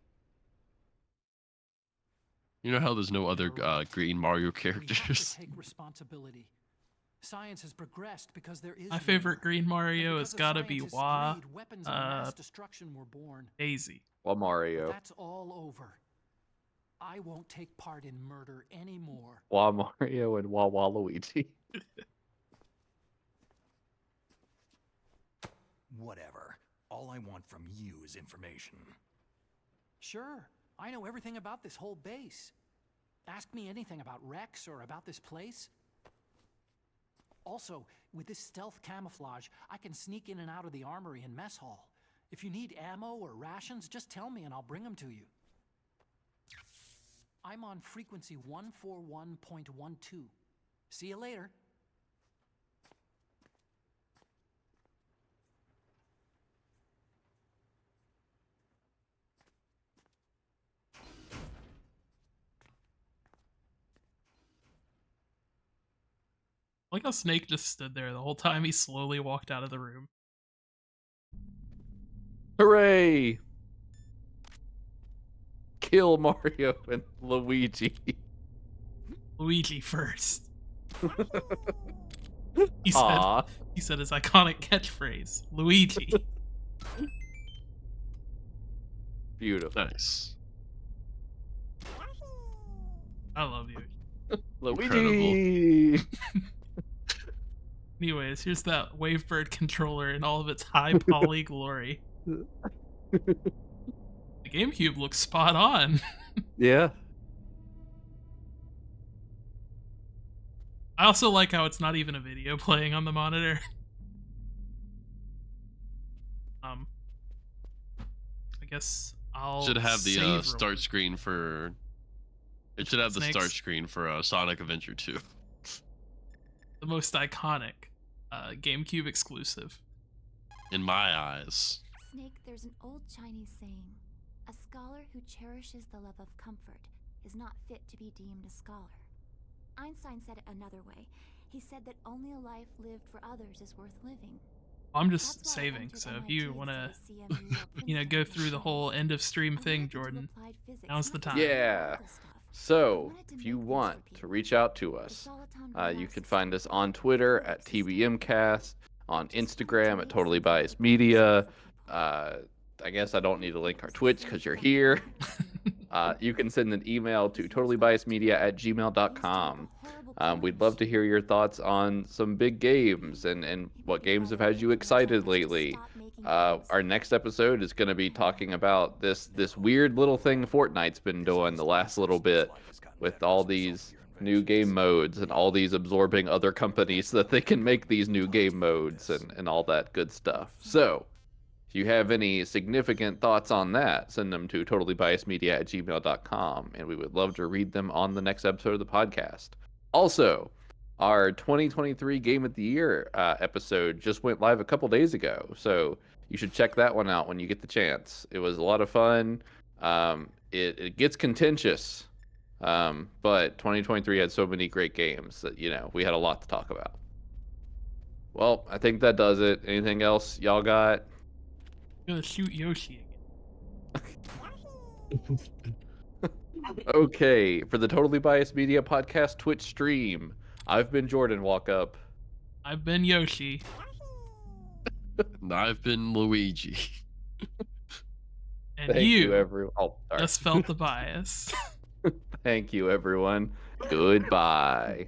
You know how there's no other green Mario We have to characters? take responsibility. Science has progressed because there is My favorite war. Green And Mario because has of gotta be scientists' Wah, greed, weapons of mass destruction were born. Daisy. Well, Mario. That's all over. I won't take part in murder anymore. Wah Mario and Wah Waluigi. Whatever. All I want from you is information. Sure, I know everything about this whole base. Ask me anything about Rex or about this place. Also, with this stealth camouflage, I can sneak in and out of the armory and mess hall. If you need ammo or rations, just tell me and I'll bring them to you. I'm on frequency 141.12. See you later. Like how Snake just stood there the whole time he slowly walked out of the room. Hooray! Kill Mario and Luigi. Luigi first. Aw. He said his iconic catchphrase, Luigi. Beautiful. Nice. I love you. Luigi! Anyways, here's that Wavebird controller in all of its high poly glory. The GameCube looks spot on. Yeah. I also like how it's not even a video playing on the monitor. I guess I'll Should have the save real start quick. screen for. It should have the Snakes? start screen for Sonic Adventure 2. The most iconic GameCube exclusive. In my eyes. Snake, there's an old Chinese saying, a scholar who cherishes the love of comfort is not fit to be deemed a scholar. Einstein said it another way. He said that only a life lived for others is worth living. I'm just That's why I saving, entered so if MIT you instead want to, of CMU or go Princeton through the or whole Yale. end of stream I thing, wanted to do Jordan, applied physics, now's the not just time. Yeah. theoretical stuff. So, if you want to reach out to us, you can find us on Twitter at TBMcast, on Instagram at Totally Biased Media. I guess I don't need to link our Twitch because you're here. You can send an email to totallybiasedmedia@gmail.com. We'd love to hear your thoughts on some big games and what games have had you excited lately. Our next episode is going to be talking about this weird little thing Fortnite's been doing the last little bit with all these new game modes and all these absorbing other companies so that they can make these new game modes and all that good stuff. So, if you have any significant thoughts on that, send them to totallybiasedmedia@gmail.com, and we would love to read them on the next episode of the podcast. Also, our 2023 Game of the Year episode just went live a couple days ago, so you should check that one out when you get the chance. It was a lot of fun. It gets contentious, but 2023 had so many great games that, we had a lot to talk about. Well, I think that does it. Anything else y'all got? I'm gonna shoot Yoshi again. Okay, for the Totally Biased Media Podcast Twitch stream, I've been Jordan Walk Up. I've been Yoshi. And I've been Luigi. And Thank you, you everyone. Oh, sorry. just felt the bias. Thank you, everyone. Goodbye.